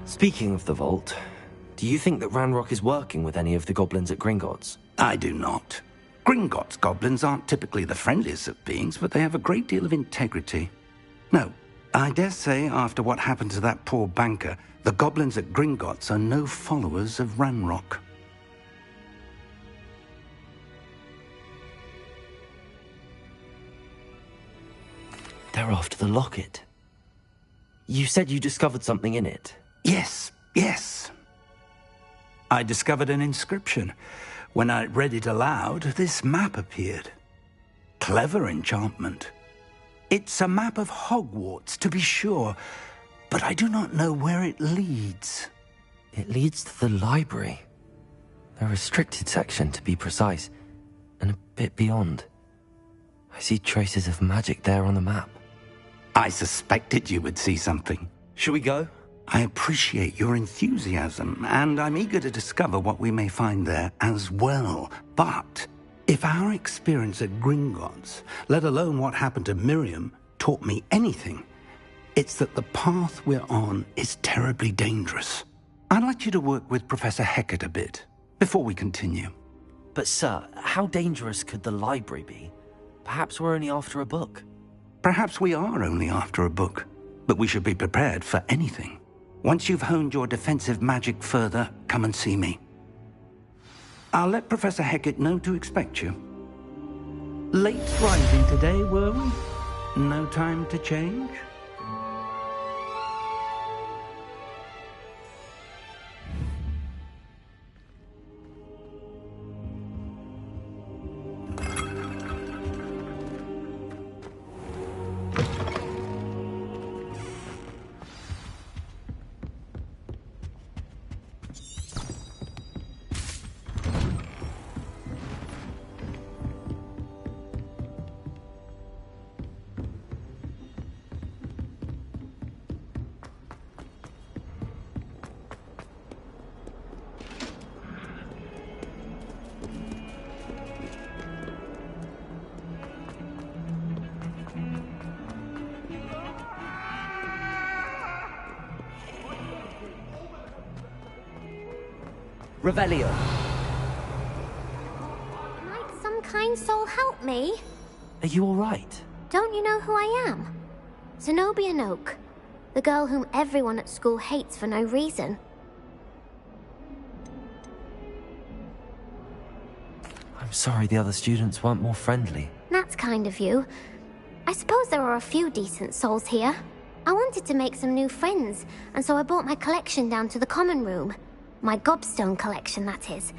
Speaker 2: Speaking of the vault, do you think that Ranrock is working with any of the goblins at Gringotts?
Speaker 20: I do not. Gringotts goblins aren't typically the friendliest of beings, but they have a great deal of integrity. No, I dare say after what happened to that poor banker, the goblins at Gringotts are no followers of Ranrock.
Speaker 2: They're after the locket. You said you discovered something in it.
Speaker 20: Yes, yes. I discovered an inscription. When I read it aloud, this map appeared. Clever enchantment. It's a map of Hogwarts, to be sure, but I do not know where it leads.
Speaker 2: It leads to the library. A restricted section, to be precise, and a bit beyond. I see traces of magic there on the map.
Speaker 20: I suspected you would see something.
Speaker 2: Shall we go?
Speaker 20: I appreciate your enthusiasm, and I'm eager to discover what we may find there as well. But if our experience at Gringotts, let alone what happened to Miriam, taught me anything, it's that the path we're on is terribly dangerous. I'd like you to work with Professor Hecat a bit, before we continue.
Speaker 2: But sir, how dangerous could the library be? Perhaps we're only after a book.
Speaker 20: Perhaps we are only after a book, but we should be prepared for anything. Once you've honed your defensive magic further, come and see me. I'll let Professor Hecat know to expect you. Late rising today, were we? No time to change?
Speaker 2: Revelio.
Speaker 5: Might some kind soul help me?
Speaker 2: Are you alright?
Speaker 5: Don't you know who I am? Zenobia Noak, the girl whom everyone at school hates for no reason.
Speaker 2: I'm sorry the other students weren't more friendly.
Speaker 5: That's kind of you. I suppose there are a few decent souls here. I wanted to make some new friends, and so I brought my collection down to the common room. My gobstone collection, that is.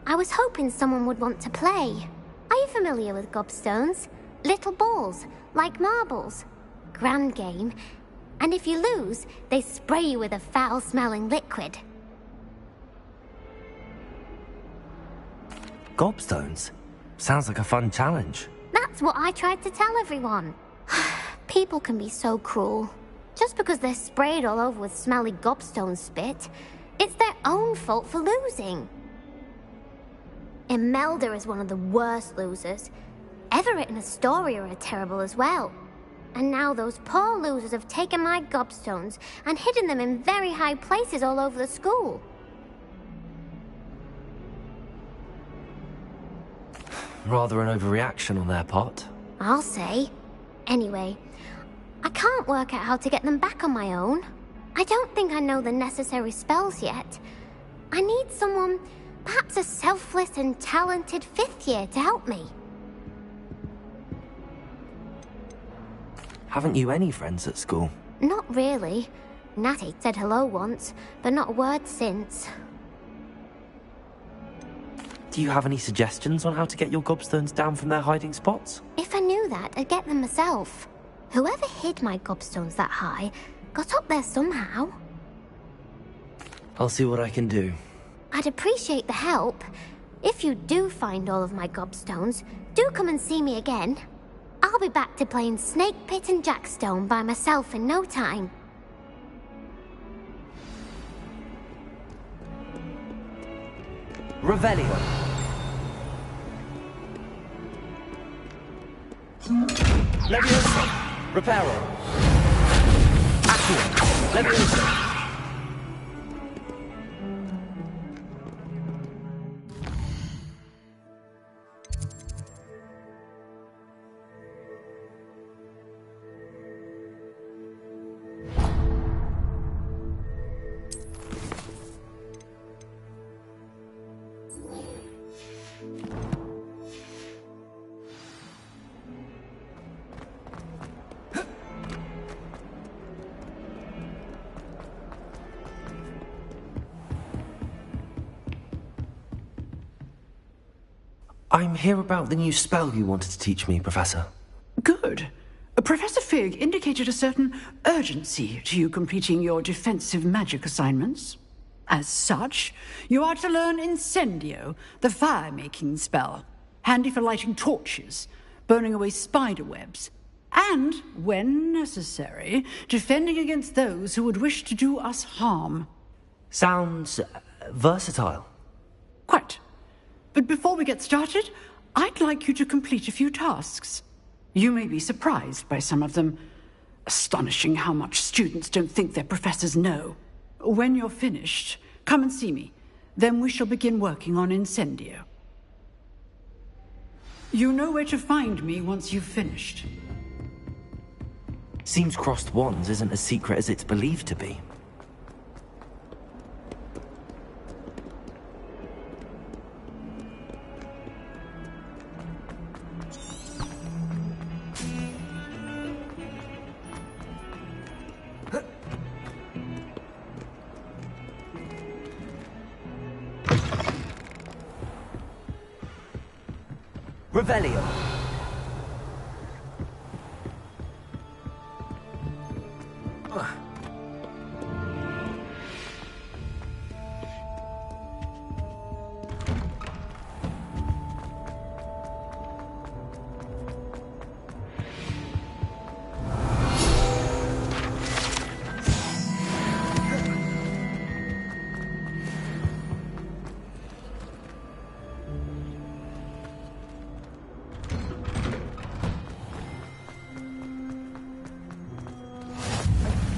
Speaker 5: I was hoping someone would want to play. Are you familiar with gobstones? Little balls, like marbles. Grand game. And if you lose, they spray you with a foul-smelling liquid.
Speaker 2: Gobstones? Sounds like a fun challenge.
Speaker 5: That's what I tried to tell everyone. People can be so cruel. Just because they're sprayed all over with smelly gobstone spit, it's their own fault for losing. Imelda is one of the worst losers. Everett and Astoria are terrible as well. And now those poor losers have taken my gobstones and hidden them in very high places all over the school.
Speaker 2: Rather an overreaction on their part.
Speaker 5: I'll say. Anyway, I can't work out how to get them back on my own. I don't think I know the necessary spells yet. I need someone, perhaps a selfless and talented fifth year to help me.
Speaker 2: Haven't you any friends at school?
Speaker 5: Not really. Natty said hello once, but not a word since.
Speaker 2: Do you have any suggestions on how to get your gobstones down from their hiding spots?
Speaker 5: If I knew that, I'd get them myself. Whoever hid my gobstones that high got up there somehow.
Speaker 2: I'll see what I can do.
Speaker 5: I'd appreciate the help. If you do find all of my gobstones, do come and see me again. I'll be back to playing Snake Pit and Jackstone by myself in no time.
Speaker 2: Revelio. Leviosa. Reparo. Accio. Leviosa. I'm here about the new spell you wanted to teach me, Professor.
Speaker 10: Good. Professor Fig indicated a certain urgency to you completing your defensive magic assignments. As such, you are to learn Incendio, the fire-making spell, handy for lighting torches, burning away spider webs, and, when necessary, defending against those who would wish to do us harm.
Speaker 2: Sounds versatile.
Speaker 10: Quite. But before we get started, I'd like you to complete a few tasks. You may be surprised by some of them. Astonishing how much students don't think their professors know. When you're finished, come and see me. Then we shall begin working on Incendio. You know where to find me once you've finished.
Speaker 2: Seems crossed wands isn't as secret as it's believed to be. Revelio.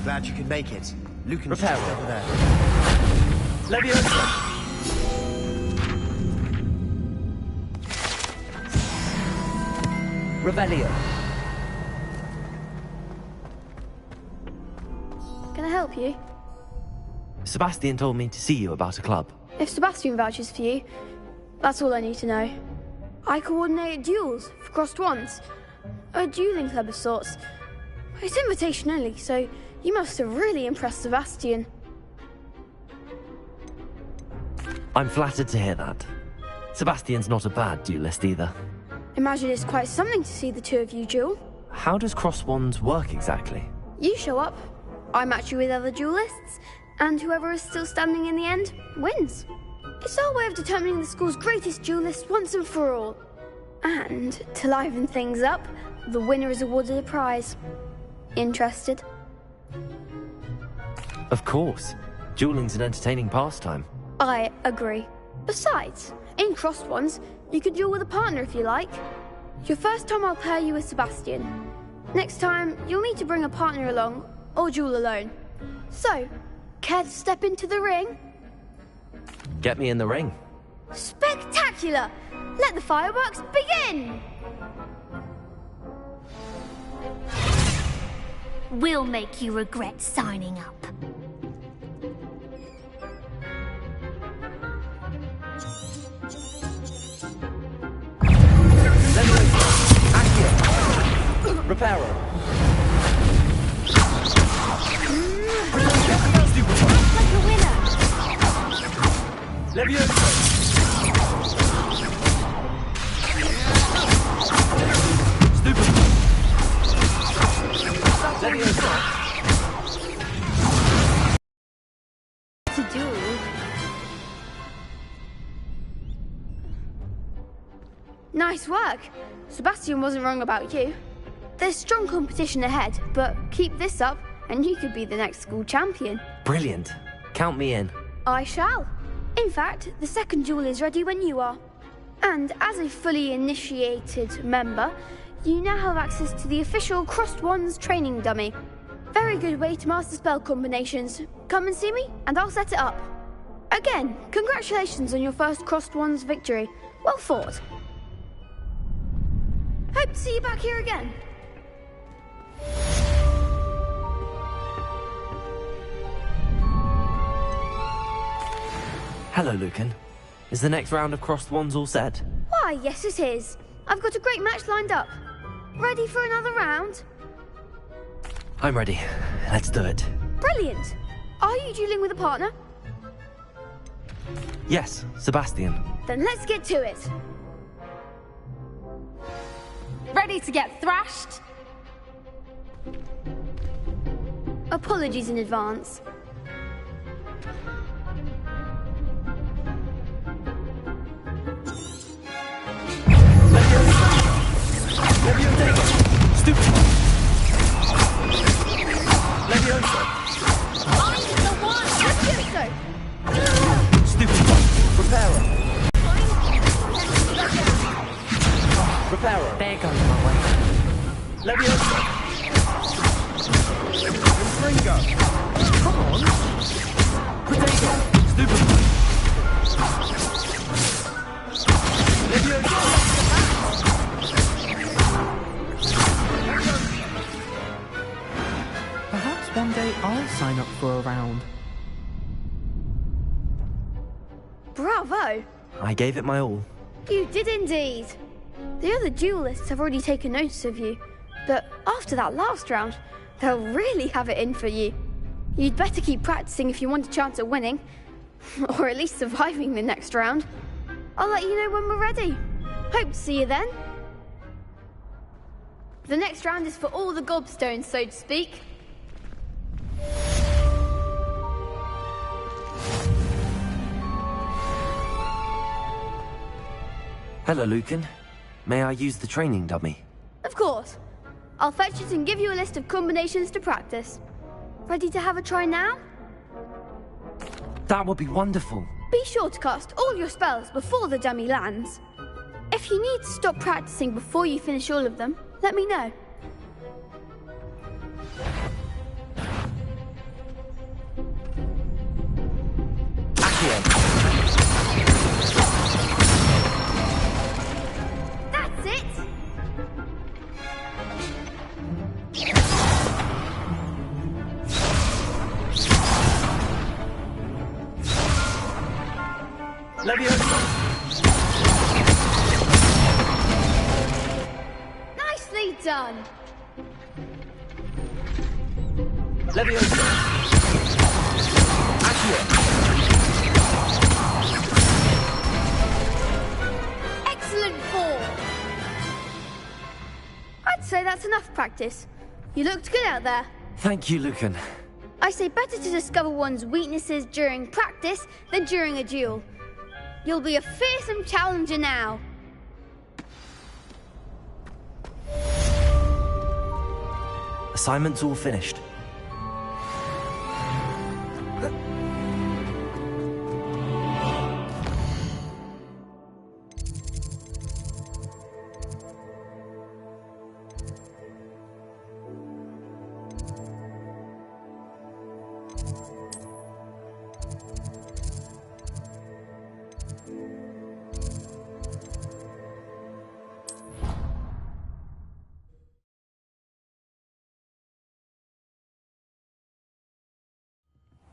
Speaker 21: Glad you could make it. Lucan's
Speaker 2: Repair
Speaker 21: just over there.
Speaker 2: Leviosa. Revelio.
Speaker 12: Can I help you?
Speaker 2: Sebastian told me to see you about a club.
Speaker 12: If Sebastian vouches for you, that's all I need to know. I coordinate duels for crossed wands. A dueling club of sorts. It's invitation only, so you must have really impressed Sebastian.
Speaker 2: I'm flattered to hear that. Sebastian's not a bad duelist either.
Speaker 12: Imagine it's quite something to see the two of you duel.
Speaker 2: How does cross wands work exactly?
Speaker 12: You show up, I match you with other duelists, and whoever is still standing in the end wins. It's our way of determining the school's greatest duelist once and for all. And, to liven things up, the winner is awarded a prize. Interested?
Speaker 2: Of course. Dueling's an entertaining pastime.
Speaker 12: I agree. Besides, in crossed ones, you could duel with a partner if you like. Your first time I'll pair you with Sebastian. Next time, you'll need to bring a partner along, or duel alone. So, care to step into the ring?
Speaker 2: Get me in the ring.
Speaker 12: Spectacular! Let the fireworks begin!
Speaker 5: We'll make you regret signing up.
Speaker 2: Reparo.
Speaker 5: Like a winner!
Speaker 2: Leviosa. Stupid. Leviosa.
Speaker 12: To do. Nice work. Sebastian wasn't wrong about you. There's strong competition ahead, but keep this up and you could be the next school champion.
Speaker 2: Brilliant. Count me in.
Speaker 12: I shall. In fact, the second duel is ready when you are. And as a fully initiated member, you now have access to the official Crossed Wands training dummy. Very good way to master spell combinations. Come and see me, and I'll set it up. Again, congratulations on your first Crossed Wands victory. Well fought. Hope to see you back here again.
Speaker 2: Hello, Lucan. Is the next round of crossed wands all set?
Speaker 12: Why, yes it is. I've got a great match lined up. Ready for another round?
Speaker 2: I'm ready. Let's do it.
Speaker 12: Brilliant. Are you dueling with a partner?
Speaker 2: Yes, Sebastian.
Speaker 12: Then let's get to it.
Speaker 14: Ready to get thrashed?
Speaker 12: Apologies in advance.
Speaker 2: Stupid. Leviosa.
Speaker 12: I'm the one. Leviosa.
Speaker 2: Stupid. Reparo. Reparo. There goes my way. Leviosa. Ringo. Come on. Potato. Stupid. Leviosa.
Speaker 22: Perhaps one day I'll sign up for a round.
Speaker 12: Bravo.
Speaker 2: I gave it my all.
Speaker 12: You did indeed. The other duelists have already taken notice of you, but after that last round, they'll really have it in for you. You'd better keep practicing if you want a chance at winning, or at least surviving the next round. I'll let you know when we're ready. Hope to see you then. The next round is for all the gobstones, so to speak.
Speaker 2: Hello, Lucan. May I use the training dummy?
Speaker 12: Of course. I'll fetch it and give you a list of combinations to practice. Ready to have a try now?
Speaker 2: That would be wonderful.
Speaker 12: Be sure to cast all your spells before the dummy lands. If you need to stop practicing before you finish all of them, let me know. That's it! Nicely done! Excellent ball! I'd say that's enough practice. You looked good out there.
Speaker 2: Thank you, Lucan.
Speaker 12: I say better to discover one's weaknesses during practice than during a duel. You'll be a fearsome challenger now.
Speaker 2: Assignment's all finished.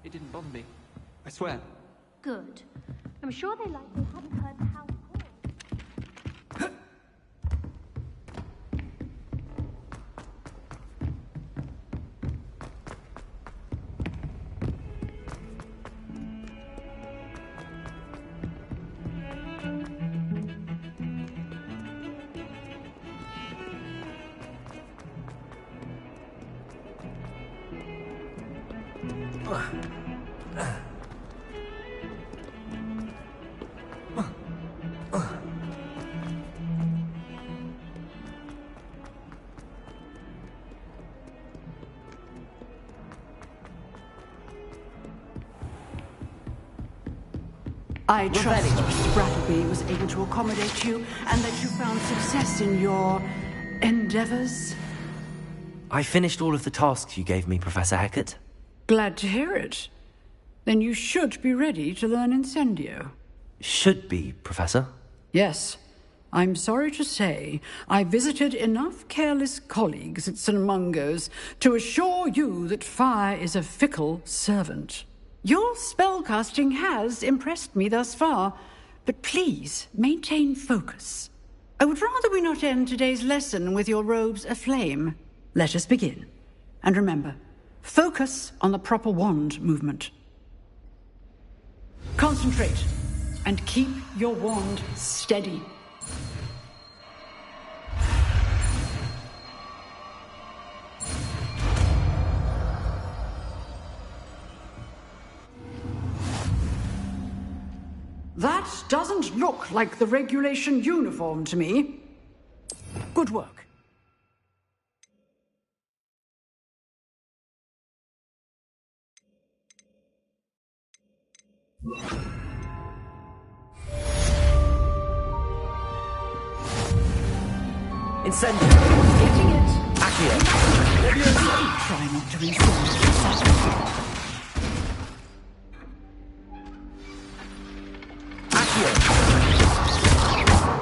Speaker 22: It didn't bother me. I swear.
Speaker 1: Good. I'm sure they likely haven't heard the house call.
Speaker 10: I trust Mr. Brattleby was able to accommodate you and that you found success in your endeavors.
Speaker 2: I finished all of the tasks you gave me, Professor Hecat.
Speaker 10: Glad to hear it. Then you should be ready to learn Incendio.
Speaker 2: Should be, Professor.
Speaker 10: Yes. I'm sorry to say, I visited enough careless colleagues at St. Mungo's to assure you that fire is a fickle servant. Your spellcasting has impressed me thus far, but please maintain focus. I would rather we not end today's lesson with your robes aflame. Let us begin. And remember, focus on the proper wand movement. Concentrate and keep your wand steady. That doesn't look like the regulation uniform to me. Good work.
Speaker 2: Incendio.
Speaker 10: Getting it.
Speaker 2: Accio.
Speaker 10: Try not to insult.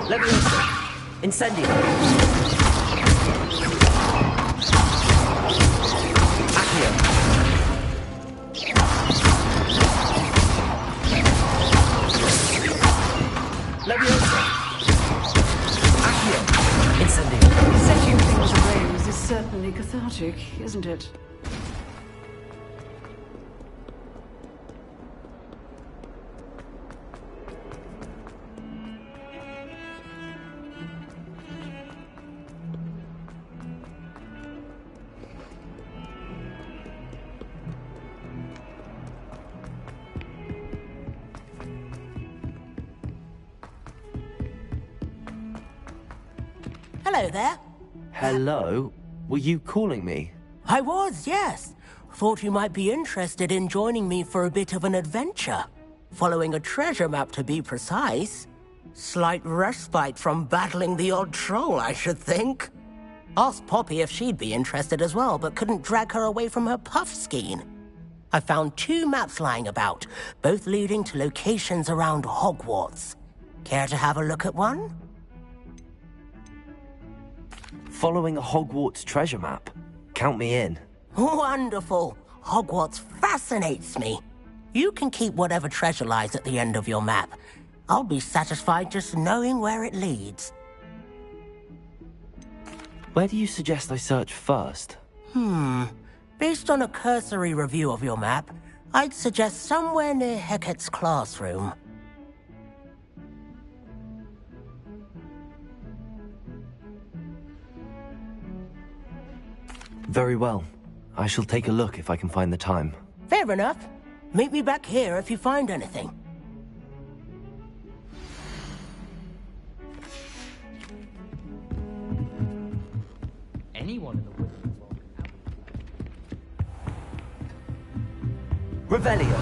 Speaker 2: Leviosa. Incendio. Accio. Leviosa. Accio. Incendio.
Speaker 10: Setting things ablaze is certainly cathartic, isn't it?
Speaker 23: Hello there.
Speaker 2: Hello? Were you calling me?
Speaker 23: I was, yes. Thought you might be interested in joining me for a bit of an adventure. Following a treasure map, to be precise. Slight respite from battling the odd troll, I should think. Asked Poppy if she'd be interested as well, but couldn't drag her away from her puff skein. I found 2 maps lying about, both leading to locations around Hogwarts. Care to have a look at one?
Speaker 2: Following a Hogwarts treasure map? Count me in.
Speaker 23: Wonderful. Hogwarts fascinates me. You can keep whatever treasure lies at the end of your map. I'll be satisfied just knowing where it leads.
Speaker 2: Where do you suggest I search first?
Speaker 23: Based on a cursory review of your map, I'd suggest somewhere near Hecat's classroom.
Speaker 2: Very well. I shall take a look if I can find the time.
Speaker 23: Fair enough. Meet me back here if you find anything.
Speaker 9: Anyone in the woods is welcome.
Speaker 2: Revelio.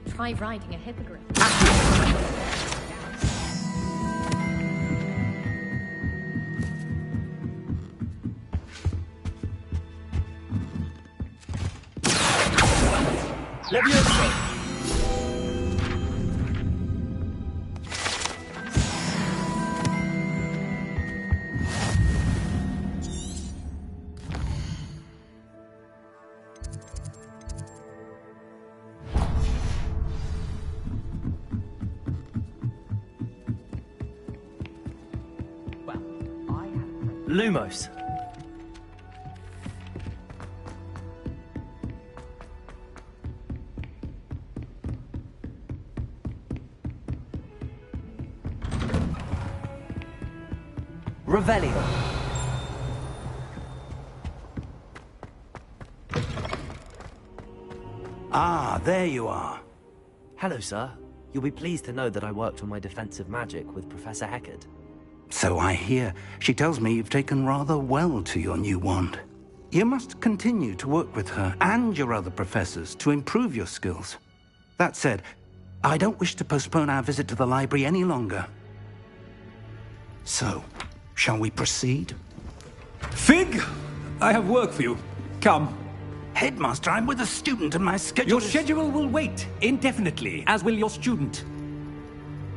Speaker 1: Try riding a hippogriff.
Speaker 2: Lumos. Revelio.
Speaker 20: Ah, there you are.
Speaker 2: Hello, sir. You'll be pleased to know that I worked on my defensive magic with Professor Hecat.
Speaker 20: So I hear. She tells me you've taken rather well to your new wand. You must continue to work with her and your other professors to improve your skills. That said, I don't wish to postpone our visit to the library any longer. So, shall we proceed?
Speaker 11: Fig, I have work for you. Come.
Speaker 20: Headmaster, I'm with a student and my schedule
Speaker 11: Your schedule will wait indefinitely, as will your student.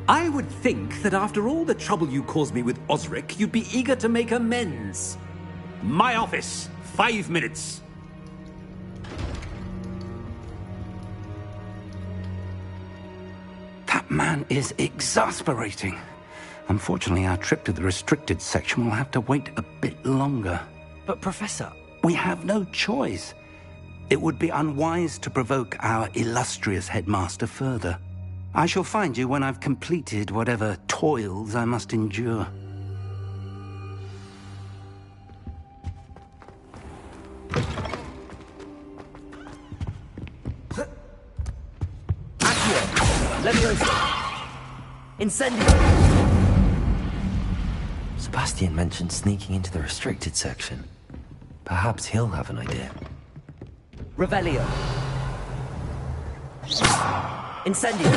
Speaker 11: I would think that after all the trouble you caused me with Osric, you'd be eager to make amends. My office, 5 minutes.
Speaker 20: That man is exasperating. Unfortunately, our trip to the restricted section will have to wait a bit longer.
Speaker 2: But, Professor...
Speaker 20: We have no choice. It would be unwise to provoke our illustrious headmaster further. I shall find you when I've completed whatever toils I must endure.
Speaker 2: Incendio! Sebastian mentioned sneaking into the restricted section. Perhaps he'll have an idea. Revelio. Incendio.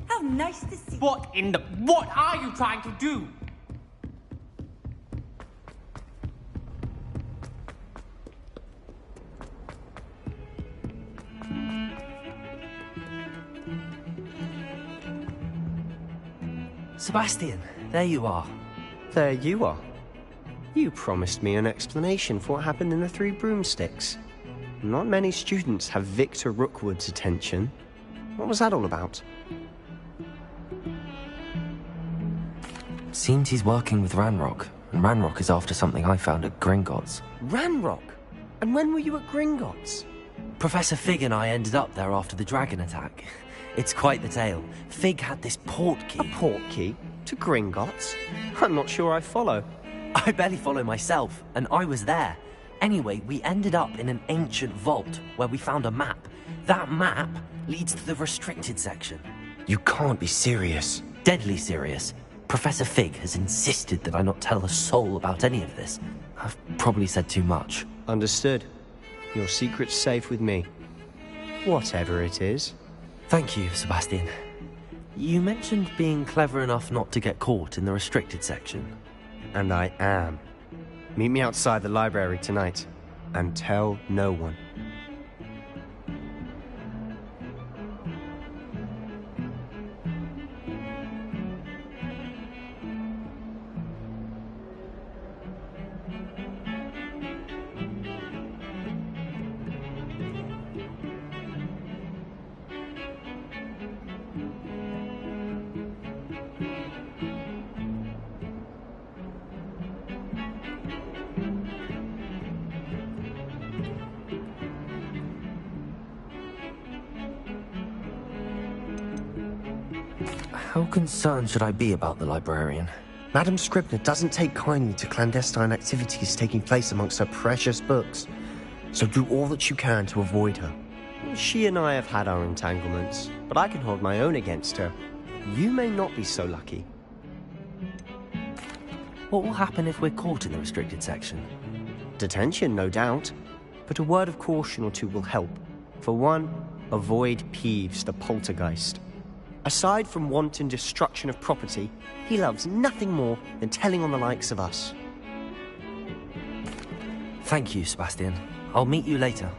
Speaker 14: How nice to see.
Speaker 9: What are you trying to do?
Speaker 2: Sebastian, there you are.
Speaker 19: There you are. You promised me an explanation for what happened in the Three Broomsticks. Not many students have Victor Rookwood's attention. What was that all about?
Speaker 2: Seems he's working with Ranrock, and Ranrock is after something I found at Gringotts.
Speaker 21: Ranrock? And when were you at Gringotts?
Speaker 2: Professor Fig and I ended up there after the dragon attack. It's quite the tale. Fig had this port key.
Speaker 21: A port key? To Gringotts? I'm not sure I follow.
Speaker 2: I barely follow myself, and I was there. Anyway, we ended up in an ancient vault where we found a map. That map leads to the restricted section.
Speaker 21: You can't be serious.
Speaker 2: Deadly serious. Professor Fig has insisted that I not tell a soul about any of this. I've probably said too much.
Speaker 21: Understood. Your secret's safe with me. Whatever it is.
Speaker 2: Thank you, Sebastian. You mentioned being clever enough not to get caught in the restricted section.
Speaker 21: And I am. Meet me outside the library tonight, and tell no one.
Speaker 2: How concerned should I be about the librarian?
Speaker 21: Madame Scribner doesn't take kindly to clandestine activities taking place amongst her precious books, so do all that you can to avoid her. She and I have had our entanglements, but I can hold my own against her. You may not be so lucky.
Speaker 2: What will happen if we're caught in the restricted section?
Speaker 21: Detention, no doubt, but a word of caution or two will help. For one, avoid Peeves, the poltergeist. Aside from wanton destruction of property, he loves nothing more than telling on the likes of us.
Speaker 2: Thank you, Sebastian. I'll meet you later.